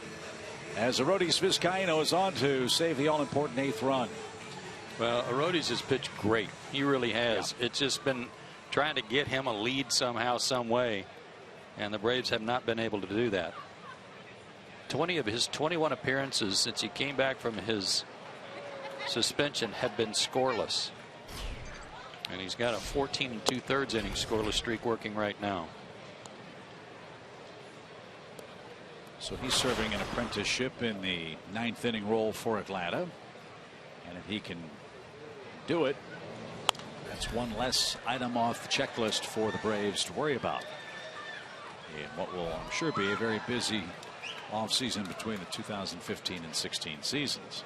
As Arodys Vizcaíno is on to save the all-important 8th run. Well, Arodys has pitched great. He really has. Yeah. It's just been trying to get him a lead somehow, some way, and the Braves have not been able to do that. 20 of his 21 appearances since he came back from his suspension have been scoreless, and he's got a 14 2/3 inning scoreless streak working right now. So he's serving an apprenticeship in the 9th inning role for Atlanta, and if he can do it, that's one less item off the checklist for the Braves to worry about in what will, I'm sure, be a very busy offseason between the 2015 and 16 seasons.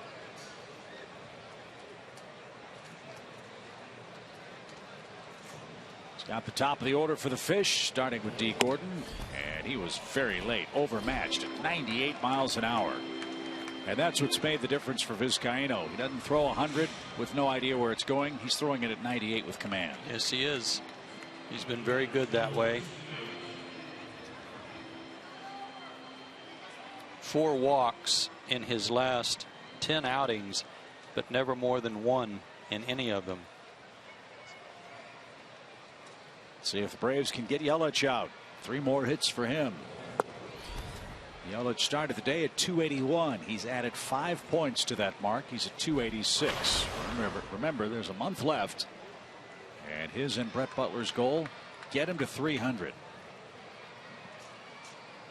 He's got the top of the order for the Fish, starting with D. Gordon, and he was very late, overmatched at 98 miles an hour. And that's what's made the difference for Vizcaíno. He doesn't throw 100 with no idea where it's going. He's throwing it at 98 with command. Yes, he is. He's been very good that way. 4 walks in his last 10 outings, but never more than 1 in any of them. See if the Braves can get Yelich out. 3 more hits for him. Yelich started the day at 281. He's added 5 points to that mark. He's at 286. Remember, there's a month left. And his and Brett Butler's goal, get him to 300.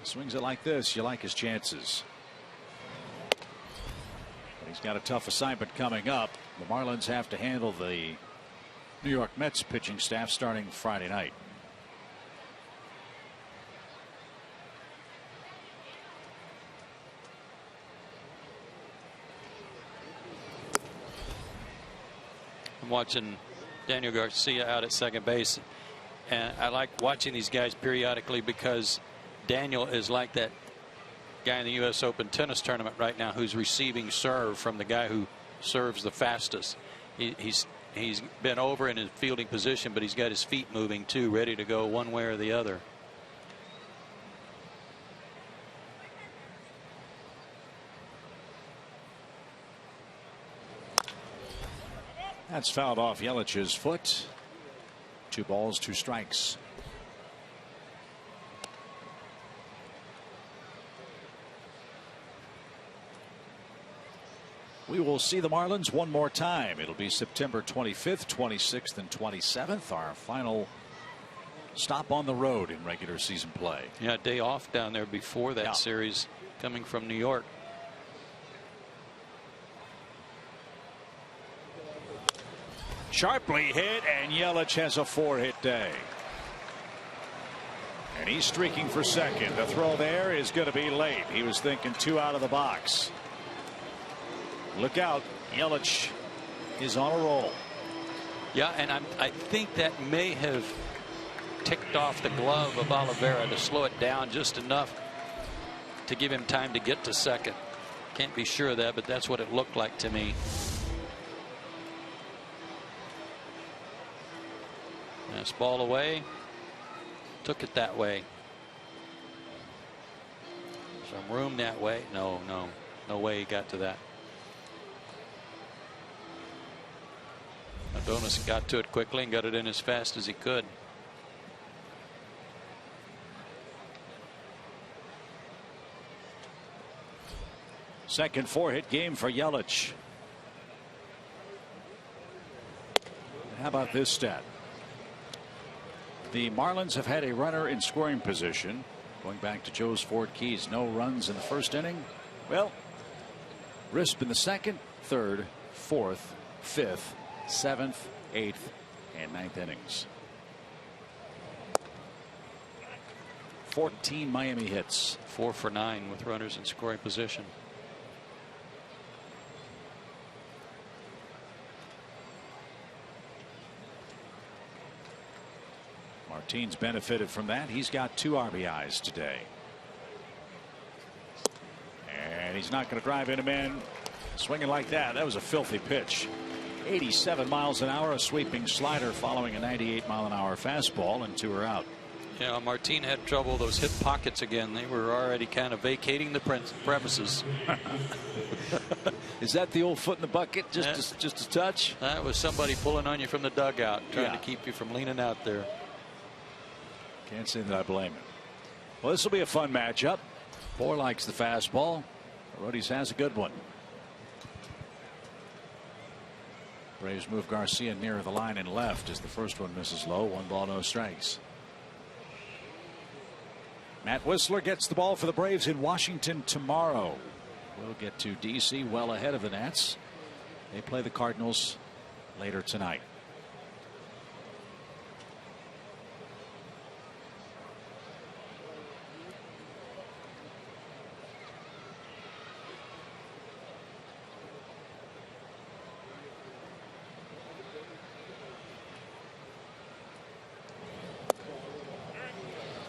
Swings it like this, you like his chances. But he's got a tough assignment coming up. The Marlins have to handle the New York Mets pitching staff starting Friday night. I'm watching Daniel Garcia out at second base, and I like watching these guys periodically because Daniel is like that guy in the U.S. Open tennis tournament right now who's receiving serve from the guy who serves the fastest. He's been over in his fielding position, but he's got his feet moving too, ready to go one way or the other. That's fouled off Yelich's foot. 2 balls, 2 strikes. We will see the Marlins one more time. It'll be September 25th, 26th, and 27th. Our final stop on the road in regular season play. Yeah, day off down there before that series, coming from New York. Sharply hit, and Yelich has a 4-hit day. And he's streaking for second. The throw there is going to be late. He was thinking 2 out of the box. Look out, Yelich is on a roll. Yeah, and I think that may have ticked off the glove of Oliveira to slow it down just enough to give him time to get to second. Can't be sure of that, but that's what it looked like to me. Nice ball away. Took it that way. Some room that way. No way he got to that. Adonis got to it quickly and got it in as fast as he could. Second 4-hit game for Yelich. How about this stat? The Marlins have had a runner in scoring position going back to Joe's Ford Keys. No runs in the first inning. Well, Risp in the second, third, fourth, fifth, 7th, 8th, and 9th innings. 14 Miami hits. 4 for 9 with runners in scoring position. Martine's benefited from that. He's got 2 RBIs today. And he's not going to drive in a man swinging like that. That was a filthy pitch. 87 miles an hour, a sweeping slider following a 98-mile-an-hour fastball, and 2 are out. Yeah, Martin had trouble. Those hip pockets again. They were already kind of vacating the premises. Is that the old foot in the bucket? Just a touch? That was somebody pulling on you from the dugout, trying to keep you from leaning out there. Can't say that I blame him. Well, this will be a fun matchup. Bohr likes the fastball. Rhodey's has a good one. Braves move Garcia nearer the line and left as the first one misses low. 1 ball, no strikes. Matt Whistler gets the ball for the Braves in Washington tomorrow. We'll get to D.C. well ahead of the Nats. They play the Cardinals later tonight.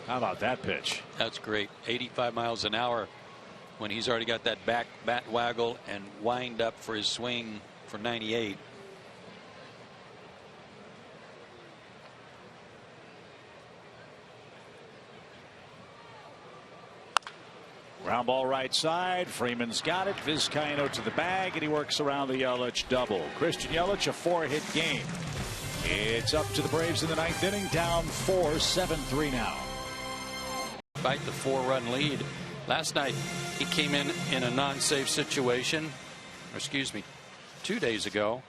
How about that pitch? That's great. 85 miles an hour when he's already got that back bat waggle and wind up for his swing for 98. Ground ball right side. Freeman's got it. Vizcaino to the bag, and he works around the Yelich double. Christian Yelich, a 4-hit game. It's up to the Braves in the 9th inning, down 4, 7-3 now. Fight the 4-run lead. Last night he came in a non-save situation, or excuse me, 2 days ago,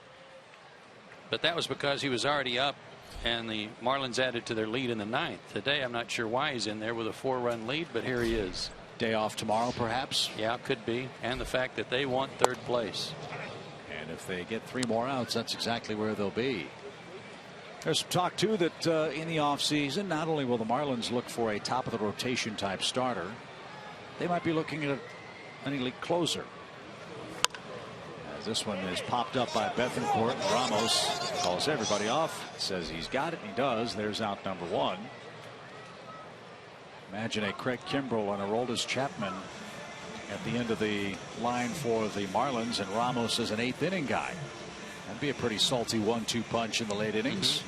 but that was because he was already up and the Marlins added to their lead in the 9th. Today I'm not sure why he's in there with a 4-run lead, but here he is. Day off tomorrow, perhaps? Yeah, could be. And the fact that they want 3rd place. And if they get 3 more outs, that's exactly where they'll be. There's some talk, too, that in the offseason, not only will the Marlins look for a top-of-the-rotation type starter, they might be looking at an elite closer. As this one is popped up by Bethancourt, Ramos calls everybody off, says he's got it, and he does. There's out number 1. Imagine a Craig Kimbrell and a Aroldis Chapman at the end of the line for the Marlins, and Ramos is an 8th inning guy. That'd be a pretty salty 1-2 punch in the late innings.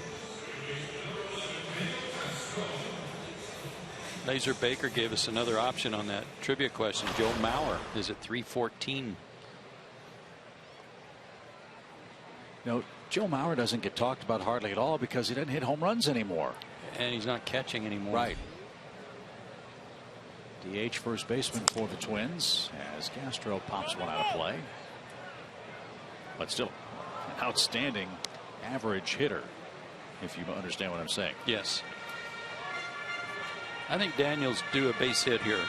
Laser Baker gave us another option on that trivia question. Joe Mauer is at 314. No, Joe Mauer doesn't get talked about hardly at all because he doesn't hit home runs anymore. And he's not catching anymore. Right. DH first baseman for the Twins as Castro pops one out of play. But still an outstanding average hitter, if you understand what I'm saying. Yes. I think Daniels due a base hit here.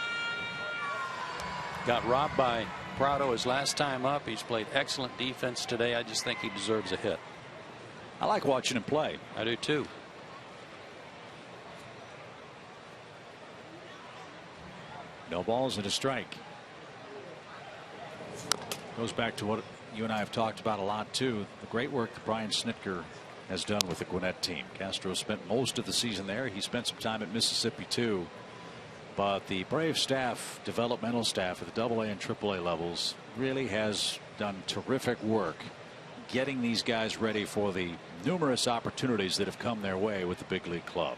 Got robbed by Prado his last time up. He's played excellent defense today. I just think he deserves a hit. I like watching him play. I do too. No balls and a strike. Goes back to what you and I have talked about a lot too. The great work that Brian Snitker has done with the Gwinnett team. Castro spent most of the season there. He spent some time at Mississippi too. But the Brave staff, developmental staff at the AA and AAA levels, really has done terrific work getting these guys ready for the numerous opportunities that have come their way with the big league club.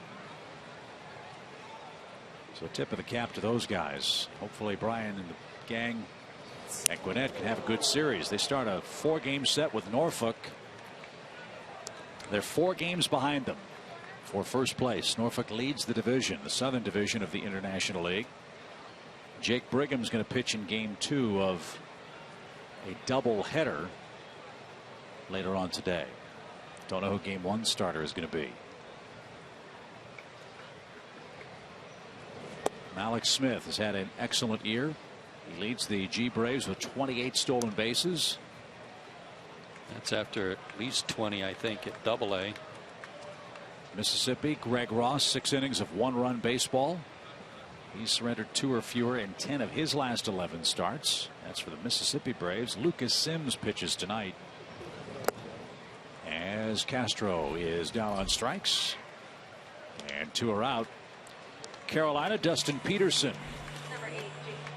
So tip of the cap to those guys. Hopefully Brian and the gang at Gwinnett can have a good series. They start a 4-game set with Norfolk. They're 4 games behind them for first place. Norfolk leads the division, the Southern Division of the International League. Jake Brigham's going to pitch in game 2 of a double header later on today. Don't know who game 1 starter is going to be. Malik Smith has had an excellent year. He leads the G Braves with 28 stolen bases. That's after at least 20, I think, at AA. Mississippi, Greg Ross, 6 innings of 1-run baseball. He's surrendered 2 or fewer in 10 of his last 11 starts. That's for the Mississippi Braves. Lucas Sims pitches tonight as Castro is down on strikes and 2 are out. Carolina, Dustin Peterson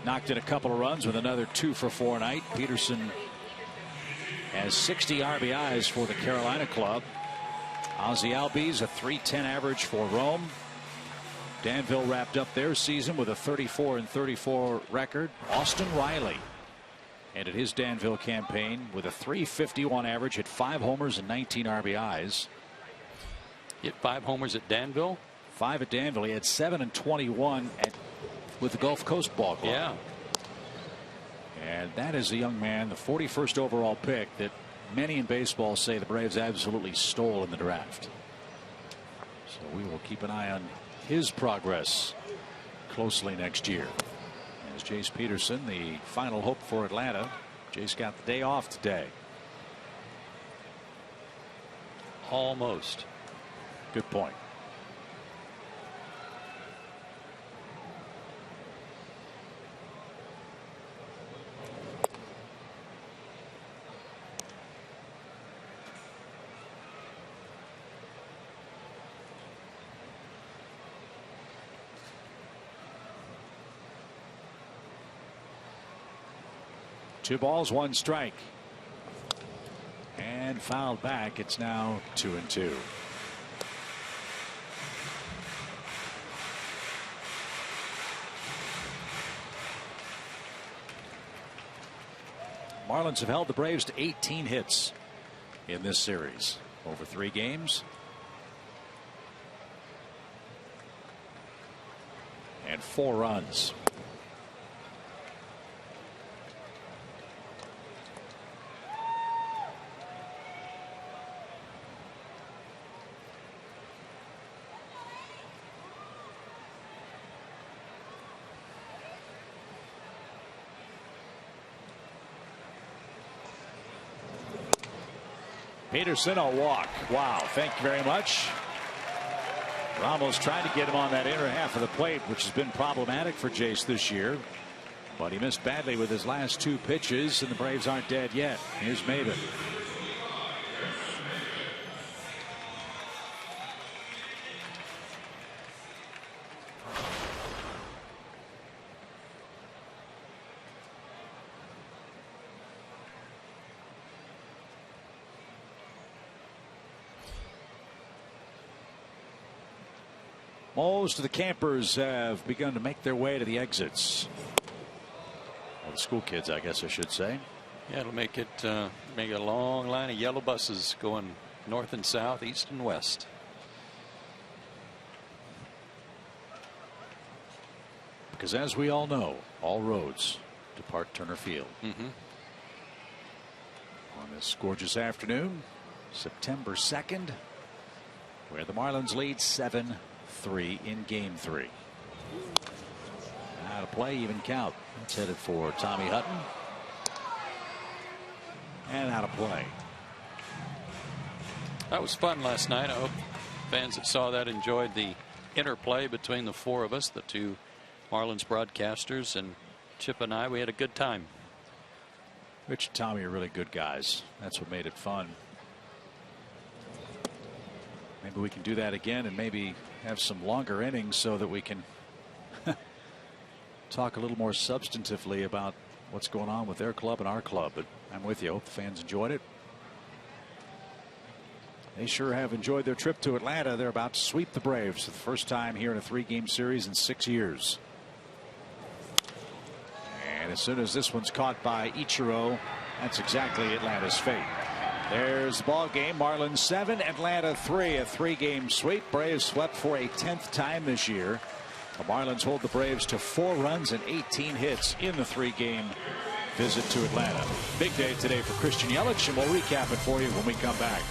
knocked in a couple of runs with another 2 for 4 night. Peterson has 60 RBIs for the Carolina club. Ozzie Albies a .310 average for Rome. Danville wrapped up their season with a 34-34 record. Austin Riley ended his Danville campaign with a .351 average, hit 5 homers and 19 RBIs. Hit 5 homers at Danville. 5 at Danville. He had 7 and 21 with the Gulf Coast ball club. Yeah. And that is a young man, the 41st overall pick, that many in baseball say the Braves absolutely stole in the draft. So we will keep an eye on his progress closely next year. As Jace Peterson, the final hope for Atlanta. Jace got the day off today. Almost. Good point. Two balls, one strike. And fouled back. It's now 2-2. Marlins have held the Braves to 18 hits in this series over 3 games. And 4 runs. Peterson a walk. Wow, thank you very much. Ramos trying to get him on that inner half of the plate, which has been problematic for Jace this year. But he missed badly with his last 2 pitches, and the Braves aren't dead yet. Here's Maven. Most of the campers have begun to make their way to the exits. Well, the school kids, I guess I should say. Yeah, it'll make it a long line of yellow buses going north and south, east and west. Because as we all know, all roads depart Turner Field. On this gorgeous afternoon, September 2nd, where the Marlins lead 7-3 in game 3. Out of play, even count. It's headed for Tommy Hutton. And out of play. That was fun last night. I hope fans that saw that enjoyed the interplay between the 4 of us, the 2 Marlins broadcasters, and Chip and I. We had a good time. Rich and Tommy are really good guys. That's what made it fun. Maybe we can do that again and maybe have some longer innings so that we can talk a little more substantively about what's going on with their club and our club. But I'm with you. I hope the fans enjoyed it. They sure have enjoyed their trip to Atlanta. They're about to sweep the Braves for the first time here in a 3-game series in 6 years. And as soon as this one's caught by Ichiro, that's exactly Atlanta's fate. There's the ball game. Marlins 7, Atlanta 3, a 3-game sweep. Braves swept for a 10th time this year. The Marlins hold the Braves to 4 runs and 18 hits in the 3-game visit to Atlanta. Big day today for Christian Yelich, and we'll recap it for you when we come back.